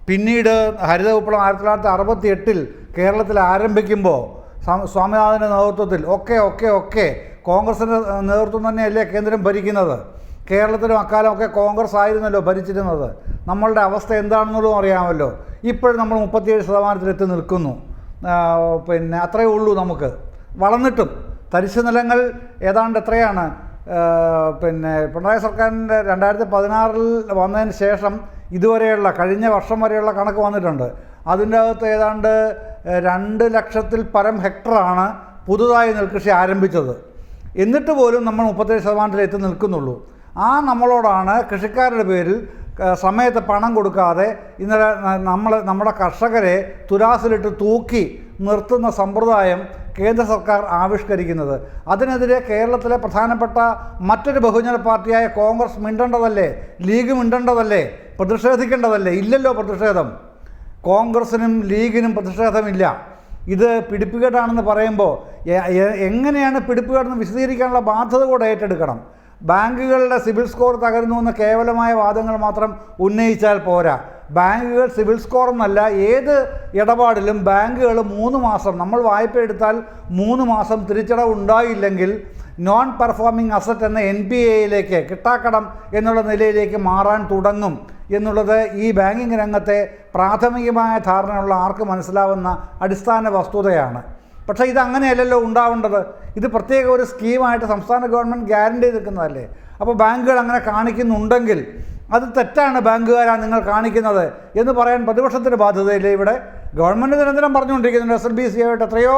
പിന്നീട് ഹരിത വിപ്ലവം 1968 കേരളത്തിൽ ആരംഭിക്കുമ്പോൾ സ്വാമിനാഥൻ്റെ നേതൃത്വത്തിൽ ഒക്കെ കോൺഗ്രസിൻ്റെ നേതൃത്വം തന്നെയല്ലേ കേന്ദ്രം ഭരിക്കുന്നത്? കേരളത്തിലും അക്കാലമൊക്കെ കോൺഗ്രസ് ആയിരുന്നല്ലോ ഭരിച്ചിരുന്നത്. നമ്മളുടെ അവസ്ഥ എന്താണെന്നുള്ളതും അറിയാമല്ലോ. ഇപ്പോഴും നമ്മൾ 37% നിൽക്കുന്നു. അത്രയേ ഉള്ളൂ നമുക്ക്. വളർന്നിട്ടും തരിശു നിലങ്ങൾ ഏതാണ്ട് എത്രയാണ്? പിണറായി സർക്കാരിൻ്റെ 2016 വന്നതിന് ശേഷം ഇതുവരെയുള്ള കഴിഞ്ഞ വർഷം വരെയുള്ള കണക്ക് വന്നിട്ടുണ്ട്. അതിൻ്റെ അകത്ത് ഏതാണ്ട് 2 ലക്ഷത്തിൽ പരം ഹെക്ടറാണ് പുതുതായി നെൽകൃഷി ആരംഭിച്ചത്. എന്നിട്ട് പോലും നമ്മൾ 37% എത്തി നിൽക്കുന്നുള്ളൂ. നമ്മളോടാണ് കൃഷിക്കാരുടെ പേരിൽ സമയത്ത് പണം കൊടുക്കാതെ ഇന്നലെ നമ്മുടെ കർഷകരെ തുലാസിലിട്ട് തൂക്കി നിർത്തുന്ന സമ്പ്രദായം കേന്ദ്ര സർക്കാർ ആവിഷ്കരിക്കുന്നത്. അതിനെതിരെ കേരളത്തിലെ പ്രധാനപ്പെട്ട മറ്റൊരു ബഹുജന പാർട്ടിയായ കോൺഗ്രസ് മിണ്ടേണ്ടതല്ലേ? ലീഗ് മിണ്ടേണ്ടതല്ലേ? പ്രതിഷേധിക്കേണ്ടതല്ലേ? ഇല്ലല്ലോ പ്രതിഷേധം. കോൺഗ്രസിനും ലീഗിനും പ്രതിഷേധമില്ല. ഇത് പിടിപ്പുകേടാണെന്ന് പറയുമ്പോൾ എങ്ങനെയാണ് പിടിപ്പുകേടെന്ന് വിശദീകരിക്കാനുള്ള ബാധ്യത കൂടെ ഏറ്റെടുക്കണം. ബാങ്കുകളുടെ സിബിൽ സ്കോർ തകരുന്നു എന്ന കേവലമായ വാദങ്ങൾ മാത്രം ഉന്നയിച്ചാൽ പോരാ. ബാങ്കുകൾ സിബിൽ സ്കോർ എന്നല്ല, ഏത് ഇടപാടിലും ബാങ്കുകൾ 3 മാസം, നമ്മൾ വായ്പ എടുത്താൽ 3 മാസം തിരിച്ചടവ് ഉണ്ടായില്ലെങ്കിൽ നോൺ പെർഫോമിംഗ് അസറ്റ് എന്ന NPA കിട്ടാക്കടം എന്നുള്ള നിലയിലേക്ക് മാറാൻ തുടങ്ങും എന്നുള്ളത് ഈ ബാങ്കിങ് രംഗത്തെ പ്രാഥമികമായ ധാരണയുള്ള ആർക്ക് മനസ്സിലാവുന്ന അടിസ്ഥാന വസ്തുതയാണ്. പക്ഷേ ഇതങ്ങനെയല്ലല്ലോ ഉണ്ടാവേണ്ടത്. ഇത് പ്രത്യേക ഒരു സ്കീമായിട്ട് സംസ്ഥാന ഗവൺമെൻറ് ഗ്യാരണ്ടി നിൽക്കുന്നതല്ലേ. അപ്പോൾ ബാങ്കുകൾ അങ്ങനെ കാണിക്കുന്നുണ്ടെങ്കിൽ അത് തെറ്റാണ്, ബാങ്കുകാരാണ് നിങ്ങൾ കാണിക്കുന്നത് എന്ന് പറയാൻ പ്രതിപക്ഷത്തിന് ബാധ്യതയില്ലേ? ഇവിടെ ഗവൺമെൻറ് നിരന്തരം പറഞ്ഞുകൊണ്ടിരിക്കുന്നുണ്ട് SLBC ആയിട്ട് എത്രയോ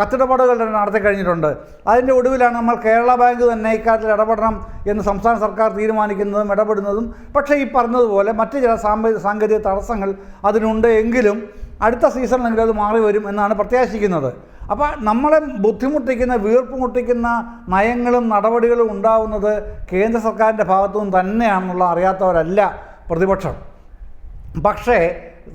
കത്തിടപാടുകൾ നടത്തി കഴിഞ്ഞിട്ടുണ്ട്. അതിൻ്റെ ഒടുവിലാണ് നമ്മൾ കേരള ബാങ്ക് തന്നെ ഇക്കാര്യത്തിൽ ഇടപെടണം എന്ന് സംസ്ഥാന സർക്കാർ തീരുമാനിക്കുന്നതും ഇടപെടുന്നതും. പക്ഷേ ഈ പറഞ്ഞതുപോലെ മറ്റ് ചില സാങ്കേതിക തടസ്സങ്ങൾ അതിനുണ്ട് എങ്കിലും അടുത്ത സീസണിലെങ്കിലും അത് മാറി വരും എന്നാണ് പ്രത്യാശിക്കുന്നത്. അപ്പോൾ നമ്മളെ ബുദ്ധിമുട്ടിക്കുന്ന, വീർപ്പ് മുട്ടിക്കുന്ന നയങ്ങളും നടപടികളും ഉണ്ടാവുന്നത് കേന്ദ്ര സർക്കാരിൻ്റെ ഭാഗത്തുനിന്ന് തന്നെയാണെന്നുള്ള അറിയാത്തവരല്ല പ്രതിപക്ഷം. പക്ഷേ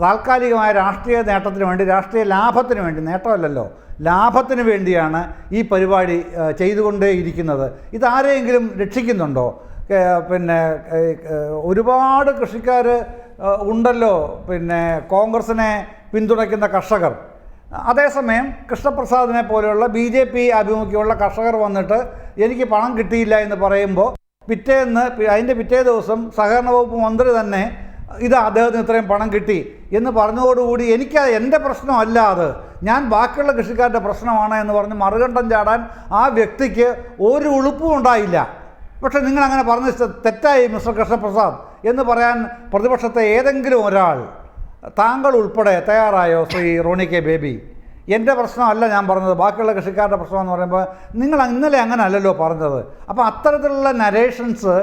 താൽക്കാലികമായ രാഷ്ട്രീയ നേട്ടത്തിന് വേണ്ടി, രാഷ്ട്രീയ ലാഭത്തിന് വേണ്ടി, നേട്ടമല്ലല്ലോ, ലാഭത്തിന് വേണ്ടിയാണ് ഈ പരിപാടി ചെയ്തുകൊണ്ടേയിരിക്കുന്നത്. ഇതാരെയെങ്കിലും രക്ഷിക്കുന്നുണ്ടോ? പിന്നെ ഒരുപാട് കൃഷിക്കാർ ഉണ്ടല്ലോ, പിന്നെ കോൺഗ്രസിനെ പിന്തുണയ്ക്കുന്ന കർഷകർ. അതേസമയം കൃഷ്ണപ്രസാദിനെ പോലെയുള്ള BJP ആഭിമുഖ്യമുള്ള കർഷകർ വന്നിട്ട് എനിക്ക് പണം കിട്ടിയില്ല എന്ന് പറയുമ്പോൾ അതിൻ്റെ പിറ്റേ ദിവസം സഹകരണ വകുപ്പ് മന്ത്രി തന്നെ ഇത് അദ്ദേഹത്തിന് ഇത്രയും പണം കിട്ടി എന്ന് പറഞ്ഞതോടുകൂടി എൻ്റെ പ്രശ്നമല്ല അത്, ഞാൻ ബാക്കിയുള്ള കൃഷിക്കാരുടെ പ്രശ്നമാണ് എന്ന് പറഞ്ഞ് മറുകണ്ഠം ചാടാൻ ആ വ്യക്തിക്ക് ഒരു ഉളുപ്പും ഉണ്ടായില്ല. പക്ഷേ നിങ്ങളങ്ങനെ പറഞ്ഞ തെറ്റായി മിസ്റ്റർ കൃഷ്ണപ്രസാദ് എന്ന് പറയാൻ പ്രതിപക്ഷത്തെ ഏതെങ്കിലും ഒരാൾ, താങ്കൾ ഉൾപ്പെടെ തയ്യാറായോ? ശ്രീ റോണി കെ ബേബി, എൻ്റെ പ്രശ്നമല്ല ഞാൻ പറഞ്ഞത്, ബാക്കിയുള്ള കൃഷിക്കാരുടെ പ്രശ്നമെന്ന് പറയുമ്പോൾ നിങ്ങൾ ഇന്നലെ അങ്ങനെ അല്ലല്ലോ പറഞ്ഞത്. അപ്പോൾ അത്തരത്തിലുള്ള നരേഷൻസ്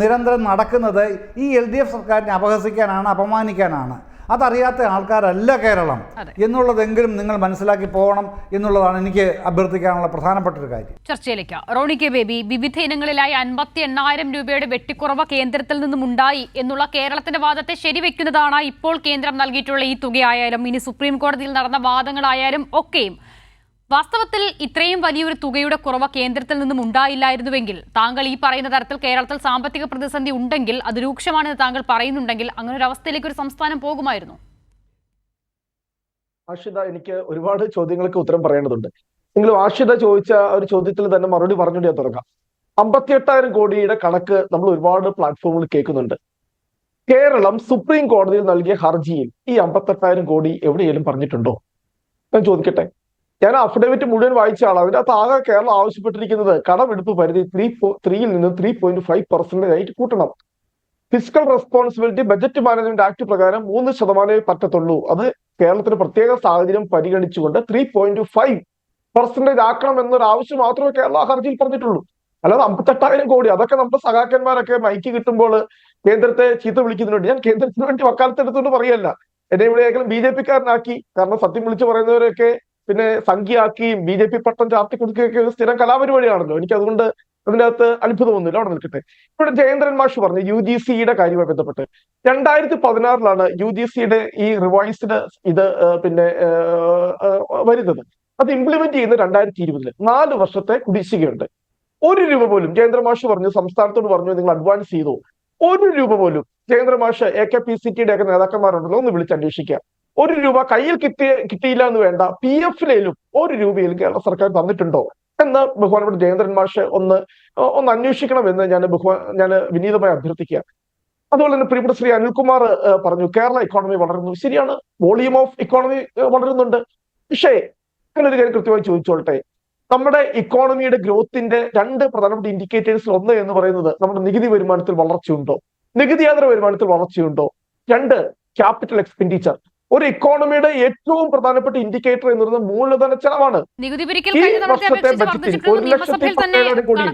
നിരന്തരം നടക്കുന്നത് ഈ LDF സർക്കാരിനെ അപഹസിക്കാനാണ്, അപമാനിക്കാനാണ്. അതറിയാത്ത ആൾക്കാരല്ല കേരളം എന്നുള്ളതെങ്കിലും നിങ്ങൾ മനസ്സിലാക്കി പോകണം എന്നുള്ളതാണ് എനിക്ക് അഭ്യർത്ഥിക്കാനുള്ള പ്രധാനപ്പെട്ട ഒരു കാര്യം. ചർച്ചയിലേക്ക് റോണി കെ ബേബി, വിവിധ ഇനങ്ങളിലായി 58,000 രൂപയുടെ വെട്ടിക്കുറവ് കേന്ദ്രത്തിൽ നിന്നും ഉണ്ടായി എന്നുള്ള കേരളത്തിന്റെ വാദത്തെ ശരിവെക്കുന്നതാണ് ഇപ്പോൾ കേന്ദ്രം നൽകിയിട്ടുള്ള ഈ തുകയായാലും ഇനി സുപ്രീം കോടതിയിൽ നടന്ന വാദങ്ങളായാലും ഒക്കെയും. വാസ്തവത്തിൽ ഇത്രയും വലിയൊരു തുകയുടെ കുറവ് കേന്ദ്രത്തിൽ നിന്നും ഉണ്ടായില്ലായിരുന്നുവെങ്കിൽ, താങ്കൾ ഈ പറയുന്ന തരത്തിൽ കേരളത്തിൽ സാമ്പത്തിക പ്രതിസന്ധി ഉണ്ടെങ്കിൽ, അത് രൂക്ഷമാണെന്ന് താങ്കൾ പറയുന്നുണ്ടെങ്കിൽ, അങ്ങനെ ഒരു അവസ്ഥയിലേക്ക് ഒരു സംസ്ഥാനം പോകുമായിരുന്നു? ആഷിത, എനിക്ക് ഒരുപാട് ചോദ്യങ്ങൾക്ക് ഉത്തരം പറയേണ്ടതുണ്ട്. നിങ്ങൾ ആഷിത ചോദിച്ച ഒരു ചോദ്യത്തിൽ തന്നെ മറുപടി പറഞ്ഞുകൊണ്ട് ഞാൻ തുടങ്ങാം. 58,000 കോടിയുടെ കണക്ക് നമ്മൾ ഒരുപാട് പ്ലാറ്റ്ഫോമുകളിൽ കേൾക്കുന്നുണ്ട്. കേരളം സുപ്രീം കോടതിയിൽ നൽകിയ ഹർജിയിൽ ഈ 58,000 കോടി എവിടെയെങ്കിലും പറഞ്ഞിട്ടുണ്ടോ? ഞാൻ ചോദിക്കട്ടെ. ഞാൻ അഫിഡവിറ്റ് മുഴുവൻ വായിച്ച ആളാണ്. അതിനകത്ത് ആകെ കേരളം ആവശ്യപ്പെട്ടിരിക്കുന്നത് കടമെടുപ്പ് പരിധി 3ൽ നിന്ന് 3.5% ആയിട്ട് കൂട്ടണം. Physical responsibility budget management act പ്രകാരം 3% പറ്റത്തുള്ളൂ. അത് കേരളത്തിന് പ്രത്യേക സാഹചര്യം പരിഗണിച്ചുകൊണ്ട് 3.5% ആക്കണം എന്നൊരു ആവശ്യം മാത്രമേ കേരള ഹർജിയിൽ പറഞ്ഞിട്ടുള്ളൂ. അല്ലാതെ 58,000 കോടി, അതൊക്കെ നമ്മുടെ സഖാക്കന്മാരൊക്കെ മൈക്ക് കിട്ടുമ്പോൾ കേന്ദ്രത്തെ ചീത്ത വിളിക്കുന്നുണ്ട്. ഞാൻ കേന്ദ്രത്തിന് വേണ്ടി വക്കാലത്തെടുത്തുകൊണ്ട് പറയല്ല. എന്നെ എവിടെയെങ്കിലും BJP-കാരനാക്കി, കാരണം സത്യം വിളിച്ചു പറയുന്നവരൊക്കെ പിന്നെ സംഖ്യയാക്കിയും BJP പട്ടം ചാർത്തി കൊടുക്കുകയൊക്കെ ഒരു സ്ഥിരം കലാപരിപാടിയാണല്ലോ. എനിക്ക് അതുകൊണ്ട് അതിനകത്ത് അത്ഭുതമൊന്നുമില്ല. അവിടെ നിൽക്കട്ടെ. ഇവിടെ ജയേന്ദ്രൻ മാഷ് പറഞ്ഞു UGCയുടെ കാര്യവുമായി ബന്ധപ്പെട്ട് 2016 UGCയുടെ ഈ റിവൈസ്ഡ് ഇത് പിന്നെ വരുന്നത്. അത് ഇംപ്ലിമെന്റ് ചെയ്യുന്ന 2020. 4 വർഷത്തെ കുടിശ്ശികയുണ്ട്. 1 രൂപ പോലും ജയേന്ദ്ര മാഷ് പറഞ്ഞു, സംസ്ഥാനത്തോട് പറഞ്ഞു നിങ്ങൾ അഡ്വാൻസ് ചെയ്തു. 1 രൂപ പോലും ജയേന്ദ്ര മാഷ് AKPCTയുടെ ഒക്കെ നേതാക്കന്മാരുണ്ടല്ലോ, ഒന്ന് വിളിച്ചന്വേഷിക്കുക. 1 രൂപ കയ്യിൽ കിട്ടിയില്ല എന്ന് വേണ്ട, PF-ലും 1 രൂപയിലും കേരള സർക്കാർ തന്നിട്ടുണ്ടോ എന്ന് ബഹുമാനപ്പെട്ട ജയേന്ദ്രൻ മാഷ് ഒന്ന് അന്വേഷിക്കണമെന്ന് ഞാൻ വിനീതമായി അഭ്യർത്ഥിക്കുക. അതുപോലെ തന്നെ പ്രിയപ്പെട്ട ശ്രീ അനിൽകുമാർ പറഞ്ഞു കേരള ഇക്കോണമി വളരുന്നു. ശരിയാണ്, വോളിയൂം ഓഫ് ഇക്കോണമി വളരുന്നുണ്ട്. പക്ഷേ ഞാനൊരു കാര്യം കൃത്യമായി ചോദിച്ചോളട്ടെ. നമ്മുടെ ഇക്കോണമിയുടെ ഗ്രോത്തിന്റെ 2 പ്രധാനപ്പെട്ട ഇൻഡിക്കേറ്റേഴ്സിൽ ഒന്ന് എന്ന് പറയുന്നത് നമ്മുടെ നികുതി വരുമാനത്തിൽ വളർച്ചയുണ്ടോ, നികുതിയേതര വരുമാനത്തിൽ വളർച്ചയുണ്ടോ. 2 ക്യാപിറ്റൽ എക്സ്പെൻഡിച്ചർ. ഒരു ഇക്കോണമിയുടെ ഏറ്റവും പ്രധാനപ്പെട്ട ഇൻഡിക്കേറ്റർ എന്ന് പറയുന്നത് മൂലധന ചെലവാണ്. നികുതി പിരിക്കൽ വർഷത്തെ ബജറ്റിൽ 1,17,000 കോടി ഞാൻ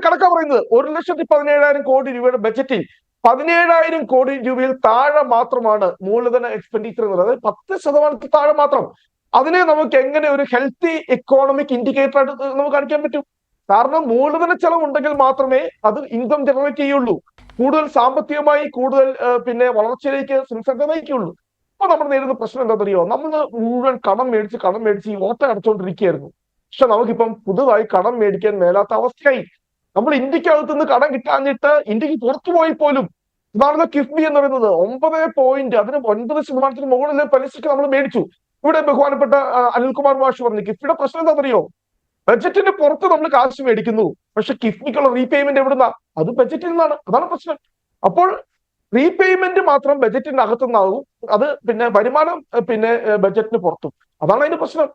കണക്കാ പറയുന്നത്. 1,17,000 കോടി രൂപയുടെ ബജറ്റിൽ 17,000 കോടി രൂപയിൽ താഴെ മാത്രമാണ് മൂലധന എക്സ്പെൻഡിച്ചർ എന്നുള്ളത്. 10% താഴെ മാത്രം. അതിനെ നമുക്ക് എങ്ങനെ ഒരു ഹെൽത്തി എക്കോണമിക് ഇൻഡിക്കേറ്റർ ആയിട്ട് നമുക്ക് കാണിക്കാൻ പറ്റും? കാരണം മൂലധന ചെലവ് ഉണ്ടെങ്കിൽ മാത്രമേ അത് ഇൻകം ജനറേറ്റ് ചെയ്യുള്ളൂ, കൂടുതൽ സാമ്പത്തികമായി കൂടുതൽ പിന്നെ വളർച്ചയിലേക്ക് സംസ്ഥാനത്തെ നയിക്കുള്ളൂ. അപ്പൊ നമ്മൾ നേരിടുന്ന പ്രശ്നം എന്താണെന്നറിയോ? നമ്മൾ മുഴുവൻ കടം മേടിച്ച് ഈ ഓട്ട അടച്ചുകൊണ്ടിരിക്കുകയായിരുന്നു. പക്ഷെ നമുക്കിപ്പം പുതുതായി കടം മേടിക്കാൻ മേലാത്ത അവസ്ഥയായി. നമ്മൾ ഇന്ത്യക്കകത്ത് നിന്ന് കടം കിട്ടാഞ്ഞിട്ട് ഇന്ത്യക്ക് പുറത്തു പോയി പോലും ഇതാണല്ലോ കിഫ്ബി എന്ന് പറയുന്നത് 9% മുകളിൽ പലിശക്ക് നമ്മൾ മേടിച്ചു. ഇവിടെ ബഹുമാനപ്പെട്ട അനിൽകുമാർ മാഷ് പറഞ്ഞു കിഫ്ബിയുടെ പ്രശ്നം എന്താണെന്നറിയോ? ബജറ്റിന് പുറത്ത് നമ്മൾ കാശ് മേടിക്കുന്നു, പക്ഷെ കിഫ്ബിക്കുള്ള റീപേയ്മെന്റ് എവിടുന്നാ? അത് ബജറ്റിൽ നിന്നാണ്. അതാണ് പ്രശ്നം. അപ്പോൾ റീപേയ്മെന്റ് മാത്രം ബജറ്റിന്റെ അകത്തുനിന്നാകും, അത് പിന്നെ വരുമാനം പിന്നെ ബജറ്റിന് പുറത്തും. അതാണ് അതിന്റെ പ്രശ്നം.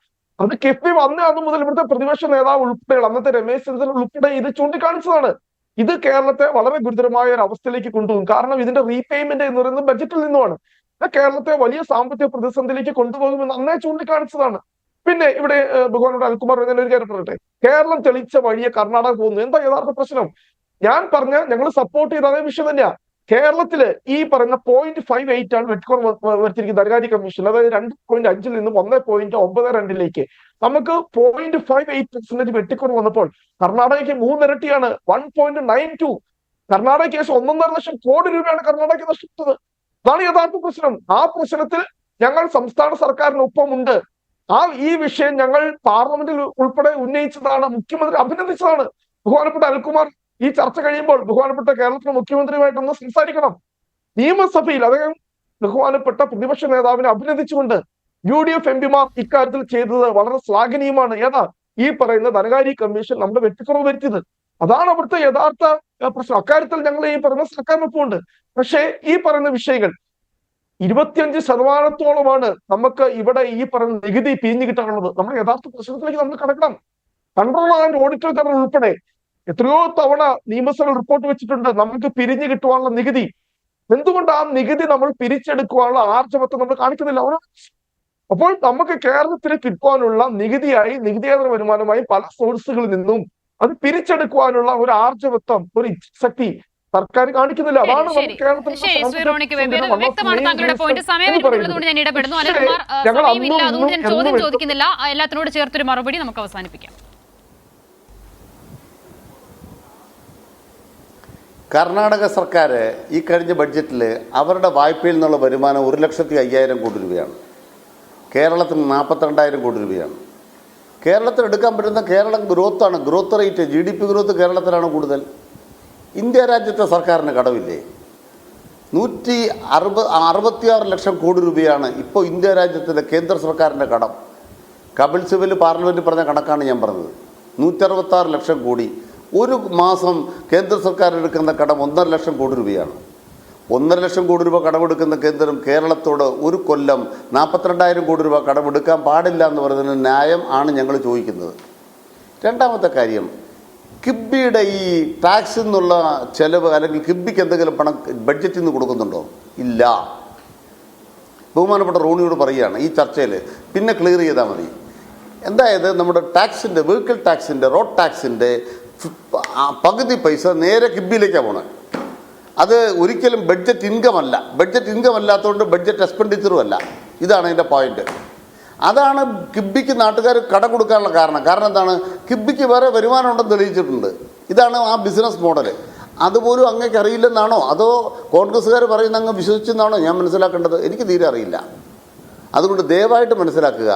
അത് കിഫ്ബി വന്ന അന്ന് മുതൽ ഇവിടുത്തെ പ്രതിപക്ഷ നേതാവ് ഉൾപ്പെടെ അന്നത്തെ രമേശ് ചെന്നിത്തല ഉൾപ്പെടെ ഇത് ചൂണ്ടിക്കാണിച്ചതാണ്. ഇത് കേരളത്തെ വളരെ ഗുരുതരമായ ഒരു അവസ്ഥയിലേക്ക് കൊണ്ടുപോകും. കാരണം ഇതിന്റെ റീപേയ്മെന്റ് എന്ന് പറയുന്നത് ബജറ്റിൽ നിന്നുമാണ്. കേരളത്തെ വലിയ സാമ്പത്തിക പ്രതിസന്ധിയിലേക്ക് കൊണ്ടുപോകുമെന്ന് അന്നേ ചൂണ്ടിക്കാണിച്ചതാണ്. പിന്നെ ഇവിടെ ബഹുമാനോട് അനിൽകുമാർ ഞാൻ ഒരു കാര്യം പറയട്ടെ, കേരളം തെളിച്ച വഴിയെ കർണാടക പോകുന്നു. എന്താ യഥാർത്ഥ പ്രശ്നം? ഞാൻ പറഞ്ഞ ഞങ്ങൾ സപ്പോർട്ട് ചെയ്ത അതേ വിഷയം തന്നെയാ. കേരളത്തില് ഈ പറയുന്ന 0.58 ആണ് വെട്ടിക്കുറവ് വരുത്തിയിരിക്കുന്നത് ധനകാര്യ കമ്മീഷൻ. അതായത് 2.5 നിന്നും 1.92 നമുക്ക് 0.58% വെട്ടിക്കുറവ് വന്നപ്പോൾ കർണാടകയ്ക്ക് 3 ഇരട്ടിയാണ് 1.92. കർണാടകയ്ക്ക് ശേഷം 1.5 ലക്ഷം കോടി രൂപയാണ് കർണാടകയ്ക്ക് നഷ്ടപ്പെട്ടത്. അതാണ് യഥാർത്ഥ പ്രശ്നം. ആ പ്രശ്നത്തിൽ ഞങ്ങൾ സംസ്ഥാന സർക്കാരിനൊപ്പമുണ്ട്. ഈ വിഷയം ഞങ്ങൾ പാർലമെന്റിൽ ഉൾപ്പെടെ ഉന്നയിച്ചതാണ്, മുഖ്യമന്ത്രി അഭിനന്ദിച്ചതാണ്. ബഹുമാനപ്പെട്ട അനിൽകുമാർ ഈ ചർച്ച കഴിയുമ്പോൾ ബഹുമാനപ്പെട്ട കേരളത്തിലെ മുഖ്യമന്ത്രിയുമായിട്ടൊന്ന് സംസാരിക്കണം. നിയമസഭയിൽ അദ്ദേഹം ബഹുമാനപ്പെട്ട പ്രതിപക്ഷ നേതാവിനെ അഭിനന്ദിച്ചുകൊണ്ട് UDF എംപിമാർ ഇക്കാര്യത്തിൽ ചെയ്തത് വളരെ ശ്ലാഘനീയമാണ്. ഏതാ ഈ പറയുന്ന ധനകാര്യ കമ്മീഷൻ നമ്മുടെ വെട്ടിക്കുറവ് വരുത്തിയത്. അതാണ് അവിടുത്തെ യഥാർത്ഥ പ്രശ്നം. അക്കാര്യത്തിൽ ഞങ്ങൾ ഈ പറയുന്ന സർക്കാരിനൊപ്പമുണ്ട്. പക്ഷേ ഈ പറയുന്ന വിഷയങ്ങൾ 25% നമുക്ക് ഇവിടെ ഈ പറയുന്ന നികുതി പിരിഞ്ഞു കിട്ടാനുള്ളത്. നമ്മുടെ യഥാർത്ഥ പ്രശ്നത്തിലേക്ക് നമ്മൾ കടക്കണം. കൺട്രോളർ ആൻഡ് ഓഡിറ്റർ ജനറൽ ഉൾപ്പെടെ എത്രയോ തവണ നിയമസഭയിൽ റിപ്പോർട്ട് വെച്ചിട്ടുണ്ട് നമുക്ക് പിരിഞ്ഞു കിട്ടുവാനുള്ള നികുതി. എന്തുകൊണ്ട് ആ നികുതി നമ്മൾ പിരിച്ചെടുക്കുവാനുള്ള ആർജവത്വം നമ്മൾ കാണിക്കുന്നില്ല? അപ്പോൾ നമുക്ക് കേരളത്തിന് കിട്ടുവാനുള്ള നികുതിയായി നികുതിയേതര വരുമാനമായി പല സോഴ്സുകളിൽ നിന്നും അത് പിരിച്ചെടുക്കുവാനുള്ള ഒരു ആർജവത്വം, ഒരു ശക്തി സർക്കാർ കാണിക്കുന്നില്ല. അതാണ് ചോദ്യം ചോദിക്കുന്നില്ല. എല്ലാത്തിനോട് ചേർത്തൊരു മറുപടി നമുക്ക് അവസാനിപ്പിക്കാം. കർണാടക സർക്കാർ ഈ കഴിഞ്ഞ ബഡ്ജറ്റിൽ അവരുടെ വായ്പയിൽ നിന്നുള്ള വരുമാനം 1,05,000 കോടി രൂപയാണ്. കേരളത്തിന് 42,000 കോടി രൂപയാണ്. കേരളത്തിൽ എടുക്കാൻ പറ്റുന്ന കേരളം ഗ്രോത്താണ്, ഗ്രോത്ത് റേറ്റ് GDP ഗ്രോത്ത് കേരളത്തിലാണ് കൂടുതൽ. ഇന്ത്യ രാജ്യത്തെ സർക്കാരിന് കടമില്ലേ? 166 ലക്ഷം കോടി രൂപയാണ് ഇപ്പോൾ ഇന്ത്യ രാജ്യത്തിൻ്റെ കേന്ദ്ര സർക്കാരിൻ്റെ കടം. കപിൽ സിബൽ പാർലമെൻറ്റിൽ പറഞ്ഞ കണക്കാണ് ഞാൻ പറഞ്ഞത്. 166 ലക്ഷം കോടി. ഒരു മാസം കേന്ദ്ര സർക്കാർ എടുക്കുന്ന കടം 1.5 ലക്ഷം കോടി രൂപയാണ്. 1.5 ലക്ഷം കോടി രൂപ കടമെടുക്കുന്ന കേന്ദ്രം കേരളത്തോട് ഒരു കൊല്ലം 42,000 കോടി രൂപ കടമെടുക്കാൻ പാടില്ല എന്ന് പറയുന്നതിന് ന്യായം ആണ് ഞങ്ങൾ ചോദിക്കുന്നത്. രണ്ടാമത്തെ കാര്യം, കിബിയുടെ ഈ ടാക്സ് എന്നുള്ള ചെലവ് അല്ലെങ്കിൽ കിബിക്ക് എന്തെങ്കിലും പണം ബഡ്ജറ്റിൽ നിന്ന് കൊടുക്കുന്നുണ്ടോ? ഇല്ല. ബഹുമാനപ്പെട്ട റോണിയോട് പറയുകയാണ് ഈ ചർച്ചയിൽ, പിന്നെ ക്ലിയർ ചെയ്താൽ മതി. എന്തായത് നമ്മുടെ ടാക്സിൻ്റെ, വെഹിക്കിൾ ടാക്സിൻ്റെ, റോഡ് ടാക്സിൻ്റെ പകുതി പൈസ നേരെ കിബിയിലേക്കാണ് പോണത്. അത് ഒരിക്കലും ബഡ്ജറ്റ് ഇൻകം അല്ല. ബഡ്ജറ്റ് ഇൻകം അല്ലാത്തതുകൊണ്ട് ബഡ്ജറ്റ് എക്സ്പെൻഡിച്ചറും അല്ല. ഇതാണ് അതിൻ്റെ പോയിന്റ്. അതാണ് കിബിക്ക് നാട്ടുകാർ കടം കൊടുക്കാനുള്ള കാരണം എന്താണ്? കിബിക്ക് വേറെ വരുമാനം ഉണ്ടെന്ന് തെളിയിച്ചിട്ടുണ്ട്. ഇതാണ് ആ ബിസിനസ് മോഡൽ. അതുപോലും അങ്ങേക്ക് അറിയില്ലെന്നാണോ അതോ കോൺഗ്രസ്സുകാർ പറയുന്ന അങ്ങ് വിശ്വസിച്ചെന്നാണോ ഞാൻ മനസ്സിലാക്കേണ്ടത്? എനിക്ക് തീരെ അറിയില്ല. അതുകൊണ്ട് ദയവായിട്ട് മനസ്സിലാക്കുക.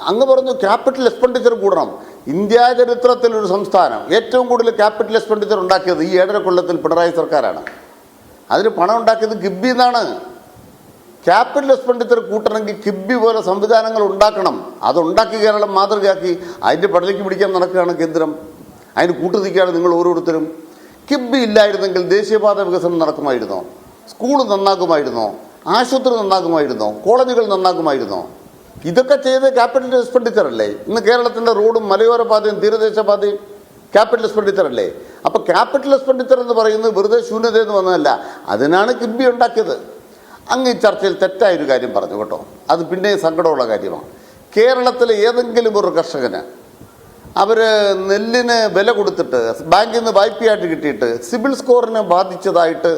അങ്ങ് പറഞ്ഞു ക്യാപിറ്റൽ എക്സ്പെൻഡിച്ചർ കൂടണം. ഇന്ത്യ ചരിത്രത്തിലൊരു സംസ്ഥാനം ഏറ്റവും കൂടുതൽ ക്യാപിറ്റൽ എക്സ്പെൻഡിച്ചർ ഉണ്ടാക്കിയത് ഈ 7.5 കൊല്ലത്തിൽ പിണറായി സർക്കാരാണ്. അതിന് പണം ഉണ്ടാക്കിയത് കിബിയിൽ നിന്നാണ്. ക്യാപിറ്റൽ എക്സ്പെൻഡിച്ചർ കൂട്ടണമെങ്കിൽ കിബി പോലെ സംവിധാനങ്ങൾ ഉണ്ടാക്കണം. അതുണ്ടാക്കി കേരളം മാതൃകയാക്കി അതിൻ്റെ പടലേക്ക് പിടിക്കാൻ നടക്കുകയാണ് കേന്ദ്രം. അതിന് കൂട്ടുനിൽക്കുകയാണ് നിങ്ങൾ ഓരോരുത്തരും. കിബി ഇല്ലായിരുന്നെങ്കിൽ ദേശീയപാത വികസനം നടക്കുമായിരുന്നോ? സ്കൂൾ നന്നാക്കുമായിരുന്നോ? ആശുപത്രി നന്നാക്കുമായിരുന്നോ? കോളേജുകൾ നന്നാക്കുമായിരുന്നോ? ഇതൊക്കെ ചെയ്ത് ക്യാപിറ്റൽ എക്സ്പെൻഡിച്ചർ അല്ലേ? ഇന്ന് കേരളത്തിൻ്റെ റോഡും മലയോര പാതയും തീരദേശ പാതയും ക്യാപിറ്റൽ എക്സ്പെൻഡിച്ചർ അല്ലേ? അപ്പോൾ ക്യാപിറ്റൽ എക്സ്പെൻഡിച്ചർ എന്ന് പറയുന്നത് വെറുതെ ശൂന്യതയെന്ന് വന്നതല്ല. അതിനാണ് കിബി ഉണ്ടാക്കിയത്. അങ്ങ് ഈ ചർച്ചയിൽ തെറ്റായൊരു കാര്യം പറഞ്ഞു കേട്ടോ. അത് പിന്നെ സങ്കടമുള്ള കാര്യമാണ്. കേരളത്തിലെ ഏതെങ്കിലും ഒരു കർഷകന് അവർ നെല്ലിന് വില കൊടുത്തിട്ട് ബാങ്കിൽ നിന്ന് വായ്പയായിട്ട് കിട്ടിയിട്ട് സിബിൽ സ്കോറിനെ ബാധിച്ചതായിട്ട്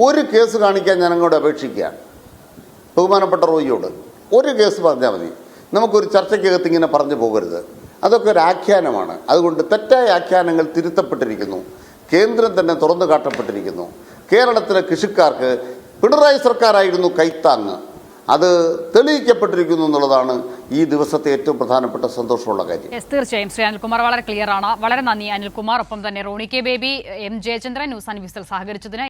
ഒരു കേസ് കാണിക്കാൻ ഞാൻ അങ്ങോട്ട് അപേക്ഷിക്കുകയാണ് ബഹുമാനപ്പെട്ട റോയിയോട്. ഒരു കേസ് പറഞ്ഞാൽ മതി. നമുക്കൊരു ചർച്ചയ്ക്കകത്ത് ഇങ്ങനെ പറഞ്ഞു പോകരുത്. അതൊക്കെ ഒരു ആഖ്യാനമാണ്. അതുകൊണ്ട് തെറ്റായ ആഖ്യാനങ്ങൾ തിരുത്തപ്പെട്ടിരിക്കുന്നു. കേന്ദ്രം തന്നെ തുറന്നു കാട്ടപ്പെട്ടിരിക്കുന്നു. കേരളത്തിലെ കൃഷിക്കാർക്ക് പിണറായി സർക്കാരായിരുന്നു കൈത്താങ്ങ്. അത് തെളിയിക്കപ്പെട്ടിരിക്കുന്നു എന്നുള്ളതാണ് ഈ ദിവസത്തെ ഏറ്റവും പ്രധാനപ്പെട്ട സന്തോഷമുള്ള കാര്യം. തീർച്ചയായും ശ്രീ അനിൽകുമാർ വളരെ ക്ലിയർ ആണ്. വളരെ നന്ദി അനിൽകുമാർ. ഒപ്പം തന്നെ Roni K Baby, M Jayachandran news and വ്യൂസിൽ സഹകരിച്ചതിന്.